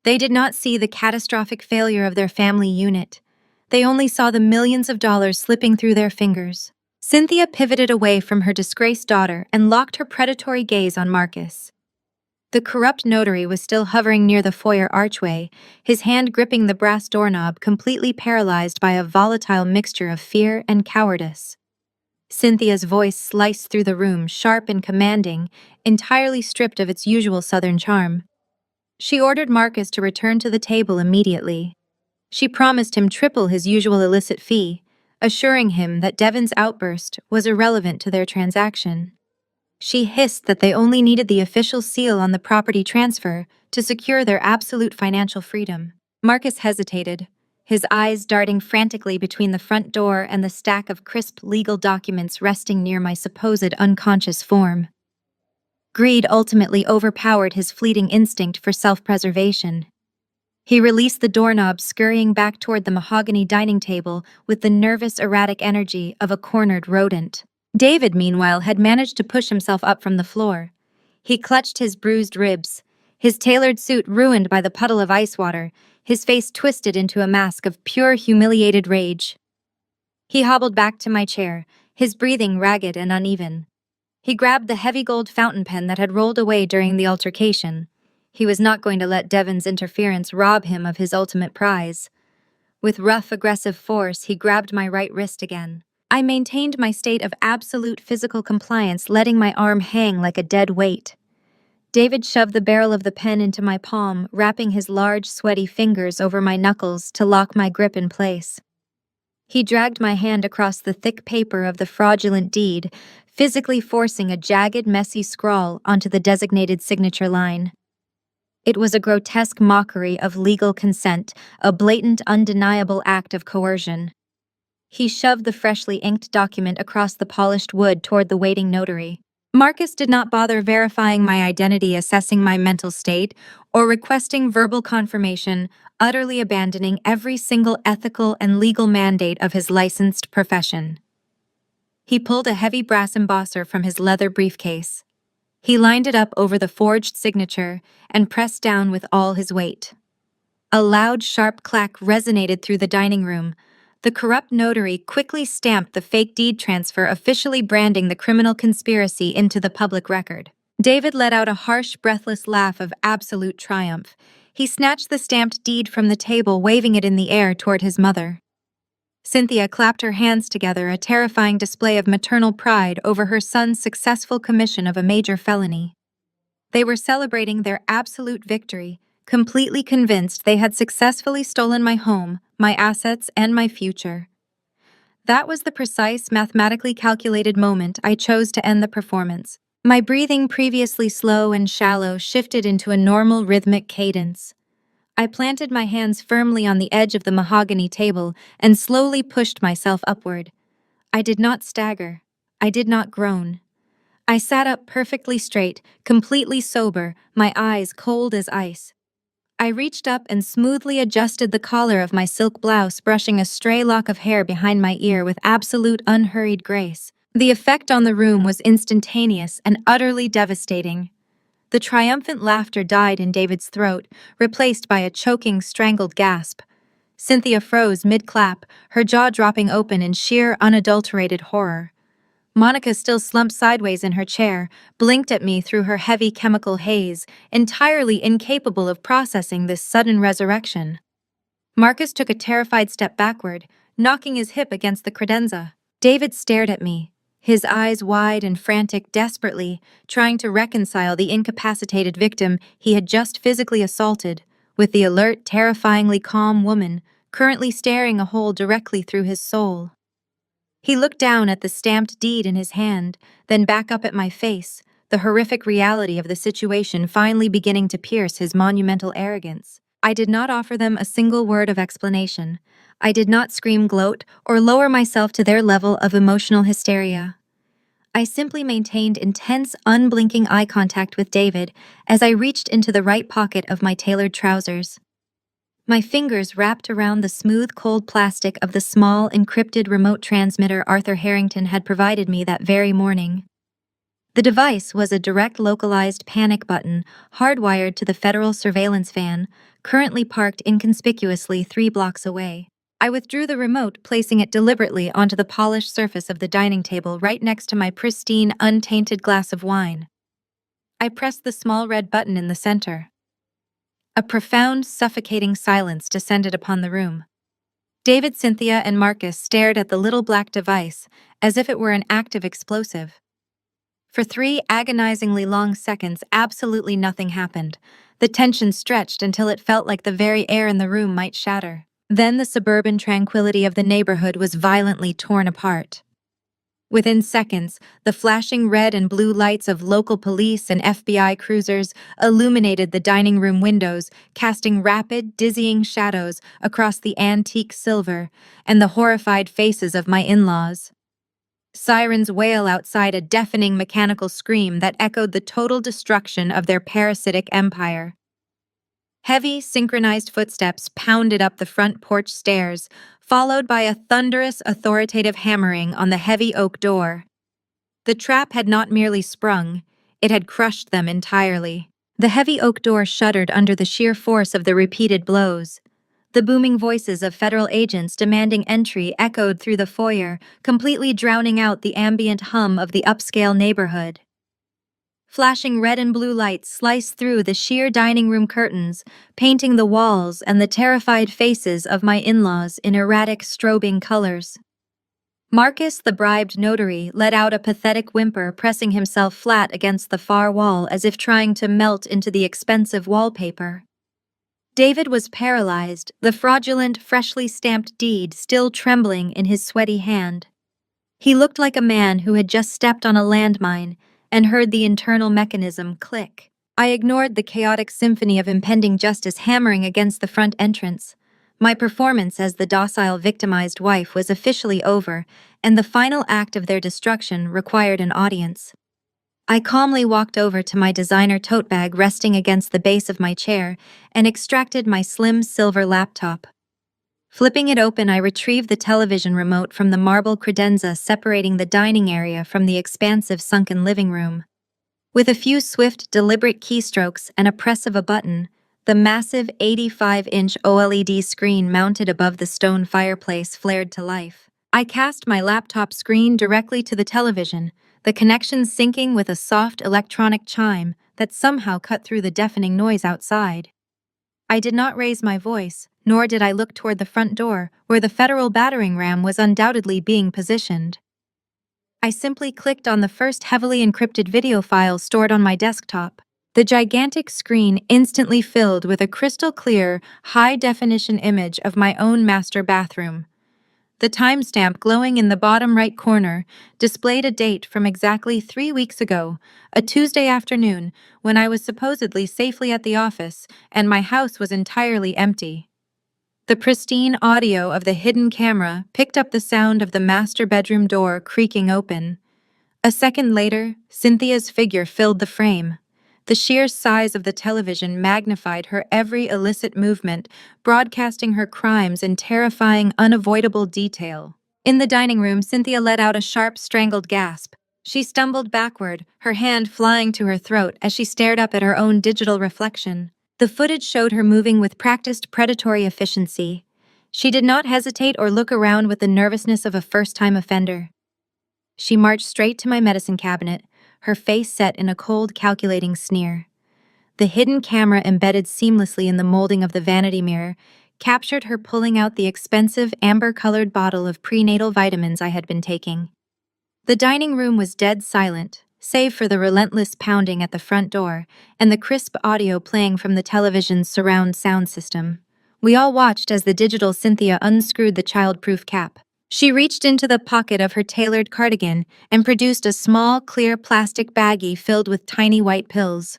They did not see the catastrophic failure of their family unit. They only saw the millions of dollars slipping through their fingers. Cynthia pivoted away from her disgraced daughter and locked her predatory gaze on Marcus. The corrupt notary was still hovering near the foyer archway, his hand gripping the brass doorknob, completely paralyzed by a volatile mixture of fear and cowardice. Cynthia's voice sliced through the room, sharp and commanding, entirely stripped of its usual southern charm. She ordered Marcus to return to the table immediately. She promised him triple his usual illicit fee, assuring him that Devon's outburst was irrelevant to their transaction. She hissed that they only needed the official seal on the property transfer to secure their absolute financial freedom. Marcus hesitated, his eyes darting frantically between the front door and the stack of crisp legal documents resting near my supposed unconscious form. Greed ultimately overpowered his fleeting instinct for self-preservation. He released the doorknob, scurrying back toward the mahogany dining table with the nervous, erratic energy of a cornered rodent. David, meanwhile, had managed to push himself up from the floor. He clutched his bruised ribs, his tailored suit ruined by the puddle of ice water, his face twisted into a mask of pure, humiliated rage. He hobbled back to my chair, his breathing ragged and uneven. He grabbed the heavy gold fountain pen that had rolled away during the altercation. He was not going to let Devon's interference rob him of his ultimate prize. With rough, aggressive force, he grabbed my right wrist again. I maintained my state of absolute physical compliance, letting my arm hang like a dead weight. David shoved the barrel of the pen into my palm, wrapping his large, sweaty fingers over my knuckles to lock my grip in place. He dragged my hand across the thick paper of the fraudulent deed, physically forcing a jagged, messy scrawl onto the designated signature line. It was a grotesque mockery of legal consent, a blatant, undeniable act of coercion. He shoved the freshly inked document across the polished wood toward the waiting notary. Marcus did not bother verifying my identity, assessing my mental state, or requesting verbal confirmation, utterly abandoning every single ethical and legal mandate of his licensed profession. He pulled a heavy brass embosser from his leather briefcase. He lined it up over the forged signature and pressed down with all his weight. A loud, sharp clack resonated through the dining room. The corrupt notary quickly stamped the fake deed transfer, officially branding the criminal conspiracy into the public record. David let out a harsh, breathless laugh of absolute triumph. He snatched the stamped deed from the table, waving it in the air toward his mother. Cynthia clapped her hands together, a terrifying display of maternal pride over her son's successful commission of a major felony. They were celebrating their absolute victory, completely convinced they had successfully stolen my home, my assets, and my future. That was the precise, mathematically calculated moment I chose to end the performance. My breathing, previously slow and shallow, shifted into a normal rhythmic cadence. I planted my hands firmly on the edge of the mahogany table and slowly pushed myself upward. I did not stagger. I did not groan. I sat up perfectly straight, completely sober, my eyes cold as ice. I reached up and smoothly adjusted the collar of my silk blouse, brushing a stray lock of hair behind my ear with absolute unhurried grace. The effect on the room was instantaneous and utterly devastating. The triumphant laughter died in David's throat, replaced by a choking, strangled gasp. Cynthia froze mid-clap, her jaw dropping open in sheer, unadulterated horror. Monica, still slumped sideways in her chair, blinked at me through her heavy chemical haze, entirely incapable of processing this sudden resurrection. Marcus took a terrified step backward, knocking his hip against the credenza. David stared at me, his eyes wide and frantic, desperately trying to reconcile the incapacitated victim he had just physically assaulted with the alert, terrifyingly calm woman currently staring a hole directly through his soul. He looked down at the stamped deed in his hand, then back up at my face, the horrific reality of the situation finally beginning to pierce his monumental arrogance. I did not offer them a single word of explanation. I did not scream, gloat, or lower myself to their level of emotional hysteria. I simply maintained intense, unblinking eye contact with David as I reached into the right pocket of my tailored trousers. My fingers wrapped around the smooth, cold plastic of the small, encrypted remote transmitter Arthur Harrington had provided me that very morning. The device was a direct localized panic button hardwired to the federal surveillance van, currently parked inconspicuously 3 blocks away. I withdrew the remote, placing it deliberately onto the polished surface of the dining table right next to my pristine, untainted glass of wine. I pressed the small red button in the center. A profound, suffocating silence descended upon the room. David, Cynthia, and Marcus stared at the little black device as if it were an active explosive. For 3 agonizingly long seconds, absolutely nothing happened. The tension stretched until it felt like the very air in the room might shatter. Then the suburban tranquility of the neighborhood was violently torn apart. Within seconds, the flashing red and blue lights of local police and FBI cruisers illuminated the dining room windows, casting rapid, dizzying shadows across the antique silver and the horrified faces of my in-laws. Sirens wail outside, a deafening mechanical scream that echoed the total destruction of their parasitic empire. Heavy, synchronized footsteps pounded up the front porch stairs, followed by a thunderous, authoritative hammering on the heavy oak door. The trap had not merely sprung, it had crushed them entirely. The heavy oak door shuddered under the sheer force of the repeated blows. The booming voices of federal agents demanding entry echoed through the foyer, completely drowning out the ambient hum of the upscale neighborhood. Flashing red and blue lights sliced through the sheer dining room curtains, painting the walls and the terrified faces of my in-laws in erratic, strobing colors. Marcus, the bribed notary, let out a pathetic whimper, pressing himself flat against the far wall as if trying to melt into the expensive wallpaper. David was paralyzed, the fraudulent, freshly stamped deed still trembling in his sweaty hand. He looked like a man who had just stepped on a landmine and heard the internal mechanism click. I ignored the chaotic symphony of impending justice hammering against the front entrance. My performance as the docile victimized wife was officially over, and the final act of their destruction required an audience. I calmly walked over to my designer tote bag resting against the base of my chair and extracted my slim silver laptop. Flipping it open, I retrieved the television remote from the marble credenza separating the dining area from the expansive sunken living room. With a few swift, deliberate keystrokes and a press of a button, the massive 85-inch OLED screen mounted above the stone fireplace flared to life. I cast my laptop screen directly to the television, the connection syncing with a soft electronic chime that somehow cut through the deafening noise outside. I did not raise my voice, nor did I look toward the front door, where the federal battering ram was undoubtedly being positioned. I simply clicked on the first heavily encrypted video file stored on my desktop. The gigantic screen instantly filled with a crystal-clear, high-definition image of my own master bathroom. The timestamp glowing in the bottom right corner displayed a date from exactly 3 weeks ago, a Tuesday afternoon, when I was supposedly safely at the office and my house was entirely empty. The pristine audio of the hidden camera picked up the sound of the master bedroom door creaking open. A second later, Cynthia's figure filled the frame. The sheer size of the television magnified her every illicit movement, broadcasting her crimes in terrifying, unavoidable detail. In the dining room, Cynthia let out a sharp, strangled gasp. She stumbled backward, her hand flying to her throat as she stared up at her own digital reflection. The footage showed her moving with practiced predatory efficiency. She did not hesitate or look around with the nervousness of a first-time offender. She marched straight to my medicine cabinet, her face set in a cold, calculating sneer. The hidden camera embedded seamlessly in the molding of the vanity mirror captured her pulling out the expensive amber-colored bottle of prenatal vitamins I had been taking. The dining room was dead silent, save for the relentless pounding at the front door and the crisp audio playing from the television's surround sound system. We all watched as the digital Cynthia unscrewed the child-proof cap. She reached into the pocket of her tailored cardigan and produced a small, clear plastic baggie filled with tiny white pills.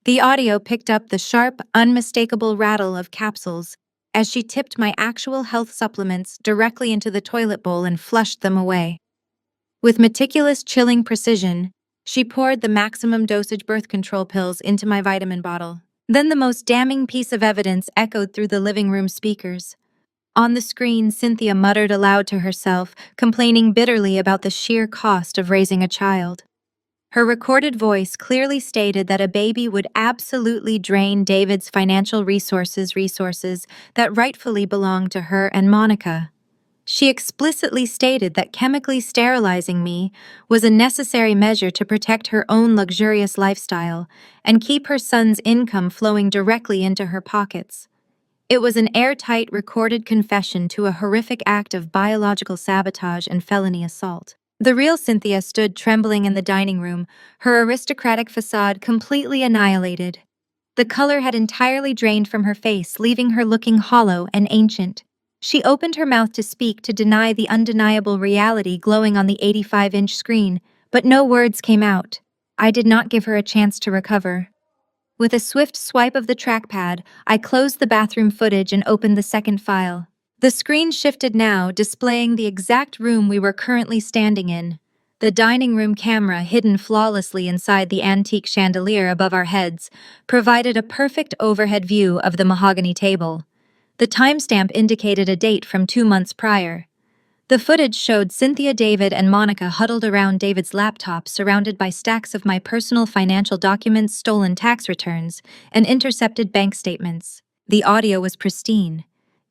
The audio picked up the sharp, unmistakable rattle of capsules as she tipped my actual health supplements directly into the toilet bowl and flushed them away. With meticulous, chilling precision, she poured the maximum dosage birth control pills into my vitamin bottle. Then the most damning piece of evidence echoed through the living room speakers. On the screen, Cynthia muttered aloud to herself, complaining bitterly about the sheer cost of raising a child. Her recorded voice clearly stated that a baby would absolutely drain David's financial resources that rightfully belonged to her and Monica. She explicitly stated that chemically sterilizing me was a necessary measure to protect her own luxurious lifestyle and keep her son's income flowing directly into her pockets. It was an airtight recorded confession to a horrific act of biological sabotage and felony assault. The real Cynthia stood trembling in the dining room, her aristocratic facade completely annihilated. The color had entirely drained from her face, leaving her looking hollow and ancient. She opened her mouth to speak to deny the undeniable reality glowing on the 85-inch screen, but no words came out. I did not give her a chance to recover. With a swift swipe of the trackpad, I closed the bathroom footage and opened the second file. The screen shifted now, displaying the exact room we were currently standing in. The dining room camera, hidden flawlessly inside the antique chandelier above our heads, provided a perfect overhead view of the mahogany table. The timestamp indicated a date from 2 months prior. The footage showed Cynthia, David, and Monica huddled around David's laptop, surrounded by stacks of my personal financial documents, stolen tax returns, and intercepted bank statements. The audio was pristine.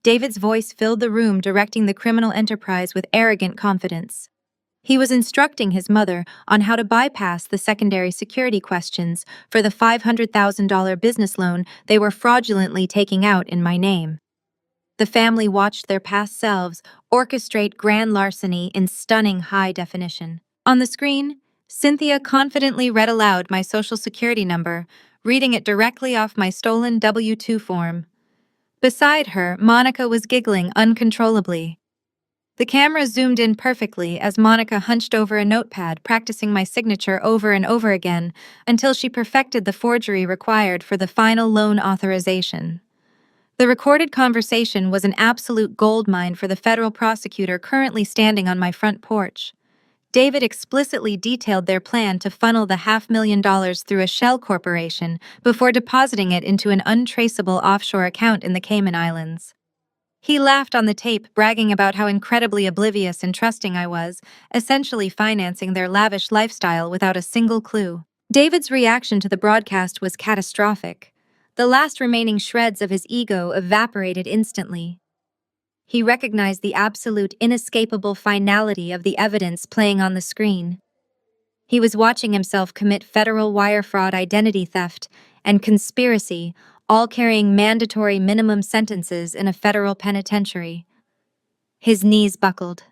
David's voice filled the room, directing the criminal enterprise with arrogant confidence. He was instructing his mother on how to bypass the secondary security questions for the $500,000 business loan they were fraudulently taking out in my name. The family watched their past selves orchestrate grand larceny in stunning high definition. On the screen, Cynthia confidently read aloud my social security number, reading it directly off my stolen W-2 form. Beside her, Monica was giggling uncontrollably. The camera zoomed in perfectly as Monica hunched over a notepad, practicing my signature over and over again until she perfected the forgery required for the final loan authorization. The recorded conversation was an absolute goldmine for the federal prosecutor currently standing on my front porch. David explicitly detailed their plan to funnel the $500,000 through a shell corporation before depositing it into an untraceable offshore account in the Cayman Islands. He laughed on the tape, bragging about how incredibly oblivious and trusting I was, essentially financing their lavish lifestyle without a single clue. David's reaction to the broadcast was catastrophic. The last remaining shreds of his ego evaporated instantly. He recognized the absolute, inescapable finality of the evidence playing on the screen. He was watching himself commit federal wire fraud, identity theft, and conspiracy, all carrying mandatory minimum sentences in a federal penitentiary. His knees buckled.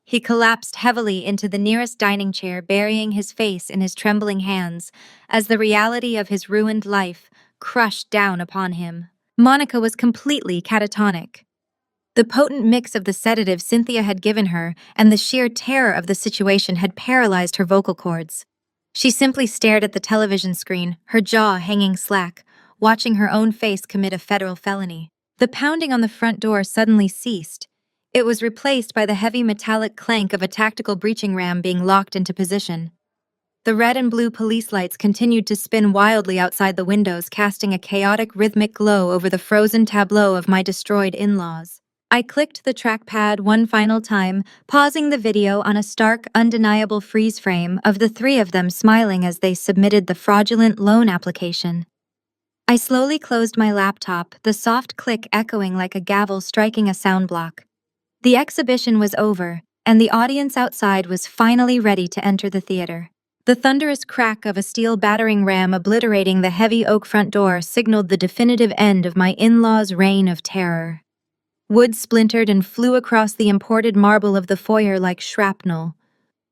He collapsed heavily into the nearest dining chair, burying his face in his trembling hands, as the reality of his ruined life crushed down upon him. Monica was completely catatonic. The potent mix of the sedative Cynthia had given her and the sheer terror of the situation had paralyzed her vocal cords. She simply stared at the television screen, her jaw hanging slack, watching her own face commit a federal felony. The pounding on the front door suddenly ceased. It was replaced by the heavy metallic clank of a tactical breaching ram being locked into position. The red and blue police lights continued to spin wildly outside the windows, casting a chaotic, rhythmic glow over the frozen tableau of my destroyed in-laws. I clicked the trackpad one final time, pausing the video on a stark, undeniable freeze frame of the three of them smiling as they submitted the fraudulent loan application. I slowly closed my laptop, the soft click echoing like a gavel striking a sound block. The exhibition was over, and the audience outside was finally ready to enter the theater. The thunderous crack of a steel battering ram obliterating the heavy oak front door signaled the definitive end of my in-laws' reign of terror. Wood splintered and flew across the imported marble of the foyer like shrapnel.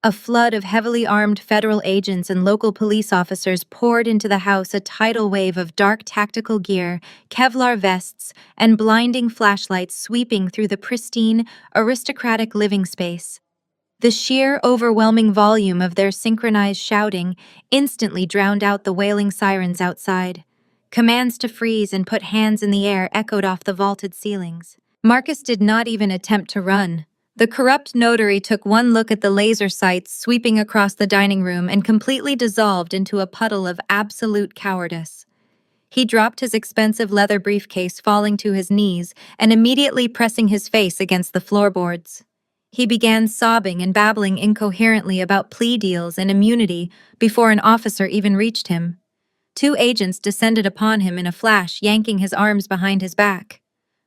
A flood of heavily armed federal agents and local police officers poured into the house, a tidal wave of dark tactical gear, Kevlar vests, and blinding flashlights sweeping through the pristine, aristocratic living space. The sheer, overwhelming volume of their synchronized shouting instantly drowned out the wailing sirens outside. Commands to freeze and put hands in the air echoed off the vaulted ceilings. Marcus did not even attempt to run. The corrupt notary took one look at the laser sights sweeping across the dining room and completely dissolved into a puddle of absolute cowardice. He dropped his expensive leather briefcase, falling to his knees and immediately pressing his face against the floorboards. He began sobbing and babbling incoherently about plea deals and immunity before an officer even reached him. Two agents descended upon him in a flash, yanking his arms behind his back.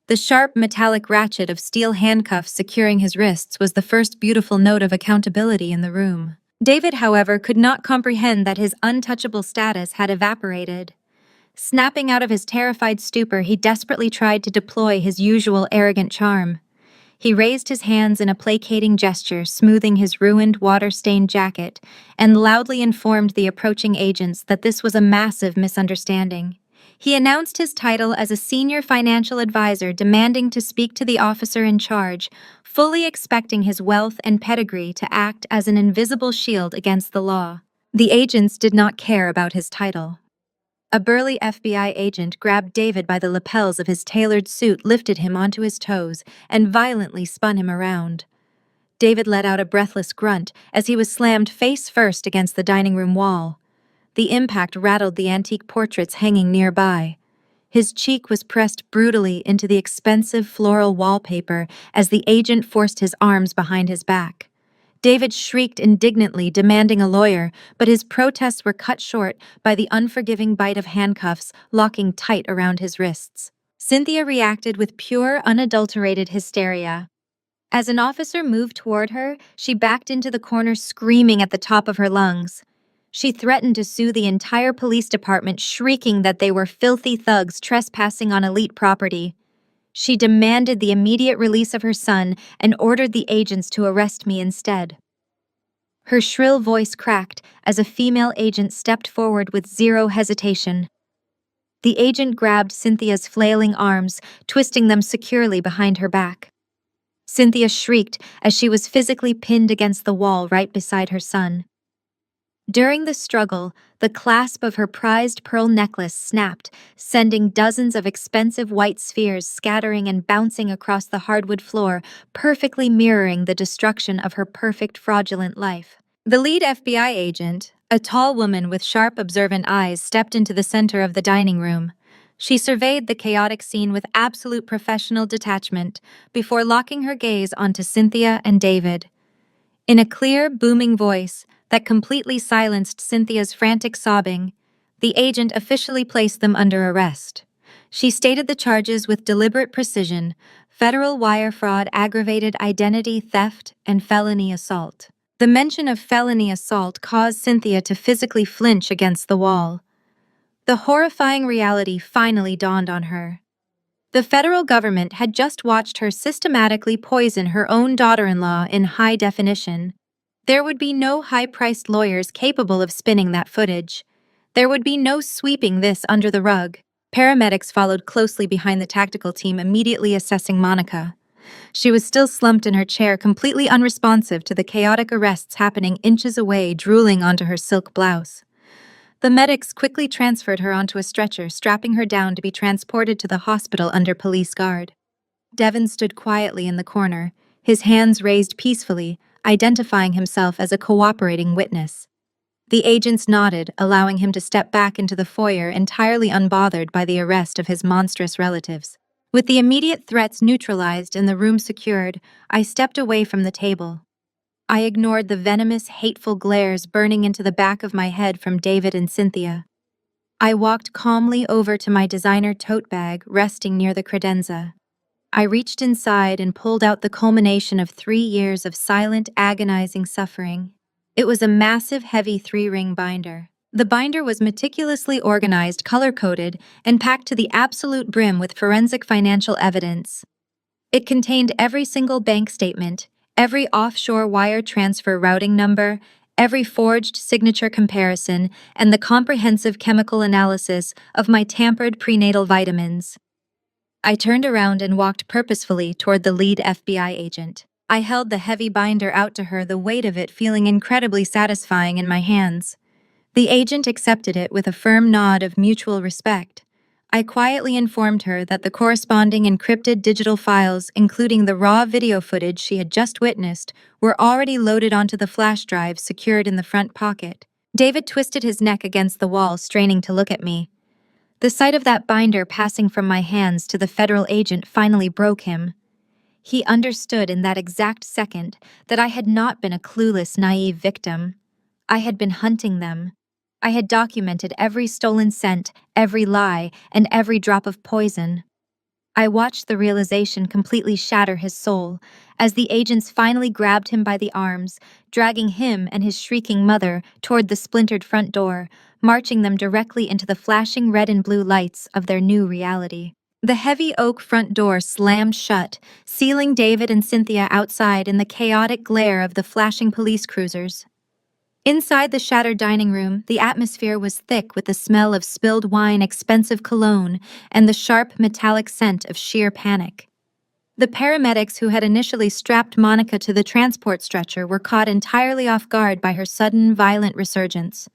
The sharp metallic ratchet of steel handcuffs securing his wrists was the first beautiful note of accountability in the room. David, however, could not comprehend that his untouchable status had evaporated. Snapping out of his terrified stupor, he desperately tried to deploy his usual arrogant charm. He raised his hands in a placating gesture, smoothing his ruined, water-stained jacket, and loudly informed the approaching agents that this was a massive misunderstanding. He announced his title as a senior financial advisor, demanding to speak to the officer in charge, fully expecting his wealth and pedigree to act as an invisible shield against the law. The agents did not care about his title. A burly FBI agent grabbed David by the lapels of his tailored suit, lifted him onto his toes, and violently spun him around. David let out a breathless grunt as he was slammed face first against the dining room wall. The impact rattled the antique portraits hanging nearby. His cheek was pressed brutally into the expensive floral wallpaper as the agent forced his arms behind his back. David shrieked indignantly, demanding a lawyer, but his protests were cut short by the unforgiving bite of handcuffs locking tight around his wrists. Cynthia reacted with pure, unadulterated hysteria. As an officer moved toward her, she backed into the corner, screaming at the top of her lungs. She threatened to sue the entire police department, shrieking that they were filthy thugs trespassing on elite property. She demanded the immediate release of her son and ordered the agents to arrest me instead. Her shrill voice cracked as a female agent stepped forward with zero hesitation. The agent grabbed Cynthia's flailing arms, twisting them securely behind her back. Cynthia shrieked as she was physically pinned against the wall right beside her son. During the struggle, the clasp of her prized pearl necklace snapped, sending dozens of expensive white spheres scattering and bouncing across the hardwood floor, perfectly mirroring the destruction of her perfect fraudulent life. The lead FBI agent, a tall woman with sharp, observant eyes, stepped into the center of the dining room. She surveyed the chaotic scene with absolute professional detachment before locking her gaze onto Cynthia and David. In a clear, booming voice that completely silenced Cynthia's frantic sobbing, the agent officially placed them under arrest. She stated the charges with deliberate precision: federal wire fraud, aggravated identity theft, and felony assault. The mention of felony assault caused Cynthia to physically flinch against the wall. The horrifying reality finally dawned on her. The federal government had just watched her systematically poison her own daughter-in-law in high definition. There would be no high-priced lawyers capable of spinning that footage. There would be no sweeping this under the rug. Paramedics followed closely behind the tactical team, immediately assessing Monica. She was still slumped in her chair, completely unresponsive to the chaotic arrests happening inches away, drooling onto her silk blouse. The medics quickly transferred her onto a stretcher, strapping her down to be transported to the hospital under police guard. Devon stood quietly in the corner, his hands raised peacefully, identifying himself as a cooperating witness. The agents nodded, allowing him to step back into the foyer, entirely unbothered by the arrest of his monstrous relatives. With the immediate threats neutralized and the room secured, I stepped away from the table. I ignored the venomous, hateful glares burning into the back of my head from David and Cynthia. I walked calmly over to my designer tote bag resting near the credenza. I reached inside and pulled out the culmination of 3 years of silent, agonizing suffering. It was a massive, heavy 3-ring binder. The binder was meticulously organized, color-coded, and packed to the absolute brim with forensic financial evidence. It contained every single bank statement, every offshore wire transfer routing number, every forged signature comparison, and the comprehensive chemical analysis of my tampered prenatal vitamins. I turned around and walked purposefully toward the lead FBI agent. I held the heavy binder out to her, the weight of it feeling incredibly satisfying in my hands. The agent accepted it with a firm nod of mutual respect. I quietly informed her that the corresponding encrypted digital files, including the raw video footage she had just witnessed, were already loaded onto the flash drive secured in the front pocket. David twisted his neck against the wall, straining to look at me. The sight of that binder passing from my hands to the federal agent finally broke him. He understood in that exact second that I had not been a clueless, naive victim. I had been hunting them. I had documented every stolen cent, every lie, and every drop of poison. I watched the realization completely shatter his soul as the agents finally grabbed him by the arms, dragging him and his shrieking mother toward the splintered front door, marching them directly into the flashing red and blue lights of their new reality. The heavy oak front door slammed shut, sealing David and Cynthia outside in the chaotic glare of the flashing police cruisers. Inside the shattered dining room, the atmosphere was thick with the smell of spilled wine, expensive cologne, and the sharp, metallic scent of sheer panic. The paramedics who had initially strapped Monica to the transport stretcher were caught entirely off guard by her sudden, violent resurgence.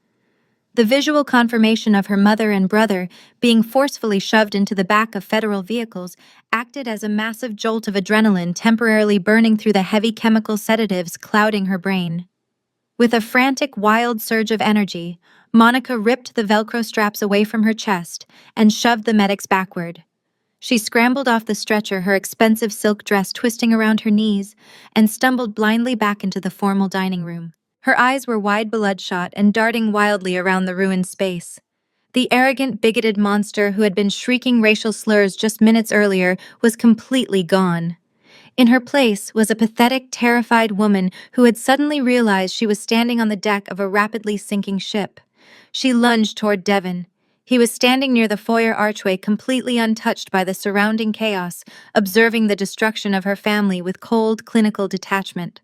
The visual confirmation of her mother and brother being forcefully shoved into the back of federal vehicles acted as a massive jolt of adrenaline, temporarily burning through the heavy chemical sedatives clouding her brain. With a frantic, wild surge of energy, Monica ripped the Velcro straps away from her chest and shoved the medics backward. She scrambled off the stretcher, her expensive silk dress twisting around her knees, and stumbled blindly back into the formal dining room. Her eyes were wide, bloodshot, and darting wildly around the ruined space. The arrogant, bigoted monster who had been shrieking racial slurs just minutes earlier was completely gone. In her place was a pathetic, terrified woman who had suddenly realized she was standing on the deck of a rapidly sinking ship. She lunged toward Devon. He was standing near the foyer archway, completely untouched by the surrounding chaos, observing the destruction of her family with cold, clinical detachment.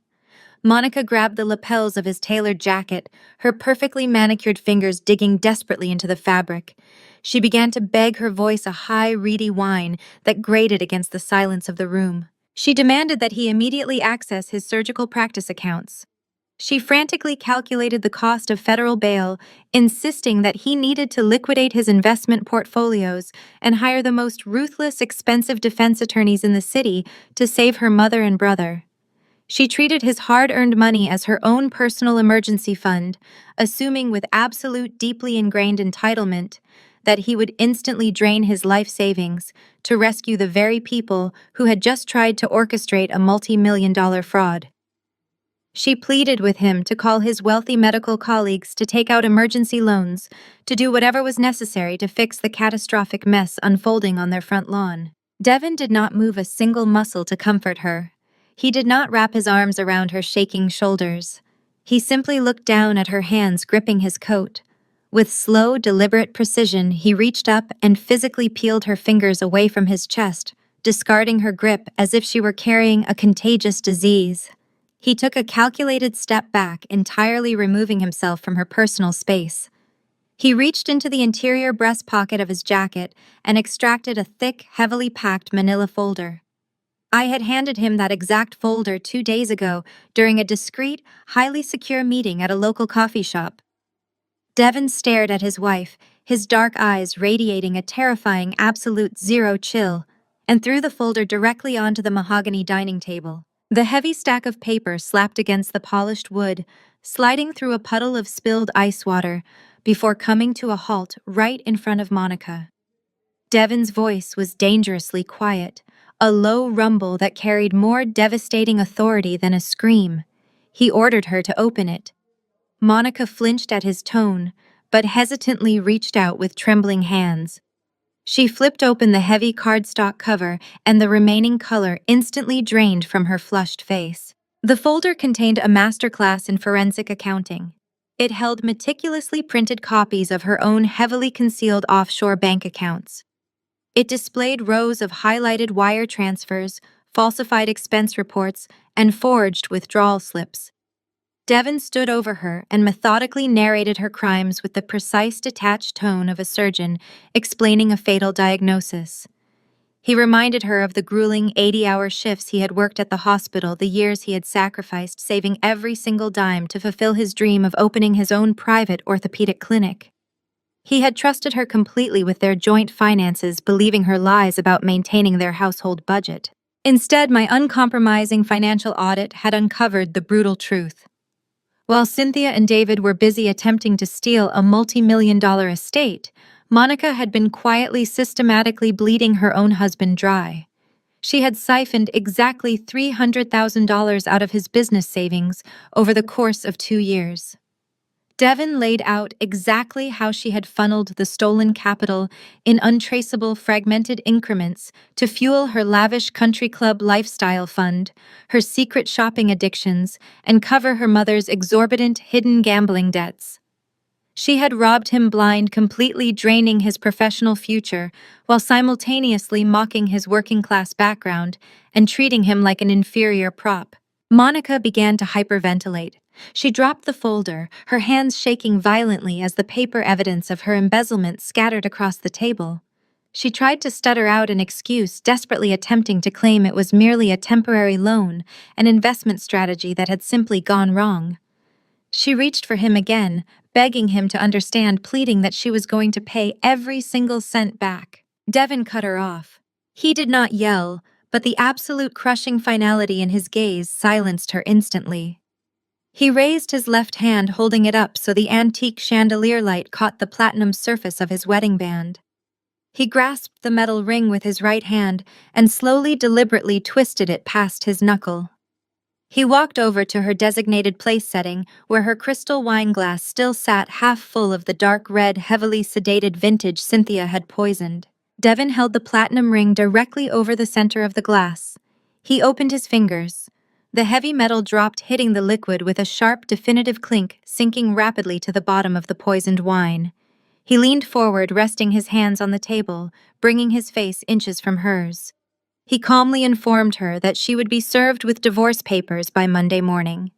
Monica grabbed the lapels of his tailored jacket, her perfectly manicured fingers digging desperately into the fabric. She began to beg, her voice a high, reedy whine that grated against the silence of the room. She demanded that he immediately access his surgical practice accounts. She frantically calculated the cost of federal bail, insisting that he needed to liquidate his investment portfolios and hire the most ruthless, expensive defense attorneys in the city to save her mother and brother. She treated his hard-earned money as her own personal emergency fund, assuming with absolute, deeply ingrained entitlement that he would instantly drain his life savings to rescue the very people who had just tried to orchestrate a multi-million-dollar fraud. She pleaded with him to call his wealthy medical colleagues to take out emergency loans, to do whatever was necessary to fix the catastrophic mess unfolding on their front lawn. Devin did not move a single muscle to comfort her. He did not wrap his arms around her shaking shoulders. He simply looked down at her hands gripping his coat. With slow, deliberate precision, he reached up and physically peeled her fingers away from his chest, discarding her grip as if she were carrying a contagious disease. He took a calculated step back, entirely removing himself from her personal space. He reached into the interior breast pocket of his jacket and extracted a thick, heavily packed manila folder. I had handed him that exact folder 2 days ago during a discreet, highly secure meeting at a local coffee shop. Devin stared at his wife, his dark eyes radiating a terrifying absolute zero chill, and threw the folder directly onto the mahogany dining table. The heavy stack of paper slapped against the polished wood, sliding through a puddle of spilled ice water, before coming to a halt right in front of Monica. Devin's voice was dangerously quiet, a low rumble that carried more devastating authority than a scream. He ordered her to open it. Monica flinched at his tone, but hesitantly reached out with trembling hands. She flipped open the heavy cardstock cover, and the remaining color instantly drained from her flushed face. The folder contained a masterclass in forensic accounting. It held meticulously printed copies of her own heavily concealed offshore bank accounts. It displayed rows of highlighted wire transfers, falsified expense reports, and forged withdrawal slips. Devin stood over her and methodically narrated her crimes with the precise, detached tone of a surgeon explaining a fatal diagnosis. He reminded her of the grueling 80-hour shifts he had worked at the hospital, the years he had sacrificed, saving every single dime to fulfill his dream of opening his own private orthopedic clinic. He had trusted her completely with their joint finances, believing her lies about maintaining their household budget. Instead, my uncompromising financial audit had uncovered the brutal truth. While Cynthia and David were busy attempting to steal a multi-million-dollar estate, Monica had been quietly, systematically bleeding her own husband dry. She had siphoned exactly $300,000 out of his business savings over the course of 2 years. Devin laid out exactly how she had funneled the stolen capital in untraceable, fragmented increments to fuel her lavish country club lifestyle fund, her secret shopping addictions, and cover her mother's exorbitant hidden gambling debts. She had robbed him blind, completely draining his professional future while simultaneously mocking his working-class background and treating him like an inferior prop. Monica began to hyperventilate. She dropped the folder, her hands shaking violently as the paper evidence of her embezzlement scattered across the table. She tried to stutter out an excuse, desperately attempting to claim it was merely a temporary loan, an investment strategy that had simply gone wrong. She reached for him again, begging him to understand, pleading that she was going to pay every single cent back. Devin cut her off. He did not yell, but the absolute crushing finality in his gaze silenced her instantly. He raised his left hand, holding it up so the antique chandelier light caught the platinum surface of his wedding band. He grasped the metal ring with his right hand and slowly, deliberately twisted it past his knuckle. He walked over to her designated place setting, where her crystal wine glass still sat half full of the dark red, heavily sedated vintage Cynthia had poisoned. Devin held the platinum ring directly over the center of the glass. He opened his fingers. The heavy metal dropped, hitting the liquid with a sharp, definitive clink, sinking rapidly to the bottom of the poisoned wine. He leaned forward, resting his hands on the table, bringing his face inches from hers. He calmly informed her that she would be served with divorce papers by Monday morning.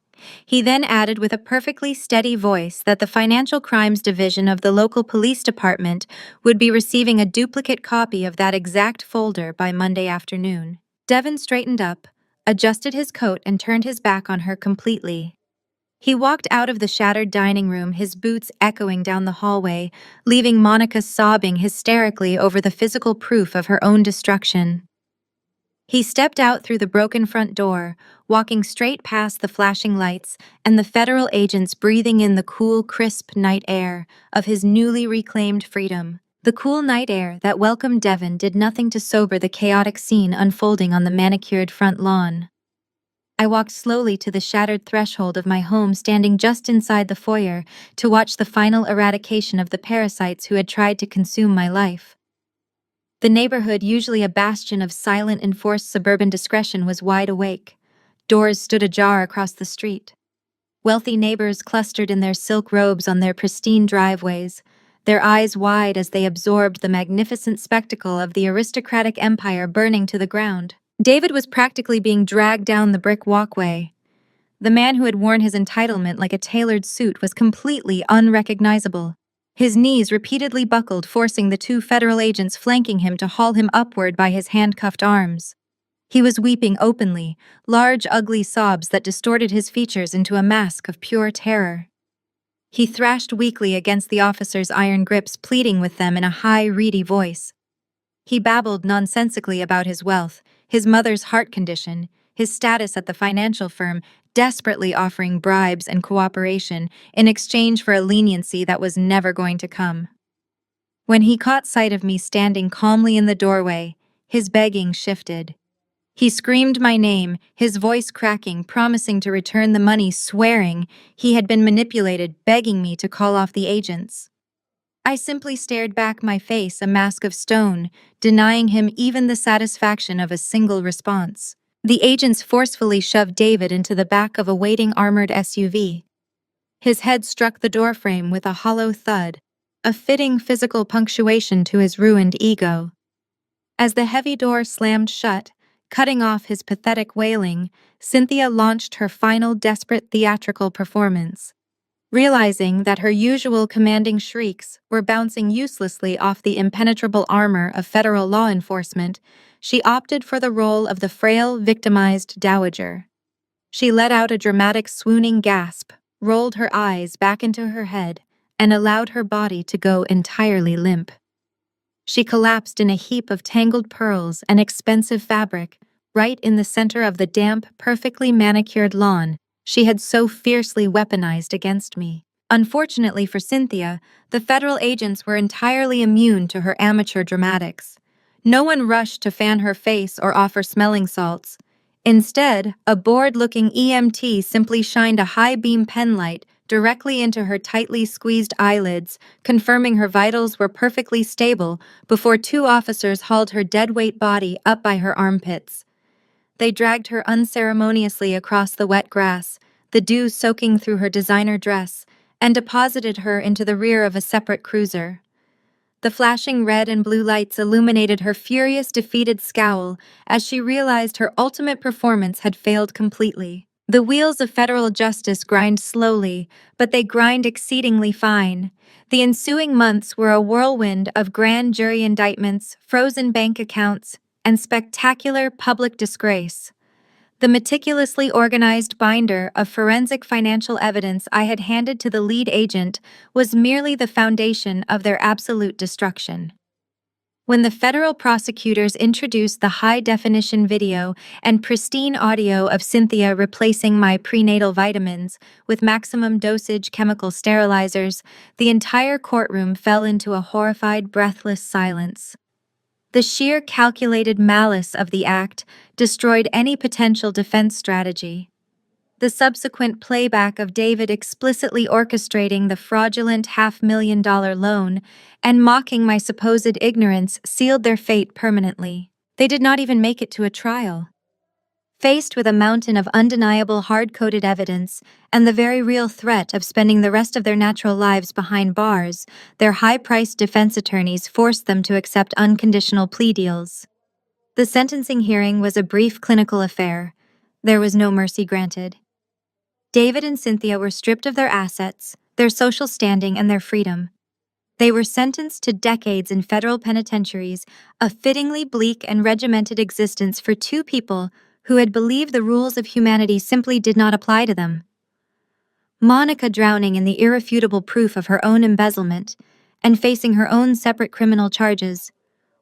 He then added with a perfectly steady voice that the Financial Crimes Division of the local police department would be receiving a duplicate copy of that exact folder by Monday afternoon. Devin straightened up, adjusted his coat, and turned his back on her completely. He walked out of the shattered dining room, his boots echoing down the hallway, leaving Monica sobbing hysterically over the physical proof of her own destruction. He stepped out through the broken front door, walking straight past the flashing lights and the federal agents breathing in the cool, crisp night air of his newly reclaimed freedom. The cool night air that welcomed Devon did nothing to sober the chaotic scene unfolding on the manicured front lawn. I walked slowly to the shattered threshold of my home, standing just inside the foyer to watch the final eradication of the parasites who had tried to consume my life. The neighborhood, usually a bastion of silent, enforced suburban discretion, was wide awake. Doors stood ajar across the street. Wealthy neighbors clustered in their silk robes on their pristine driveways, their eyes wide as they absorbed the magnificent spectacle of the aristocratic empire burning to the ground. David was practically being dragged down the brick walkway. The man who had worn his entitlement like a tailored suit was completely unrecognizable. His knees repeatedly buckled, forcing the two federal agents flanking him to haul him upward by his handcuffed arms. He was weeping openly, large, ugly sobs that distorted his features into a mask of pure terror. He thrashed weakly against the officers' iron grips, pleading with them in a high, reedy voice. He babbled nonsensically about his wealth, his mother's heart condition, his status at the financial firm, desperately offering bribes and cooperation in exchange for a leniency that was never going to come. When he caught sight of me standing calmly in the doorway, his begging shifted. He screamed my name, his voice cracking, promising to return the money, swearing he had been manipulated, begging me to call off the agents. I simply stared back, my face a mask of stone, denying him even the satisfaction of a single response. The agents forcefully shoved David into the back of a waiting armored SUV. His head struck the doorframe with a hollow thud, a fitting physical punctuation to his ruined ego. As the heavy door slammed shut, cutting off his pathetic wailing, Cynthia launched her final desperate theatrical performance. Realizing that her usual commanding shrieks were bouncing uselessly off the impenetrable armor of federal law enforcement, she opted for the role of the frail, victimized dowager. She let out a dramatic swooning gasp, rolled her eyes back into her head, and allowed her body to go entirely limp. She collapsed in a heap of tangled pearls and expensive fabric, right in the center of the damp, perfectly manicured lawn she had so fiercely weaponized against me. Unfortunately for Cynthia, the federal agents were entirely immune to her amateur dramatics. No one rushed to fan her face or offer smelling salts. Instead, a bored-looking EMT simply shined a high-beam penlight directly into her tightly squeezed eyelids, confirming her vitals were perfectly stable before two officers hauled her dead-weight body up by her armpits. They dragged her unceremoniously across the wet grass, the dew soaking through her designer dress, and deposited her into the rear of a separate cruiser. The flashing red and blue lights illuminated her furious, defeated scowl as she realized her ultimate performance had failed completely. The wheels of federal justice grind slowly, but they grind exceedingly fine. The ensuing months were a whirlwind of grand jury indictments, frozen bank accounts, and spectacular public disgrace. The meticulously organized binder of forensic financial evidence I had handed to the lead agent was merely the foundation of their absolute destruction. When the federal prosecutors introduced the high-definition video and pristine audio of Cynthia replacing my prenatal vitamins with maximum dosage chemical sterilizers, the entire courtroom fell into a horrified, breathless silence. The sheer calculated malice of the act destroyed any potential defense strategy. The subsequent playback of David explicitly orchestrating the fraudulent $500,000 loan and mocking my supposed ignorance sealed their fate permanently. They did not even make it to a trial. Faced with a mountain of undeniable hard-coded evidence and the very real threat of spending the rest of their natural lives behind bars, their high-priced defense attorneys forced them to accept unconditional plea deals. The sentencing hearing was a brief clinical affair. There was no mercy granted. David and Cynthia were stripped of their assets, their social standing, and their freedom. They were sentenced to decades in federal penitentiaries, a fittingly bleak and regimented existence for two people who had believed the rules of humanity simply did not apply to them. Monica drowning in the irrefutable proof of her own embezzlement and facing her own separate criminal charges,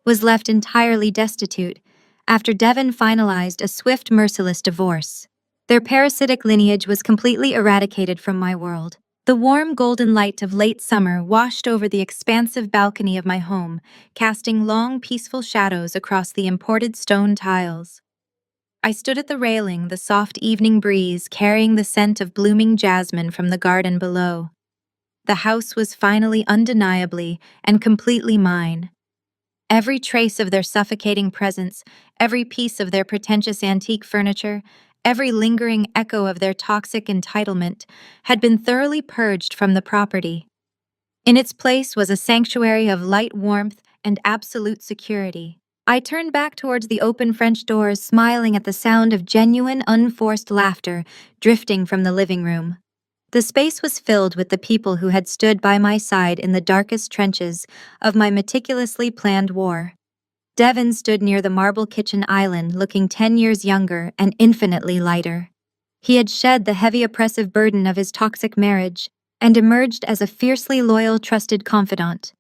was left entirely destitute after Devon finalized a swift, merciless divorce. Their parasitic lineage was completely eradicated from my world. The warm golden light of late summer washed over the expansive balcony of my home, casting long, peaceful shadows across the imported stone tiles. I stood at the railing, the soft evening breeze carrying the scent of blooming jasmine from the garden below. The house was finally undeniably and completely mine. Every trace of their suffocating presence, every piece of their pretentious antique furniture, every lingering echo of their toxic entitlement had been thoroughly purged from the property. In its place was a sanctuary of light warmth and absolute security. I turned back towards the open French doors, smiling at the sound of genuine, unforced laughter drifting from the living room. The space was filled with the people who had stood by my side in the darkest trenches of my meticulously planned war. Devon stood near the marble kitchen island, looking 10 years younger and infinitely lighter. He had shed the heavy oppressive burden of his toxic marriage and emerged as a fiercely loyal, trusted confidant.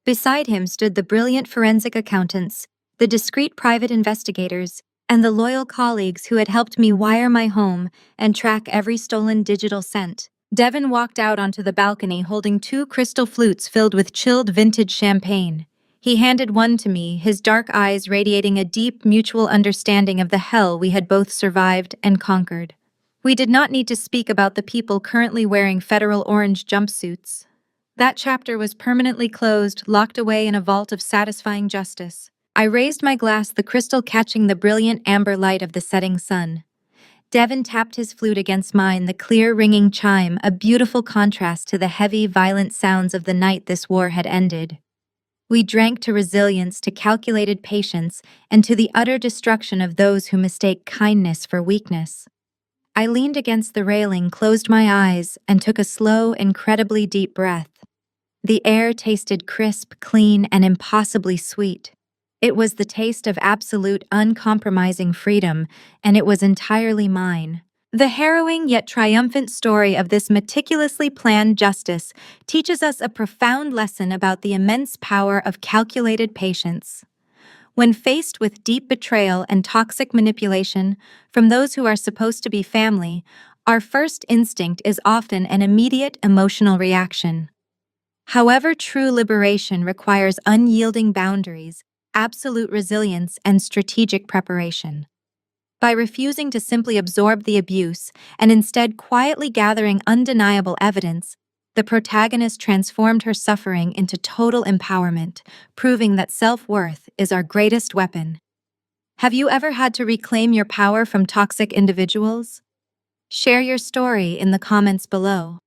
Beside him stood the brilliant forensic accountants, the discreet private investigators, and the loyal colleagues who had helped me wire my home and track every stolen digital cent. Devon walked out onto the balcony holding 2 crystal flutes filled with chilled vintage champagne. He handed one to me, his dark eyes radiating a deep mutual understanding of the hell we had both survived and conquered. We did not need to speak about the people currently wearing federal orange jumpsuits. That chapter was permanently closed, locked away in a vault of satisfying justice. I raised my glass, the crystal catching the brilliant amber light of the setting sun. Devon tapped his flute against mine, the clear, ringing chime, a beautiful contrast to the heavy, violent sounds of the night this war had ended. We drank to resilience, to calculated patience, and to the utter destruction of those who mistake kindness for weakness. I leaned against the railing, closed my eyes, and took a slow, incredibly deep breath. The air tasted crisp, clean, and impossibly sweet. It was the taste of absolute, uncompromising freedom, and it was entirely mine. The harrowing yet triumphant story of this meticulously planned justice teaches us a profound lesson about the immense power of calculated patience. When faced with deep betrayal and toxic manipulation from those who are supposed to be family, our first instinct is often an immediate emotional reaction. However, true liberation requires unyielding boundaries, absolute resilience, and strategic preparation. By refusing to simply absorb the abuse and instead quietly gathering undeniable evidence, the protagonist transformed her suffering into total empowerment, proving that self-worth is our greatest weapon. Have you ever had to reclaim your power from toxic individuals? Share your story in the comments below.